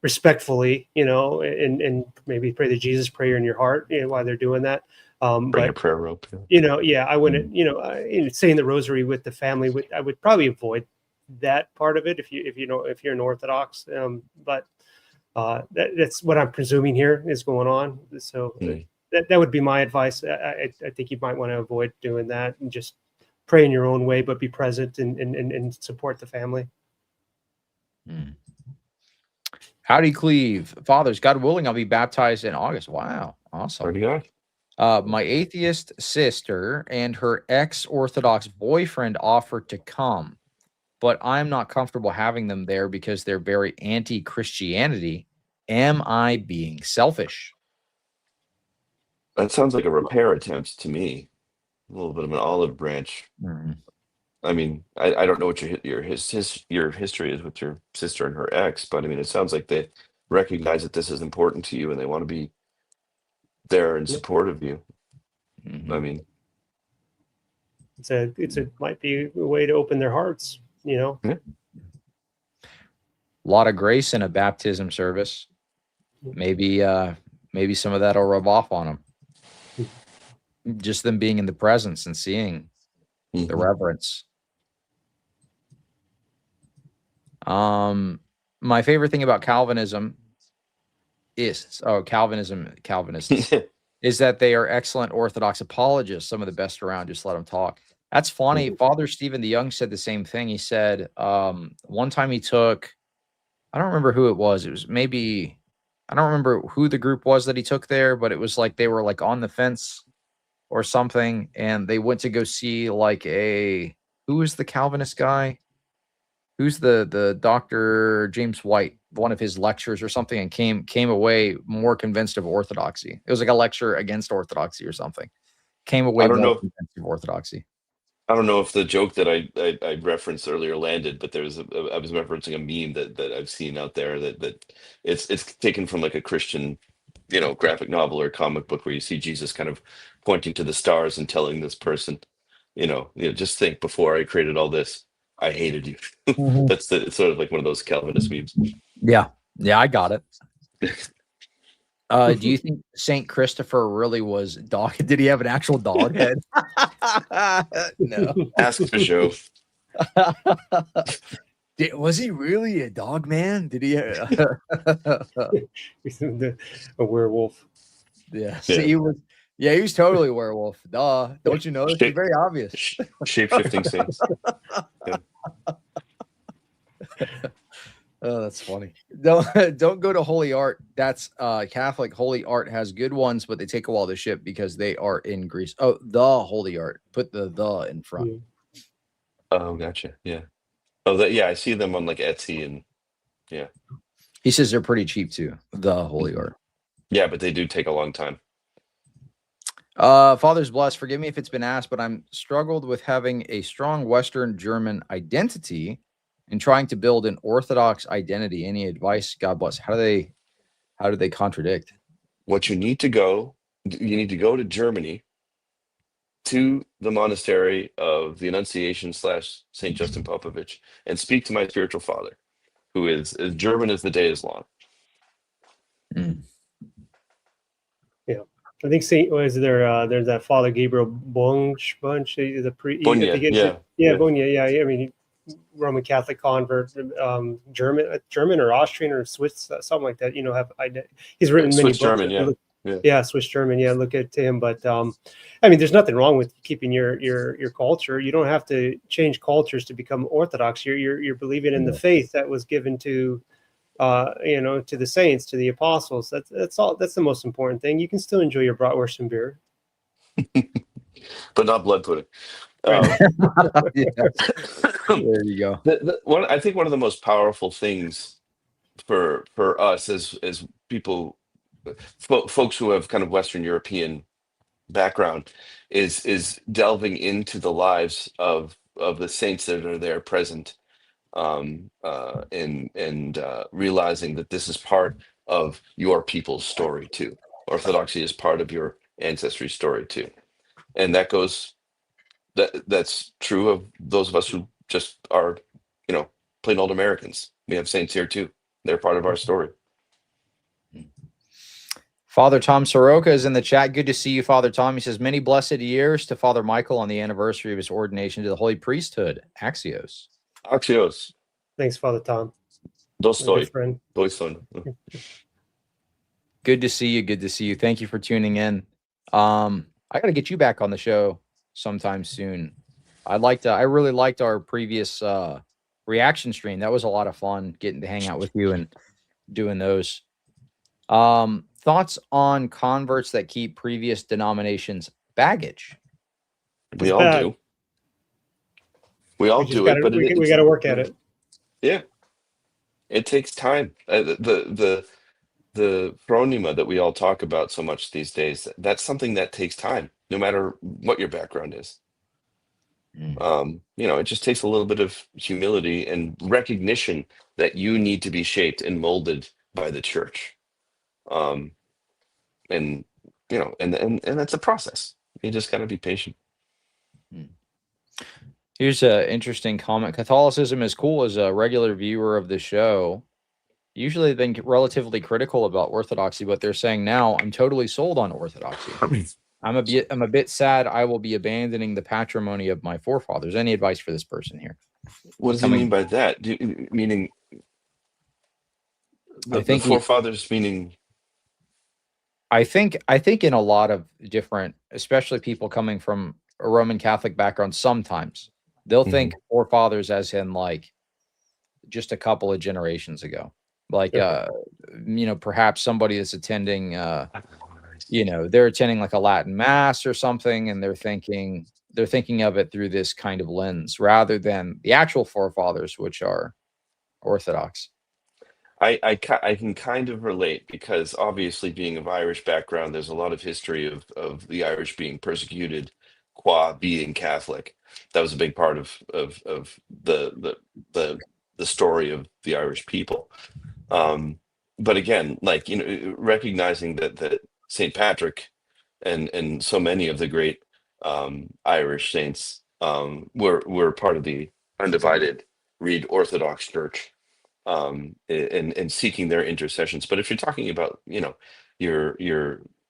D: respectfully, and maybe pray the Jesus prayer in your heart while they're doing that.
C: Bring a prayer rope.
D: I wouldn't, saying the rosary with the family, I would probably avoid that part of it if you're an Orthodox. But that's what I'm presuming here is going on. So that would be my advice. I think you might want to avoid doing that and just pray in your own way, but be present and support the family.
A: Howdy, Cleve. Fathers, God willing, I'll be baptized in August. Wow. Awesome.
C: Pretty good.
A: My atheist sister and her ex-Orthodox boyfriend offered to come, but I'm not comfortable having them there because they're very anti-Christianity. Am I being selfish?
C: That sounds like a repair attempt to me. A little bit of an olive branch. I mean, I don't know what your history is with your sister and her ex, but I mean, it sounds like they recognize that this is important to you and they want to be there in support of you. I mean,
D: might be a way to open their hearts,
A: A lot of grace in a baptism service. Maybe some of that'll rub off on them. Just them being in the presence and seeing the
C: Mhm.
A: reverence. My favorite thing about Calvinism is Calvinists is that they are excellent Orthodox apologists, some of the best around. Just let them talk. That's funny. Father Stephen the Young said the same thing. He said one time he took, I don't remember who it was. It was maybe, I don't remember who the group was that he took there, but it was like they were like on the fence or something, and they went to go see like who is the Calvinist guy? Who's the Dr. James White, one of his lectures or something, and came away more convinced of orthodoxy. It was like a lecture against orthodoxy or something. Came away
C: I don't
A: more
C: know.
A: convinced of orthodoxy.
C: I don't know if the joke that I referenced earlier landed, but I was referencing a meme that I've seen out there that it's taken from like a Christian, graphic novel or comic book where you see Jesus kind of pointing to the stars and telling this person, just think, before I created all this, I hated you. It's sort of like one of those Calvinist memes.
A: Yeah, I got it. Do you think Saint Christopher really was dog? Did he have an actual dog head? No.
C: Ask for Joe.
A: Was he really a dog man? Did he?
D: A werewolf.
A: Yeah. See, he was. Yeah, he was totally a werewolf. Duh. Don't you know? It's very obvious.
C: Shape-shifting saints. Yeah.
A: Oh, that's funny. Don't go to Holy Art. That's Catholic. Holy Art has good ones, but they take a while to ship because they are in Greece. Oh, the Holy Art. Put the in front.
D: Yeah.
C: Oh, gotcha. Yeah. Oh, I see them on like Etsy and yeah.
A: He says they're pretty cheap too. The Holy Art.
C: Yeah, but they do take a long time.
A: Father's blessed. Forgive me if it's been asked, but I'm struggled with having a strong Western German identity and trying to build an Orthodox identity. Any advice? God bless. How do they contradict?
C: You need to go to Germany, to the monastery of the Annunciation / St. Justin Popovich, and speak to my spiritual father, who is as German as the day is long.
D: Yeah. I think there's that Father Gabriel Bunch, the priest.
C: Bonya,
D: Bonya, yeah. I mean, Roman Catholic convert, German or Austrian or Swiss, something like that. He's written many
C: Swiss
D: books.
C: German,
D: Swiss German. Yeah, look at him. But I mean, there's nothing wrong with keeping your culture. You don't have to change cultures to become Orthodox. You're believing in the faith that was given to to the saints, to the apostles. That's all. That's the most important thing. You can still enjoy your bratwurst and beer,
C: but not blood pudding.
A: There you go.
C: I think one of the most powerful things for us as people, folks who have kind of Western European background, is delving into the lives of the saints that are there present, and realizing that this is part of your people's story too. Orthodoxy is part of your ancestry story too, and that's true of those of us who just are, plain old Americans. We have saints here too. They're part of our story.
A: Father Tom Soroka is in the chat. Good to see you, Father Tom. He says, many blessed years to Father Michael on the anniversary of his ordination to the Holy Priesthood. Axios.
D: Thanks, Father Tom.
C: Dostoi.
D: Friend.
A: Good to see you. Good to see you. Thank you for tuning in. I got to get you back on the show sometime soon. I really liked our previous reaction stream. That was a lot of fun getting to hang out with you and doing those. Thoughts on converts that keep previous denominations baggage?
C: We all do. We all do it, but
D: we got to work at it.
C: Yeah, it takes time. The phronema that we all talk about so much these days, that's something that takes time, no matter what your background is. It just takes a little bit of humility and recognition that you need to be shaped and molded by the church. And that's a process. You just got to be patient.
A: Here's an interesting comment. Catholicism is cool as a regular viewer of the show. Usually they've been relatively critical about Orthodoxy, but they're saying now I'm totally sold on Orthodoxy. I'm a bit sad. I will be abandoning the patrimony of my forefathers. Any advice for this person here?
C: What does he mean by that? Meaning
A: I
C: the
A: think
C: forefathers, meaning
A: I think in a lot of different, especially people coming from a Roman Catholic background, sometimes they'll think forefathers as in like just a couple of generations ago. Like perhaps somebody that's attending they're attending like a Latin mass or something, and they're thinking of it through this kind of lens rather than the actual forefathers, which are Orthodox.
C: I can kind of relate, because obviously being of Irish background, there's a lot of history of the Irish being persecuted qua being Catholic. That was a big part of the story of the Irish people. But again, like, recognizing that St. Patrick and so many of the great Irish saints were part of the undivided Reed Orthodox Church, and seeking their intercessions. But if you're talking about, your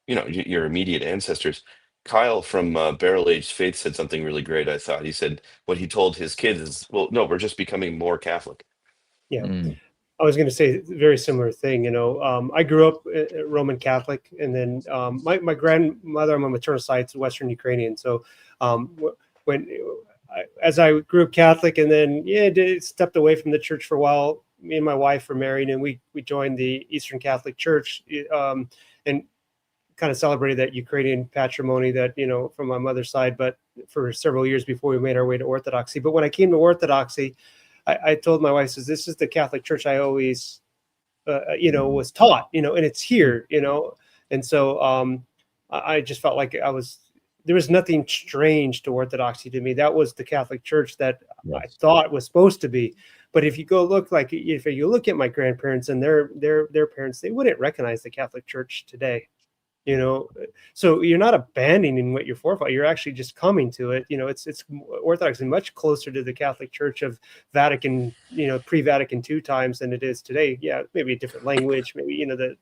C: immediate ancestors, Kyle from Barrel Aged Faith said something really great. I thought he said what he told his kids is, well, no, we're just becoming more Catholic.
D: Yeah.
A: Mm.
D: I was going to say a very similar thing. I grew up Roman Catholic, and then my grandmother on my maternal side is Western Ukrainian. So as I grew up Catholic, and then stepped away from the church for a while, me and my wife were married, and we joined the Eastern Catholic Church, and kind of celebrated that Ukrainian patrimony that, from my mother's side, but for several years before we made our way to Orthodoxy. But when I came to Orthodoxy, I told my wife, this is the Catholic Church I always, was taught, and it's here, and so I just felt like there was nothing strange to Orthodoxy to me. That was the Catholic Church that I thought was supposed to be. But if you if you look at my grandparents and their parents, they wouldn't recognize the Catholic Church today. So you're not abandoning what your forefathers, you're actually just coming to it. It's Orthodox and much closer to the Catholic Church of Vatican, pre-Vatican II times than it is today. Yeah, maybe a different language, maybe the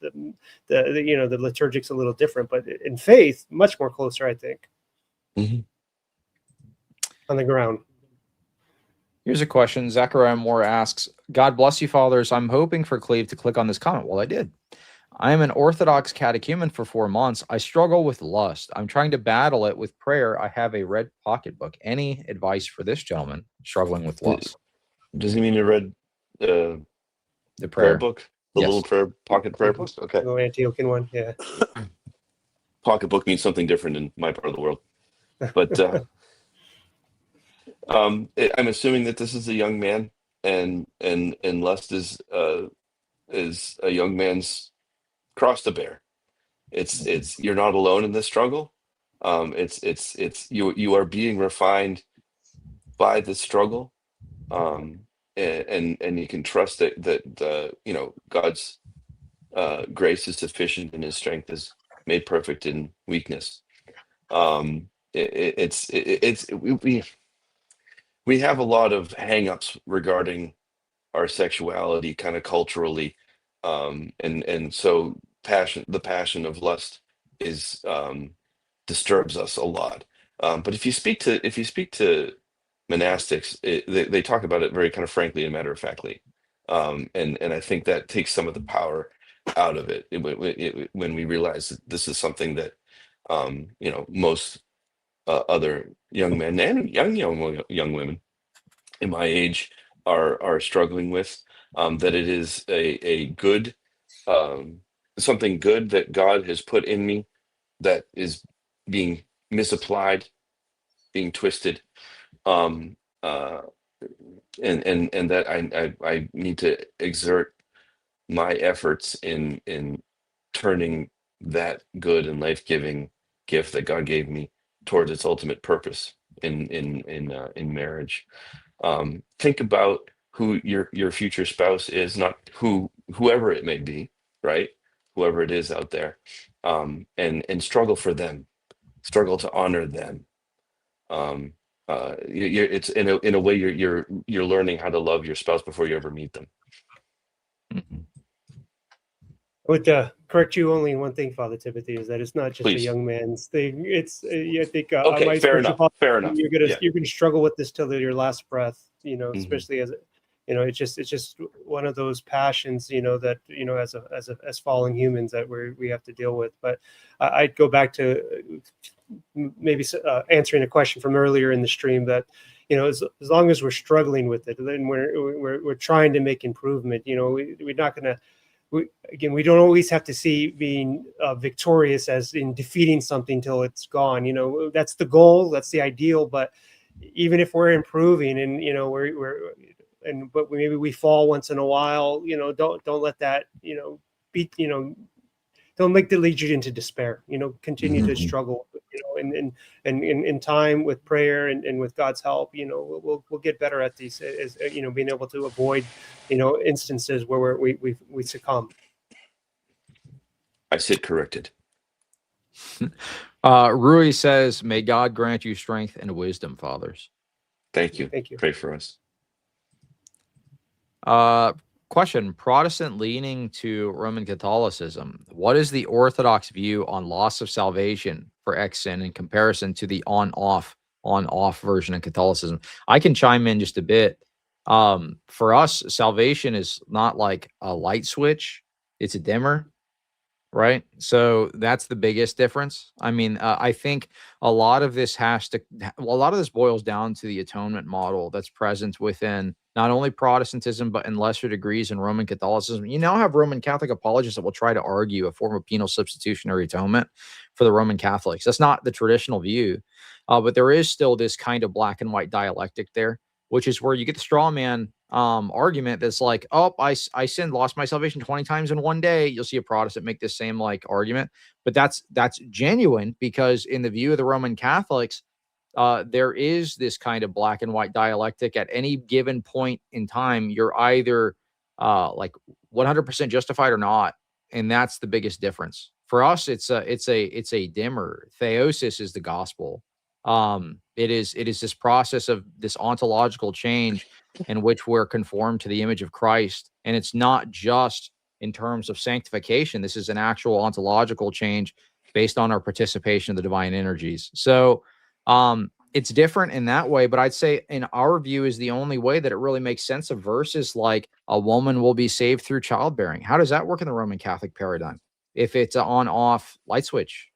D: liturgic's a little different, but in faith, much more closer, I think, on the ground.
A: Here's a question. Zachariah Moore asks, God bless you, fathers. I'm hoping for Cleve to click on this comment. Well, I did. I am an Orthodox catechumen for 4 months. I struggle with lust. I'm trying to battle it with prayer. I have a red pocketbook. Any advice for this gentleman struggling with lust?
C: Does he mean you read the prayer book? The little pocket prayer book? Okay.
D: The Antiochian one, yeah.
C: Pocketbook means something different in my part of the world. But I'm assuming that this is a young man, and lust is a young man's cross to bear. It's you're not alone in this struggle. It's you are being refined by the struggle, and you can trust that God's grace is sufficient and His strength is made perfect in weakness. We have a lot of hangups regarding our sexuality, kind of culturally, and so the passion of lust is disturbs us a lot. But if you speak to monastics, they talk about it very kind of frankly and matter of factly, and I think that takes some of the power out of it, when we realize that this is something that most other young men and young women in my age are struggling with, that it is a good, something good that God has put in me that is being misapplied, being twisted, um, uh, and that I need to exert my efforts in turning that good and life-giving gift that God gave me towards its ultimate purpose in marriage. Think about who your future spouse is, not whoever it may be, right? Whoever it is out there, and struggle for them, struggle to honor them. It's in a way you're learning how to love your spouse before you ever meet them.
D: would correct you only in one thing, Father Timothy, is that it's not just a
C: Please.
D: young man's thing. It's I think
C: Okay,
D: my
C: fair
D: spiritual
C: enough.
D: father,
C: Fair enough. Yeah.
D: you're gonna struggle with this till your last breath. You know,
C: Mhm.
D: especially as you know, it's just one of those passions. You know that as fallen humans that we have to deal with. But I'd go back to maybe answering a question from earlier in the stream that, you know, as long as we're struggling with it, then we're trying to make improvement. You know, we're not going to. We don't always have to see being victorious as in defeating something till it's gone. You know, that's the goal, that's the ideal. But even if we're improving, and you know, but maybe we fall once in a while. You know, don't let that, you know, be, you know, don't make that lead you into despair. You know, continue to struggle. You know, and in time with prayer and with God's help, you know, we'll get better at these. As you know, being able to avoid, you know, instances where we succumb.
C: I sit corrected.
A: Rui says, "May God grant you strength and wisdom, fathers."
C: Thank you.
D: Thank you.
C: Pray for us.
A: Question: Protestant leaning to Roman Catholicism. What is the Orthodox view on loss of salvation for ex-sin in comparison to the on-off version of Catholicism? I can chime in just a bit. For us, salvation is not like a light switch; it's a dimmer. Right. So that's the biggest difference. I mean, I think a lot of this boils down to the atonement model that's present within not only Protestantism, but in lesser degrees in Roman Catholicism. You now have Roman Catholic apologists that will try to argue a form of penal substitutionary atonement for the Roman Catholics. That's not the traditional view, but there is still this kind of black and white dialectic there, which is where you get the straw man argument that's like, oh, I sinned, lost my salvation 20 times in one day. You'll see a Protestant make this same like argument, but that's genuine, because in the view of the Roman Catholics, there is this kind of black and white dialectic. At any given point in time, you're either like 100% justified or not, and that's the biggest difference. For us, it's a dimmer. Theosis is the gospel. It is this process of this ontological change in which we're conformed to the image of Christ. And it's not just in terms of sanctification. This is an actual ontological change based on our participation of the divine energies. So it's different in that way, but I'd say in our view is the only way that it really makes sense of verses like a woman will be saved through childbearing. How does that work in the Roman Catholic paradigm? If it's an on-off light switch,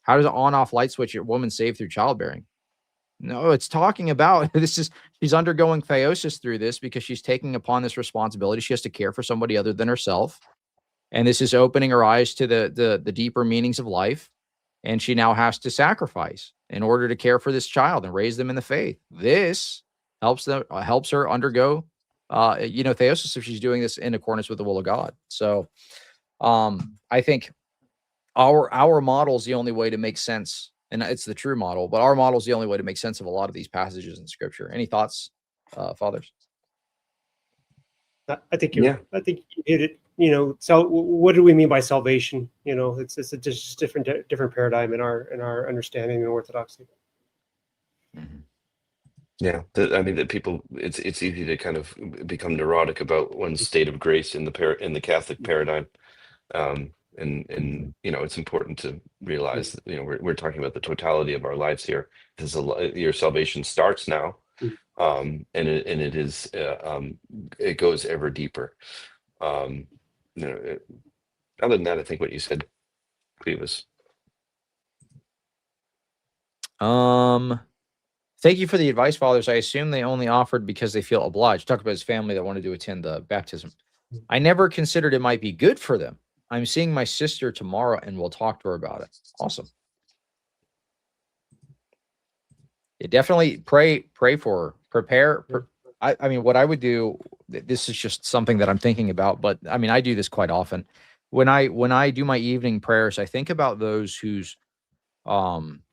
A: how does an on-off light switch a woman saved through childbearing? No, it's talking about she's undergoing theosis through this because she's taking upon this responsibility. She has to care for somebody other than herself. And this is opening her eyes to the deeper meanings of life. And she now has to sacrifice in order to care for this child and raise them in the faith. This helps her undergo, theosis if she's doing this in accordance with the will of God. So I think our model is the only way to make sense, and it's the true model, but our model is the only way to make sense of a lot of these passages in Scripture. Any thoughts, fathers?
D: I think you hit it. You know, so what do we mean by salvation? You know, it's a just different paradigm in our understanding in Orthodoxy.
A: Mm-hmm.
C: Yeah, I mean that people, it's easy to kind of become neurotic about one's state of grace in the Catholic paradigm, and you know, it's important to realize that, you know, we're talking about the totality of our lives here. Your salvation starts now, and it is it goes ever deeper. You know, other than that, I think what you said, Clevis.
A: Thank you for the advice, fathers. I assume they only offered because they feel obliged. Talk about his family that wanted to attend the baptism. I never considered it might be good for them. I'm seeing my sister tomorrow and we'll talk to her about it. Awesome. Yeah, definitely pray for her. Prepare. I mean, what I would do, this is just something that I'm thinking about, but I mean, I do this quite often. When I do my evening prayers, I think about those who's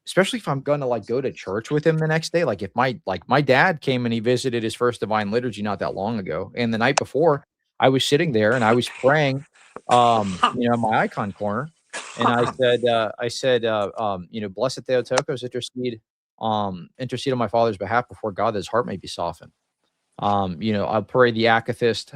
A: especially if I'm gonna like go to church with him the next day. Like if my dad came and he visited his first divine liturgy not that long ago, and the night before I was sitting there and I was praying, in my icon corner, and I said, blessed Theotokos, intercede on my father's behalf before God, that his heart may be softened. You know, I'll pray the akathist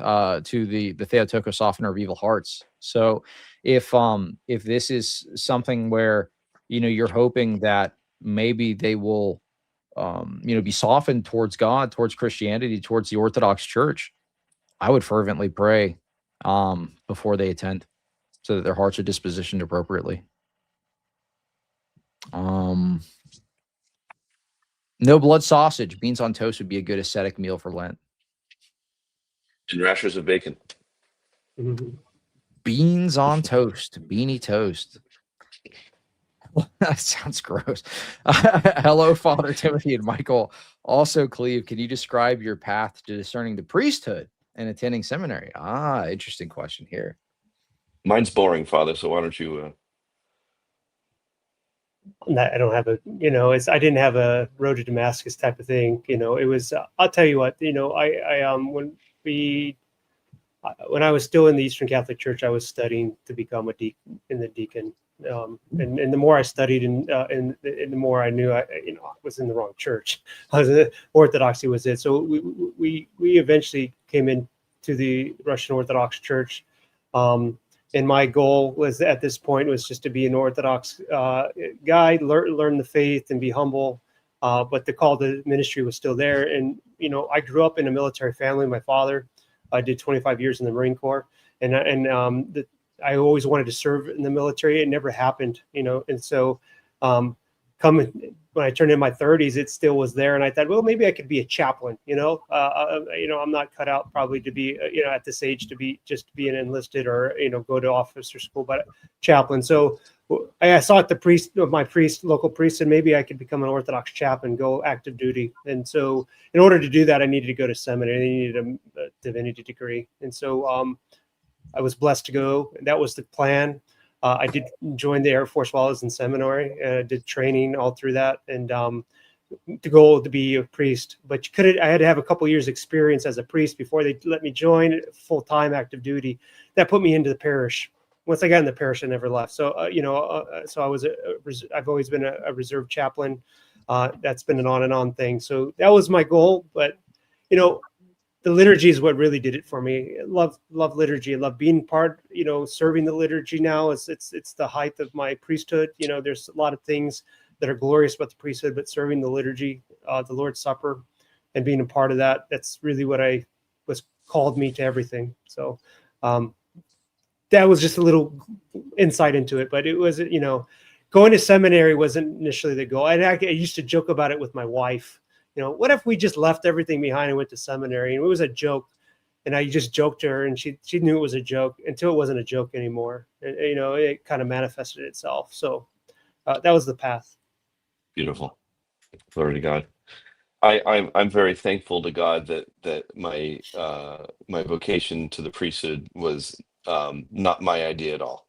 A: to the Theotokos, softener of evil hearts. So if this is something where, you know, you're hoping that maybe they will, you know, be softened towards God, towards Christianity, towards the Orthodox Church, I would fervently pray before they attend, so that their hearts are dispositioned appropriately. No blood sausage. Beans on toast would be a good ascetic meal for Lent.
C: And rashers of bacon.
D: Mhm.
A: Beans on toast. Beanie toast. That sounds gross. Hello, Father Timothy and Michael. Also, Cleve, can you describe your path to discerning the priesthood and attending seminary? Ah, interesting question here.
C: Mine's boring, Father. So why don't you?
D: I don't have a, you know, I didn't have a road to Damascus type of thing. You know, it was, I'll tell you what, you know, when I was still in the Eastern Catholic Church, I was studying to become a deacon. And the more I studied and the more I knew, I was in the wrong church. Orthodoxy was it. So we eventually came into the Russian Orthodox Church. And my goal was at this point was just to be an Orthodox guy, learn the faith and be humble. But the call to ministry was still there. And, you know, I grew up in a military family. My father, I did 25 years in the Marine Corps, and I always wanted to serve in the military. It never happened, you know. And so, when I turned in my 30s, it still was there, and I thought, well, maybe I could be a chaplain, you know. I'm not cut out probably to be, at this age to be an enlisted or go to officer school, but chaplain. So I sought the local priest, and maybe I could become an Orthodox chaplain, go active duty. And so, in order to do that, I needed to go to seminary. I needed a divinity degree, and so I was blessed to go. That was the plan. I did join the Air Force while I was in seminary. Did training all through that, and the goal to be a priest. But I had to have a couple years experience as a priest before they let me join full time active duty. That put me into the parish. Once I got in the parish, I never left. So, I've always been a reserve chaplain. That's been an on and on thing. So that was my goal. But, the liturgy is what really did it for me. I love liturgy. I love being part, serving the liturgy now. It's the height of my priesthood. There's a lot of things that are glorious about the priesthood, but serving the liturgy, the Lord's Supper, and being a part of that, that's really what called me to everything. So, that was just a little insight into it, but it was, going to seminary wasn't initially the goal. I used to joke about it with my wife. What if we just left everything behind and went to seminary? And it was a joke. And I just joked to her, and she knew it was a joke until it wasn't a joke anymore. And, it kind of manifested itself. So that was the path.
C: Beautiful. Glory to God. I'm very thankful to God that my my vocation to the priesthood was not my idea at all.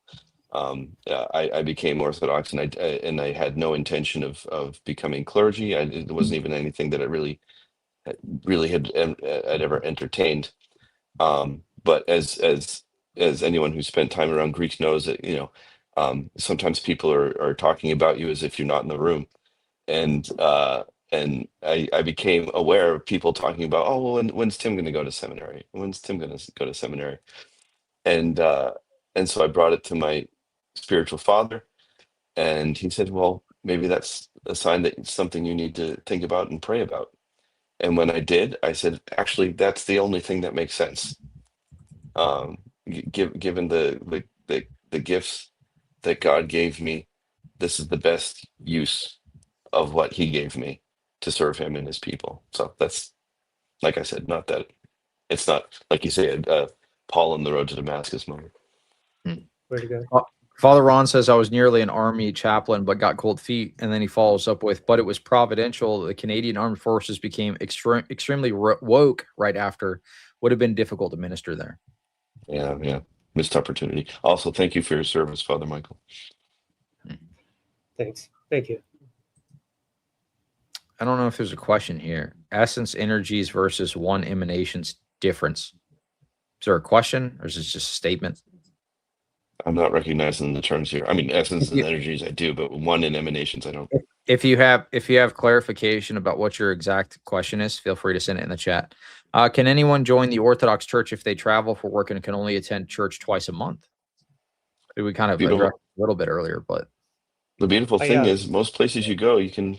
C: I became Orthodox, and I had no intention of becoming clergy. It wasn't even anything that I really had I'd ever entertained. But as anyone who spent time around Greeks knows that sometimes people are talking about you as if you're not in the room, and I became aware of people talking about, oh, well, when's Tim going to go to seminary? When's Tim going to go to seminary? And so I brought it to my spiritual father, and he said, well, maybe that's a sign that it's something you need to think about and pray about. And when I did, I said, actually, that's the only thing that makes sense. Given the gifts that God gave me, this is the best use of what he gave me to serve him and his people. So that's, like I said, not that it's not like you say, Paul on the road to Damascus moment.
D: Where to go?
A: Father Ron says, I was nearly an army chaplain, but got cold feet. And then he follows up with, but it was providential. The Canadian Armed Forces became extremely woke right after. Would have been difficult to minister there.
C: Yeah. Missed opportunity. Also, thank you for your service, Father Michael.
D: Thanks. Thank you.
A: I don't know if there's a question here. Essence energies versus one emanations difference. Is there a question, or is this just a statement?
C: I'm not recognizing the terms here. I mean, essence and energies I do, but one in emanations I don't.
A: If you have clarification about what your exact question is, feel free to send it in the chat. Can anyone join the Orthodox Church if they travel for work and can only attend church twice a month? We kind of
C: Beautiful.
A: addressed a little bit earlier, but
C: The beautiful
D: I,
C: thing is, most places you go, you can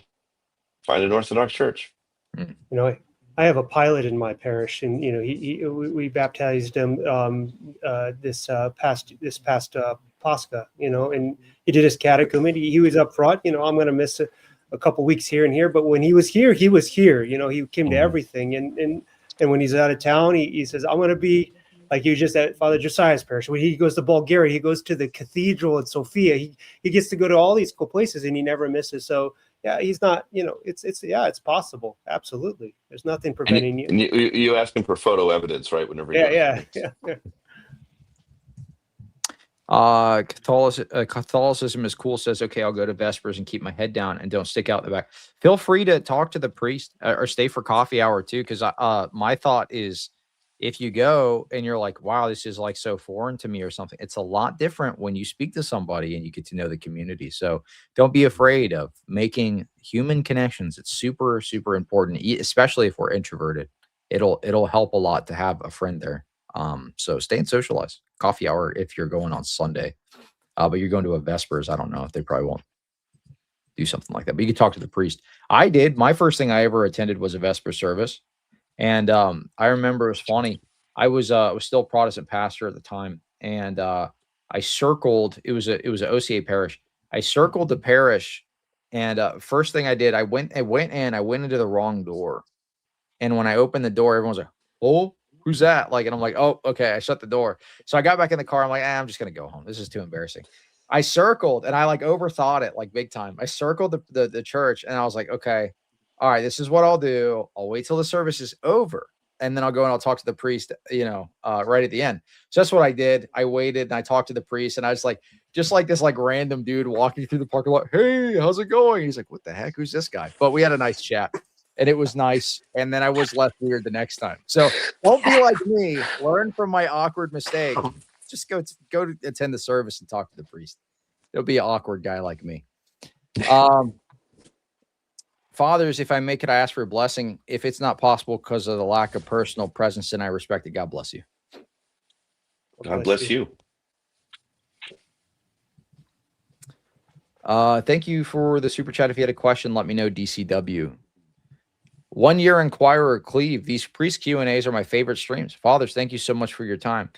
C: find an Orthodox church.
D: you know, I have a pilot in my parish, and you know, we baptized him this past Pascha, you know, and he did his catechumen. He was up front, you know, I'm going to miss a couple weeks here and here, but when he was here, he was here. You know, he came to everything, and when he's out of town, he says, I'm going to be like you just at Father Josiah's parish. When he goes to Bulgaria, he goes to the cathedral in Sofia. He gets to go to all these cool places, and he never misses. So. Yeah, he's not, you know, it's possible. Absolutely. There's nothing preventing you.
C: And you ask him for photo evidence, right? Whenever you
A: Catholicism is cool, says, okay, I'll go to Vespers and keep my head down and don't stick out in the back. Feel free to talk to the priest or stay for coffee hour too. Cause my thought is if you go and you're like, wow, this is like so foreign to me or something, it's a lot different when you speak to somebody and you get to know the community. So don't be afraid of making human connections. It's super, super important, especially if we're introverted. It'll help a lot to have a friend there. So stay and socialize. Coffee hour if you're going on Sunday. But you're going to a Vespers, I don't know if they probably won't do something like that. But you can talk to the priest. I did. My first thing I ever attended was a Vesper service. And I remember it was funny. I was still a Protestant pastor at the time, and I circled. It was an OCA parish. I circled the parish, and first thing I did, I went into the wrong door, and when I opened the door, everyone was like, "Oh, who's that?" Like, and I'm like, "Oh, okay." I shut the door, so I got back in the car. I'm like, I'm just gonna go home. This is too embarrassing. I circled, and I like overthought it, like big time. I circled the church, and I was like, okay. All right, this is what I'll do. I'll wait till the service is over, and then I'll go and I'll talk to the priest, you know, right at the end. So that's what I did. I waited and I talked to the priest, and I was like, just like this, like random dude walking through the parking lot. Hey, how's it going? He's like, what the heck? Who's this guy? But we had a nice chat, and it was nice. And then I was less weird the next time. So don't be like me. Learn from my awkward mistake. Just go to attend the service and talk to the priest. It'll be an awkward guy like me. Fathers, if I may, could I ask for a blessing? If it's not possible because of the lack of personal presence, then I respect it. God bless you.
C: God bless you.
A: Thank you for the super chat. If you had a question, let me know. DCW. 1 year Inquirer Cleve. These priest Q&As are my favorite streams. Fathers, thank you so much for your time.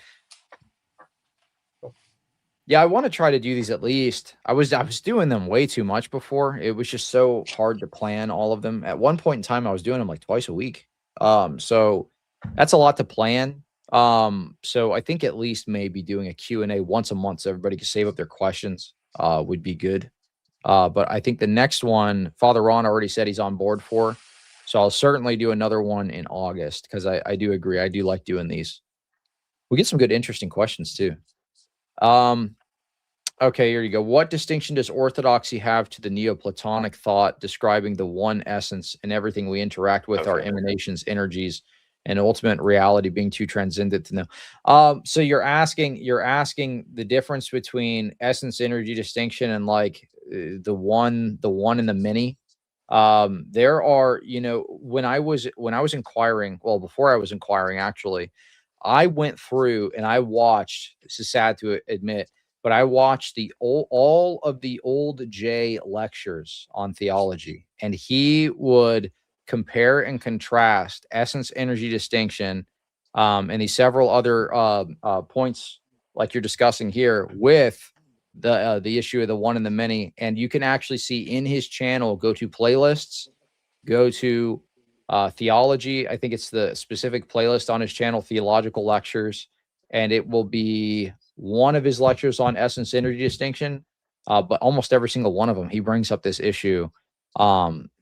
A: Yeah, I want to try to do these at least. I was doing them way too much before. It was just so hard to plan all of them. At one point in time, I was doing them like twice a week. So that's a lot to plan. So I think at least maybe doing a Q&A once a month so everybody can save up their questions would be good. But I think the next one, Father Ron already said he's on board for. So I'll certainly do another one in August because I do agree. I do like doing these. We get some good, interesting questions too. Okay, here you go. What distinction does Orthodoxy have to the Neoplatonic thought describing the one essence and everything we interact with, our emanations, energies, and ultimate reality being too transcendent to know? So you're asking the difference between essence, energy distinction, and like the one and the many. There are, you know, when I was inquiring, well, before I was inquiring, actually, I went through and I watched, this is sad to admit, but I watched all of the old J lectures on theology, and he would compare and contrast essence, energy distinction, and these several other points like you're discussing here with the issue of the one and the many. And you can actually see in his channel, go to playlists, go to theology. I think it's the specific playlist on his channel, theological lectures, and it will be one of his lectures on essence energy distinction. But almost every single one of them, he brings up this issue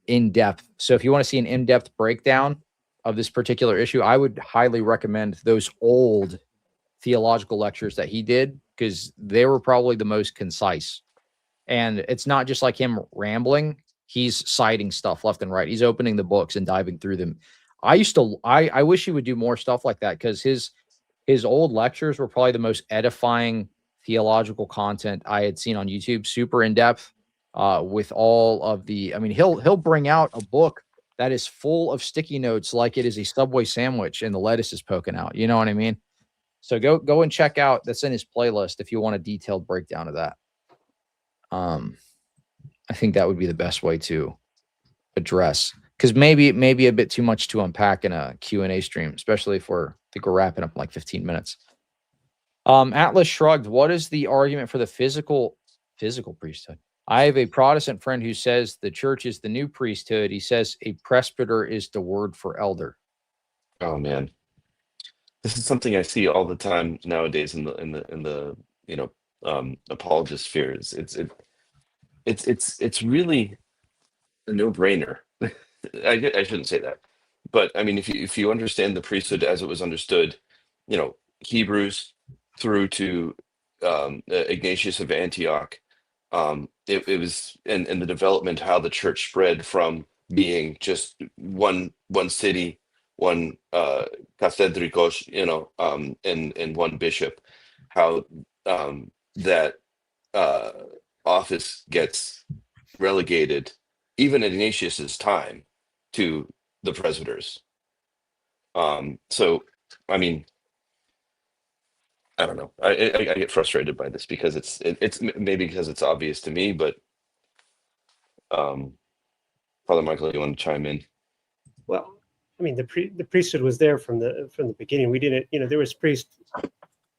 A: in depth. So if you want to see an in-depth breakdown of this particular issue, I would highly recommend those old theological lectures that he did, because they were probably the most concise. And it's not just like him rambling. He's citing stuff left and right. He's opening the books and diving through them. I wish he would do more stuff like that, because his old lectures were probably the most edifying theological content I had seen on YouTube. Super in depth with all of the, I mean, he'll bring out a book that is full of sticky notes like it is a Subway sandwich and the lettuce is poking out. You know what I mean? So go and check out, that's in his playlist if you want a detailed breakdown of that. I think that would be the best way to address, because maybe it may be a bit too much to unpack in a Q&A stream, especially if I think we're wrapping up in like 15 minutes. Atlas Shrugged, what is the argument for the physical priesthood? I have a Protestant friend who says the church is the new priesthood. He says a presbyter is the word for elder.
C: Oh man, this is something I see all the time nowadays in the apologist spheres. It's really a no-brainer. I shouldn't say that, but I mean, if you understand the priesthood as it was understood, Hebrews through to Ignatius of Antioch, it was and the development, how the church spread from being just one city, one cathedrikos, and one bishop, how that office gets relegated even in Ignatius's time to the presbyters. So I mean, I don't know. I get frustrated by this because it's maybe because it's obvious to me, but Father Michael, you want to chime in?
D: Well, I mean, the priesthood was there from the beginning. We didn't, there was priest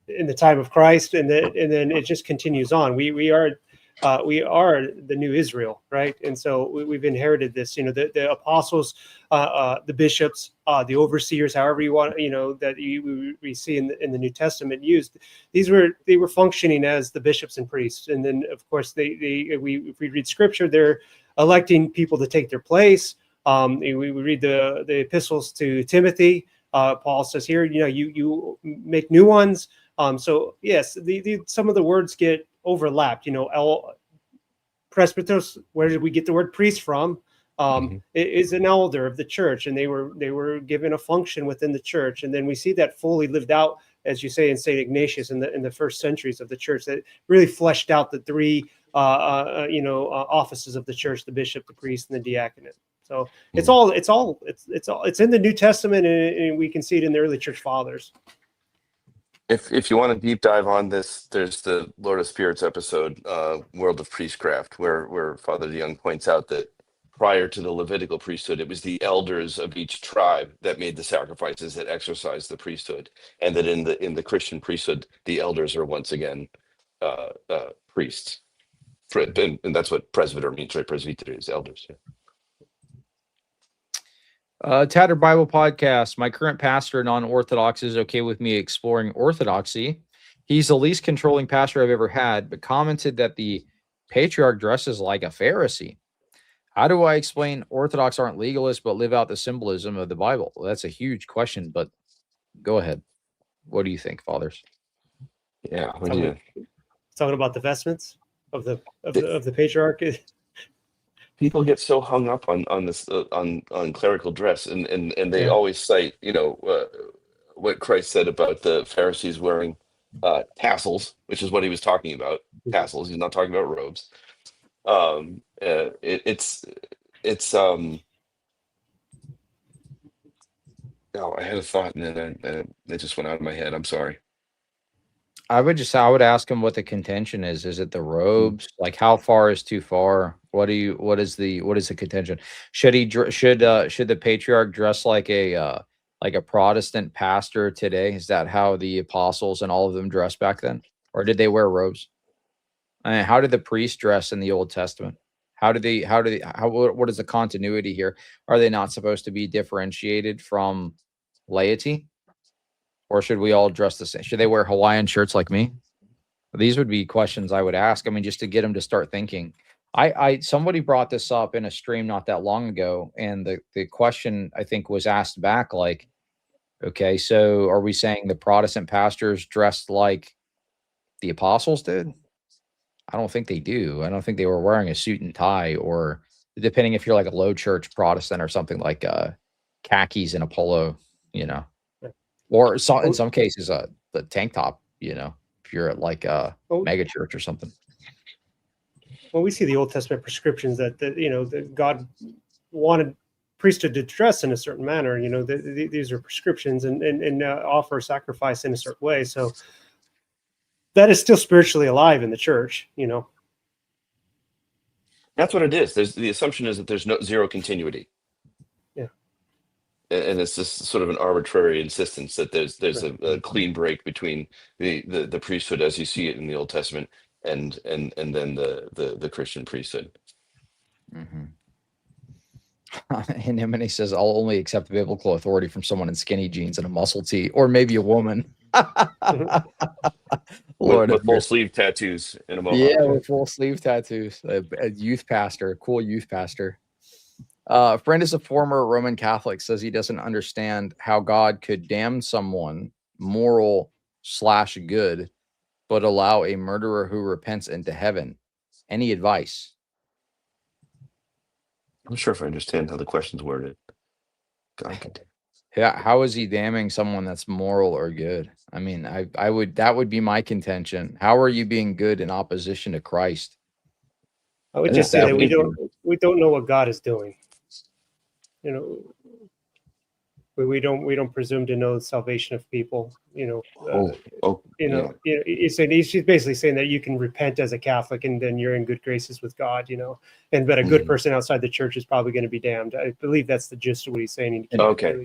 D: in the time of Christ, and then it just continues on. We are the new Israel, right? And so we've inherited this. The apostles, the bishops, the overseers, however you want, that we see in the New Testament used. They were functioning as the bishops and priests, and then of course if we read Scripture, they're electing people to take their place. We read the epistles to Timothy. Paul says here, you make new ones. So yes, some of the words get overlapped. Presbyteros, where did we get the word priest from? It is an elder of the church, and they were given a function within the church. And then we see that fully lived out, as you say, in Saint Ignatius in the first centuries of the church, that really fleshed out the three offices of the church: the bishop, the priest, and the diaconate. So it's in the New Testament, and we can see it in the early church fathers.
C: If you want to deep dive on this, there's the Lord of Spirits episode, World of Priestcraft, where Father DeYoung points out that prior to the Levitical priesthood, it was the elders of each tribe that made the sacrifices, that exercised the priesthood, and that in the Christian priesthood, the elders are once again priests. And that's what presbyter means, right? Presbyter is elders. Yeah.
A: Tattered Bible Podcast. My current pastor, non-Orthodox, is okay with me exploring Orthodoxy. He's the least controlling pastor I've ever had, but commented that the patriarch dresses like a Pharisee. How do I explain Orthodox aren't legalists but live out the symbolism of the Bible? Well, that's a huge question, but go ahead. What do you think, fathers?
C: Yeah.
D: Talking about the vestments of the patriarch.
C: People get so hung up on this on clerical dress, and they always cite what Christ said about the Pharisees wearing tassels, which is what he was talking about. Tassels. He's not talking about robes. It's oh, I had a thought and then it just went out of my head. I'm sorry.
A: I would ask him what the contention is. Is it the robes? Like, how far is too far? What is the contention? Should the patriarch dress like a Protestant pastor today? Is that how the apostles and all of them dressed back then? Or did they wear robes? I mean, how did the priests dress in the Old Testament? What is the continuity here? Are they not supposed to be differentiated from laity? Or should we all dress the same? Should they wear Hawaiian shirts like me? These would be questions I would ask. I mean, just to get them to start thinking. Somebody brought this up in a stream not that long ago, and the question I think was asked back like, okay, so are we saying the Protestant pastors dressed like the apostles did? I don't think they do. I don't think they were wearing a suit and tie, or depending if you're like a low church Protestant or something, like khakis and a polo, or in some cases the tank top, if you're at like a mega church or something. Well,
D: we see the Old Testament prescriptions that God wanted priesthood to dress in a certain manner. You know, these are prescriptions, and offer sacrifice in a certain way. So that is still spiritually alive in the church. You know.
C: That's what it is. The assumption is that there's zero continuity.
D: Yeah.
C: And it's just sort of an arbitrary insistence that there's
D: Right.
C: a clean break between the priesthood as you see it in the Old Testament and then the Christian priesthood.
A: Mm-hmm. And Himony says, I'll only accept biblical authority from someone in skinny jeans and a muscle tee, or maybe a woman. Lord,
C: with full sleeve tattoos and a mohawk.
A: yeah, with full sleeve tattoos. A youth pastor, a cool youth pastor. A friend is a former Roman Catholic, says he doesn't understand how God could damn someone moral/good, but allow a murderer who repents into heaven. Any advice?
C: I'm not sure if I understand how the question's worded. God could.
A: Yeah, how is he damning someone that's moral or good? I mean, I would, that would be my contention. How are you being good in opposition to Christ?
D: I would just say that we don't know what God is doing. You know, we don't presume to know the salvation of people. You know, he's basically saying that you can repent as a Catholic and then you're in good graces with God. You know, but a good person outside the church is probably going to be damned. I believe that's the gist of what he's saying.
C: Okay,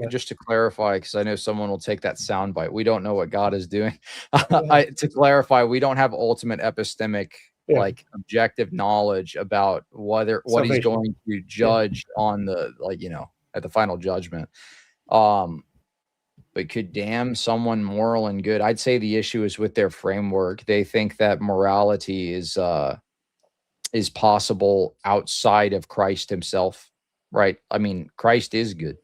A: Just to clarify, because I know someone will take that soundbite. We don't know what God is doing. To clarify, we don't have ultimate epistemic. Like objective knowledge about what he's going to judge on the, like, you know, at the final judgment. But could damn someone moral and good. I'd say the issue is with their framework. They think that morality is possible outside of Christ himself, right? I mean, Christ is good.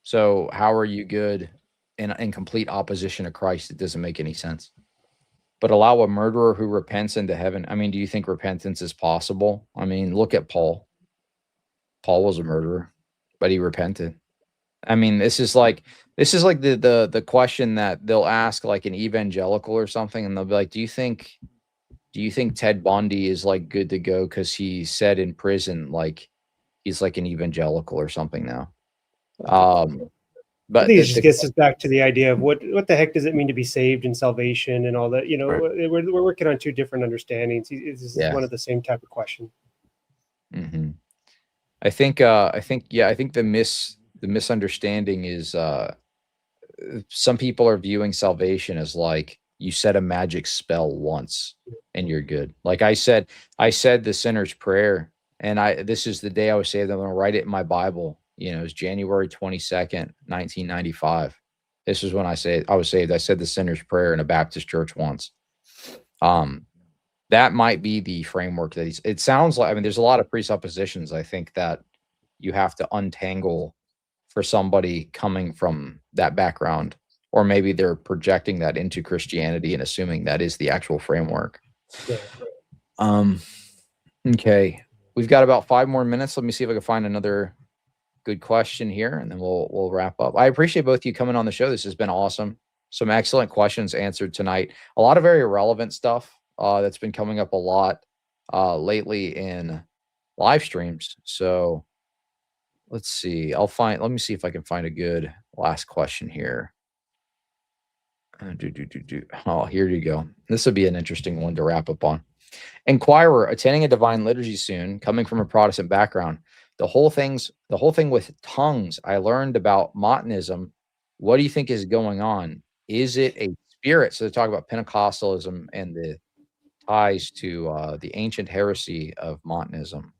A: So how are you good in complete opposition to Christ? It doesn't make any sense. But allow a murderer who repents into heaven. I mean, do you think repentance is possible? I mean, look at Paul. Paul was a murderer, but he repented. I mean, this is like the question that they'll ask like an evangelical or something, and they'll be like, do you think Ted Bundy is like good to go because he said in prison like he's like an evangelical or something now? But
D: I think it just gets us back to the idea of what the heck does it mean to be saved and salvation and all that. You know, we're working on two different understandings. This is one of the same type of question.
A: Mm-hmm. I think the misunderstanding is some people are viewing salvation as like you said a magic spell once and you're good. Like I said the sinner's prayer, and this is the day I was saved. I'm going to write it in my Bible. You know, it's January 22nd, 1995. This is when I was saved. I said the sinner's prayer in a Baptist church once. That might be the framework that it sounds like. I mean, there's a lot of presuppositions, I think, that you have to untangle for somebody coming from that background, or maybe they're projecting that into Christianity and assuming that is the actual framework. Okay. We've got about 5 more minutes. Let me see if I can find another good question here, and then we'll wrap up. I appreciate both of you coming on the show. This has been awesome. Some excellent questions answered tonight. A lot of very relevant stuff that's been coming up a lot lately in live streams. So let's see. Let me see if I can find a good last question here. Oh, here you go. This will be an interesting one to wrap up on. Inquirer, attending a divine liturgy soon, coming from a Protestant background. The whole thing with tongues, I learned about Montanism. What do you think is going on? Is it a spirit? So they talk about Pentecostalism and the ties to the ancient heresy of Montanism.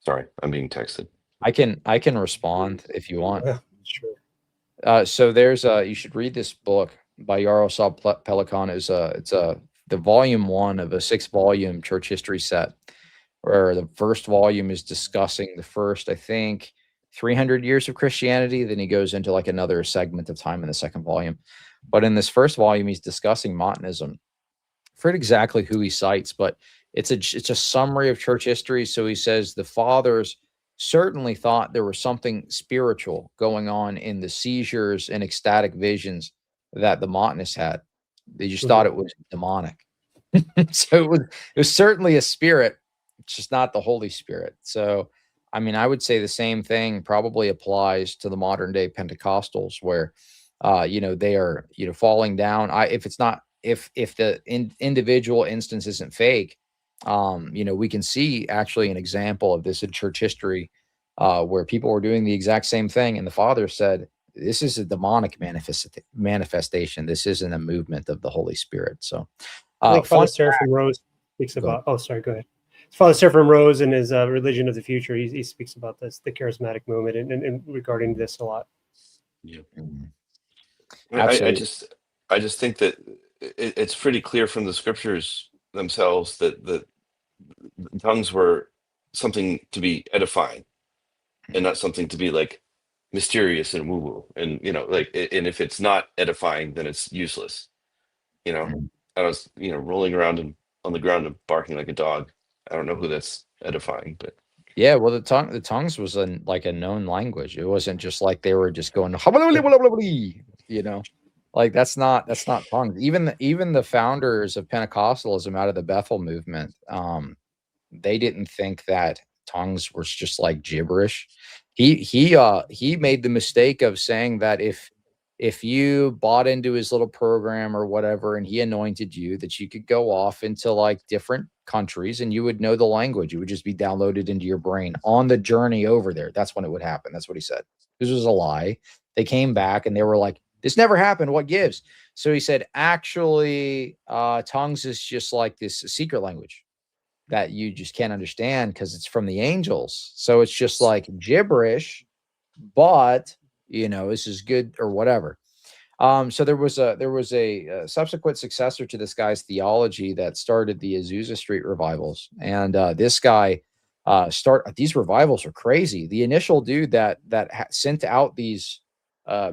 C: Sorry, I'm being texted. I
A: can respond if you want.
D: Yeah, sure.
A: So there's you should read this book by Yaroslav Pelikan. It's the volume 1 of a 6-volume church history set, where the first volume is discussing the first, I think, 300 years of Christianity. Then he goes into like another segment of time in the second volume. But in this first volume, he's discussing Montanism. I forget exactly who he cites, but it's a summary of church history. So he says the fathers certainly thought there was something spiritual going on in the seizures and ecstatic visions that the Montanists had. They just thought it was demonic. So it was certainly a spirit, it's just not the Holy Spirit. So, I mean, I would say the same thing probably applies to the modern day Pentecostals, where, they are, falling down. If it's not, if the individual instance isn't fake, we can see actually an example of this in church history, where people were doing the exact same thing, and the Father said, "This is a demonic manifestation. This isn't a movement of the Holy Spirit." So,
D: I think
A: fun.
D: Father Seraphim Rose speaks
A: Go ahead.
D: about. Oh, sorry. Go ahead. Father Seraphim Rose in his Religion of the Future, he speaks about this, the charismatic movement, and regarding this a lot.
C: Yeah.
A: Mhm.
C: I
A: Absolutely.
C: just think that it's pretty clear from the scriptures themselves that the tongues were something to be edifying and not something to be like mysterious and woo woo. And and if it's not edifying, then it's useless.
A: Mhm.
C: I was rolling around on the ground and barking like a dog. I don't know who that's edifying, but
A: Yeah, well, the tongues was like a known language. It wasn't just like they were just going, you know, like that's not tongues. Even the founders of Pentecostalism out of the Bethel movement, they didn't think that tongues was just like gibberish. He made the mistake of saying that if you bought into his little program or whatever, and he anointed you, that you could go off into like different countries and you would know the language. It would just be downloaded into your brain on the journey over there. That's when it would happen. That's what he said. This was a lie. They came back and they were like, "This never happened. What gives?" So he said, actually, tongues is just like this secret language that you just can't understand because it's from the angels. So it's just like gibberish, but this is good or whatever. So there was a subsequent successor to this guy's theology that started the Azusa Street revivals, and this guy start these revivals are crazy. The initial dude that sent out these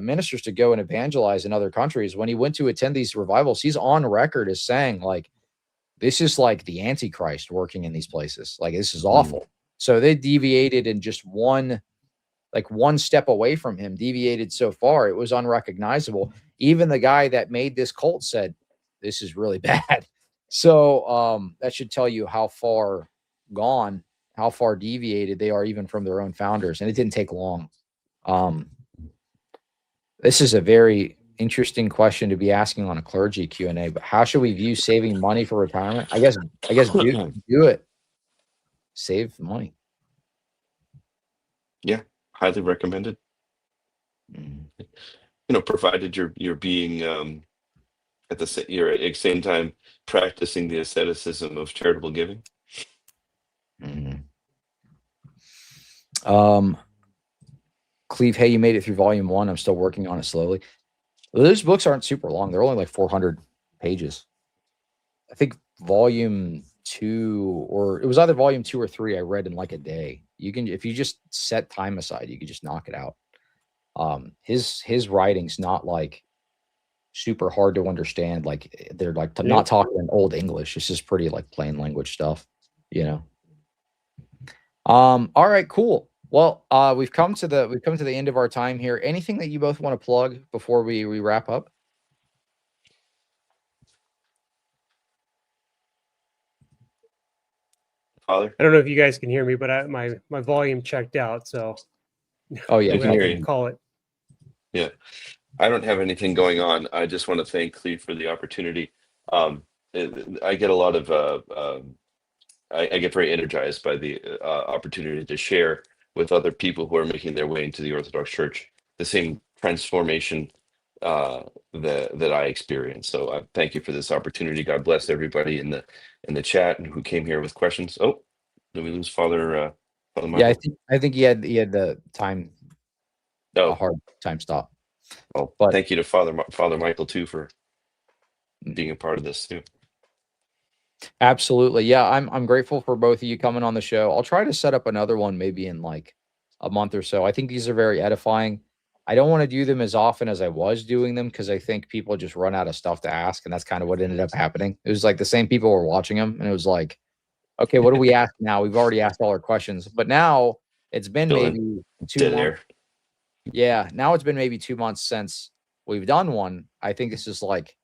A: ministers to go and evangelize in other countries, when he went to attend these revivals, he's on record as saying like, "This is like the Antichrist working in these places. Like this is awful." So they deviated in just one step away from him, deviated so far it was unrecognizable. Even the guy that made this cult said, "This is really bad." So that should tell you how far gone, how far deviated they are even from their own founders. And it didn't take long. This is a very interesting question to be asking on a clergy Q&A, but how should we view saving money for retirement? I guess do it. Save money.
C: yeah, highly recommended.
A: Mhm.
C: Provided you're being you're at the same time practicing the asceticism of charitable giving.
A: Mhm. Cleve, hey, you made it through volume 1. I'm still working on it slowly. Those books aren't super long. They're only like 400 pages. I think volume 2, or it was either volume 2 or 3, I read in like a day. You can, if you just set time aside, you can just knock it out. His writing's not like super hard to understand. Like they're like not talking in old English. It's just pretty like plain language stuff, you know. All right, cool. Well, we've come to the end of our time here. Anything that you both want to plug before we wrap up?
C: Father,
D: I don't know if you guys can hear me, but my volume checked out, so
A: Oh yeah,
C: we can
D: we'll
C: hear
D: have to
C: you.
D: call it.
C: Yeah, I don't have anything going on. I just want to thank Cleve for the opportunity. I get a lot of I get very energized by the opportunity to share with other people who are making their way into the Orthodox Church the same transformation that I experienced. So thank you for this opportunity. God bless everybody in the chat and who came here with questions. Oh, did we lose Father
A: yeah.
C: Michael?
A: I think he had the time, a
C: Oh,
A: hard time stop.
C: well,
A: But
C: thank you to Father Michael too for being a part of this too.
A: absolutely, yeah, I'm grateful for both of you coming on the show. I'll try to set up another one maybe in like a month or so. I think these are very edifying. I don't want to do them as often as I was doing them because I think people just run out of stuff to ask, and that's kind of what ended up happening. It was like the same people were watching them, and it was like, okay, what do we ask now? We've already asked all our questions, but now it's been
C: Still in
A: maybe 2
C: dead
A: months.
C: air.
A: Yeah, now it's been maybe 2 months since we've done one. I think this is like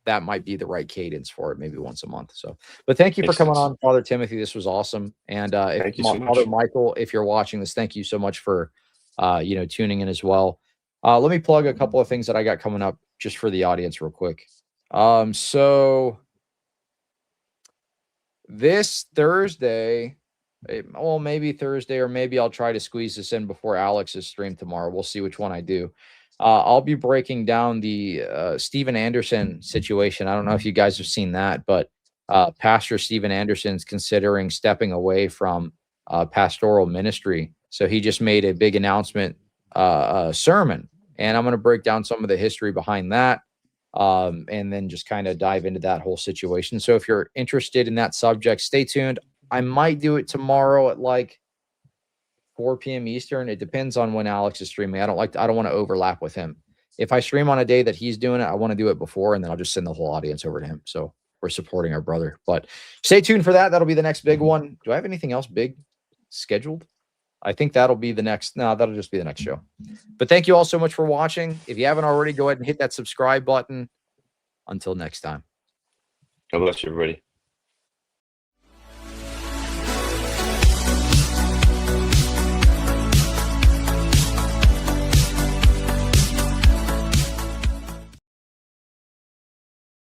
A: that might be the right cadence for it, maybe once a month. So, but thank you for
C: Makes
A: coming
C: sense.
A: on, Father Timothy. This was awesome. And
C: Thank you so
A: Father
C: much.
A: Michael, if you're watching this, thank you so much for tuning in as well. Let me plug a couple of things that I got coming up just for the audience real quick. So this Thursday, well, maybe Thursday, or maybe I'll try to squeeze this in before Alex's stream tomorrow. We'll see which one I do. I'll be breaking down the Steven Anderson situation. I don't know if you guys have seen that, but Pastor Steven Anderson's considering stepping away from pastoral ministry. So he just made a big announcement sermon, and I'm going to break down some of the history behind that, and then just kind of dive into that whole situation. So if you're interested in that subject, stay tuned. I might do it tomorrow at like 4 p.m. Eastern. It depends on when Alex is streaming. I don't want to overlap with him. If I stream on a day that he's doing it, I want to do it before, and then I'll just send the whole audience over to him. So we're supporting our brother. But stay tuned for that. That'll be the next big one. Do I have anything else big scheduled? I think that'll be the next. No, that'll just be the next show. But thank you all so much for watching. If you haven't already, go ahead and hit that subscribe button. Until next time.
C: God bless you, everybody.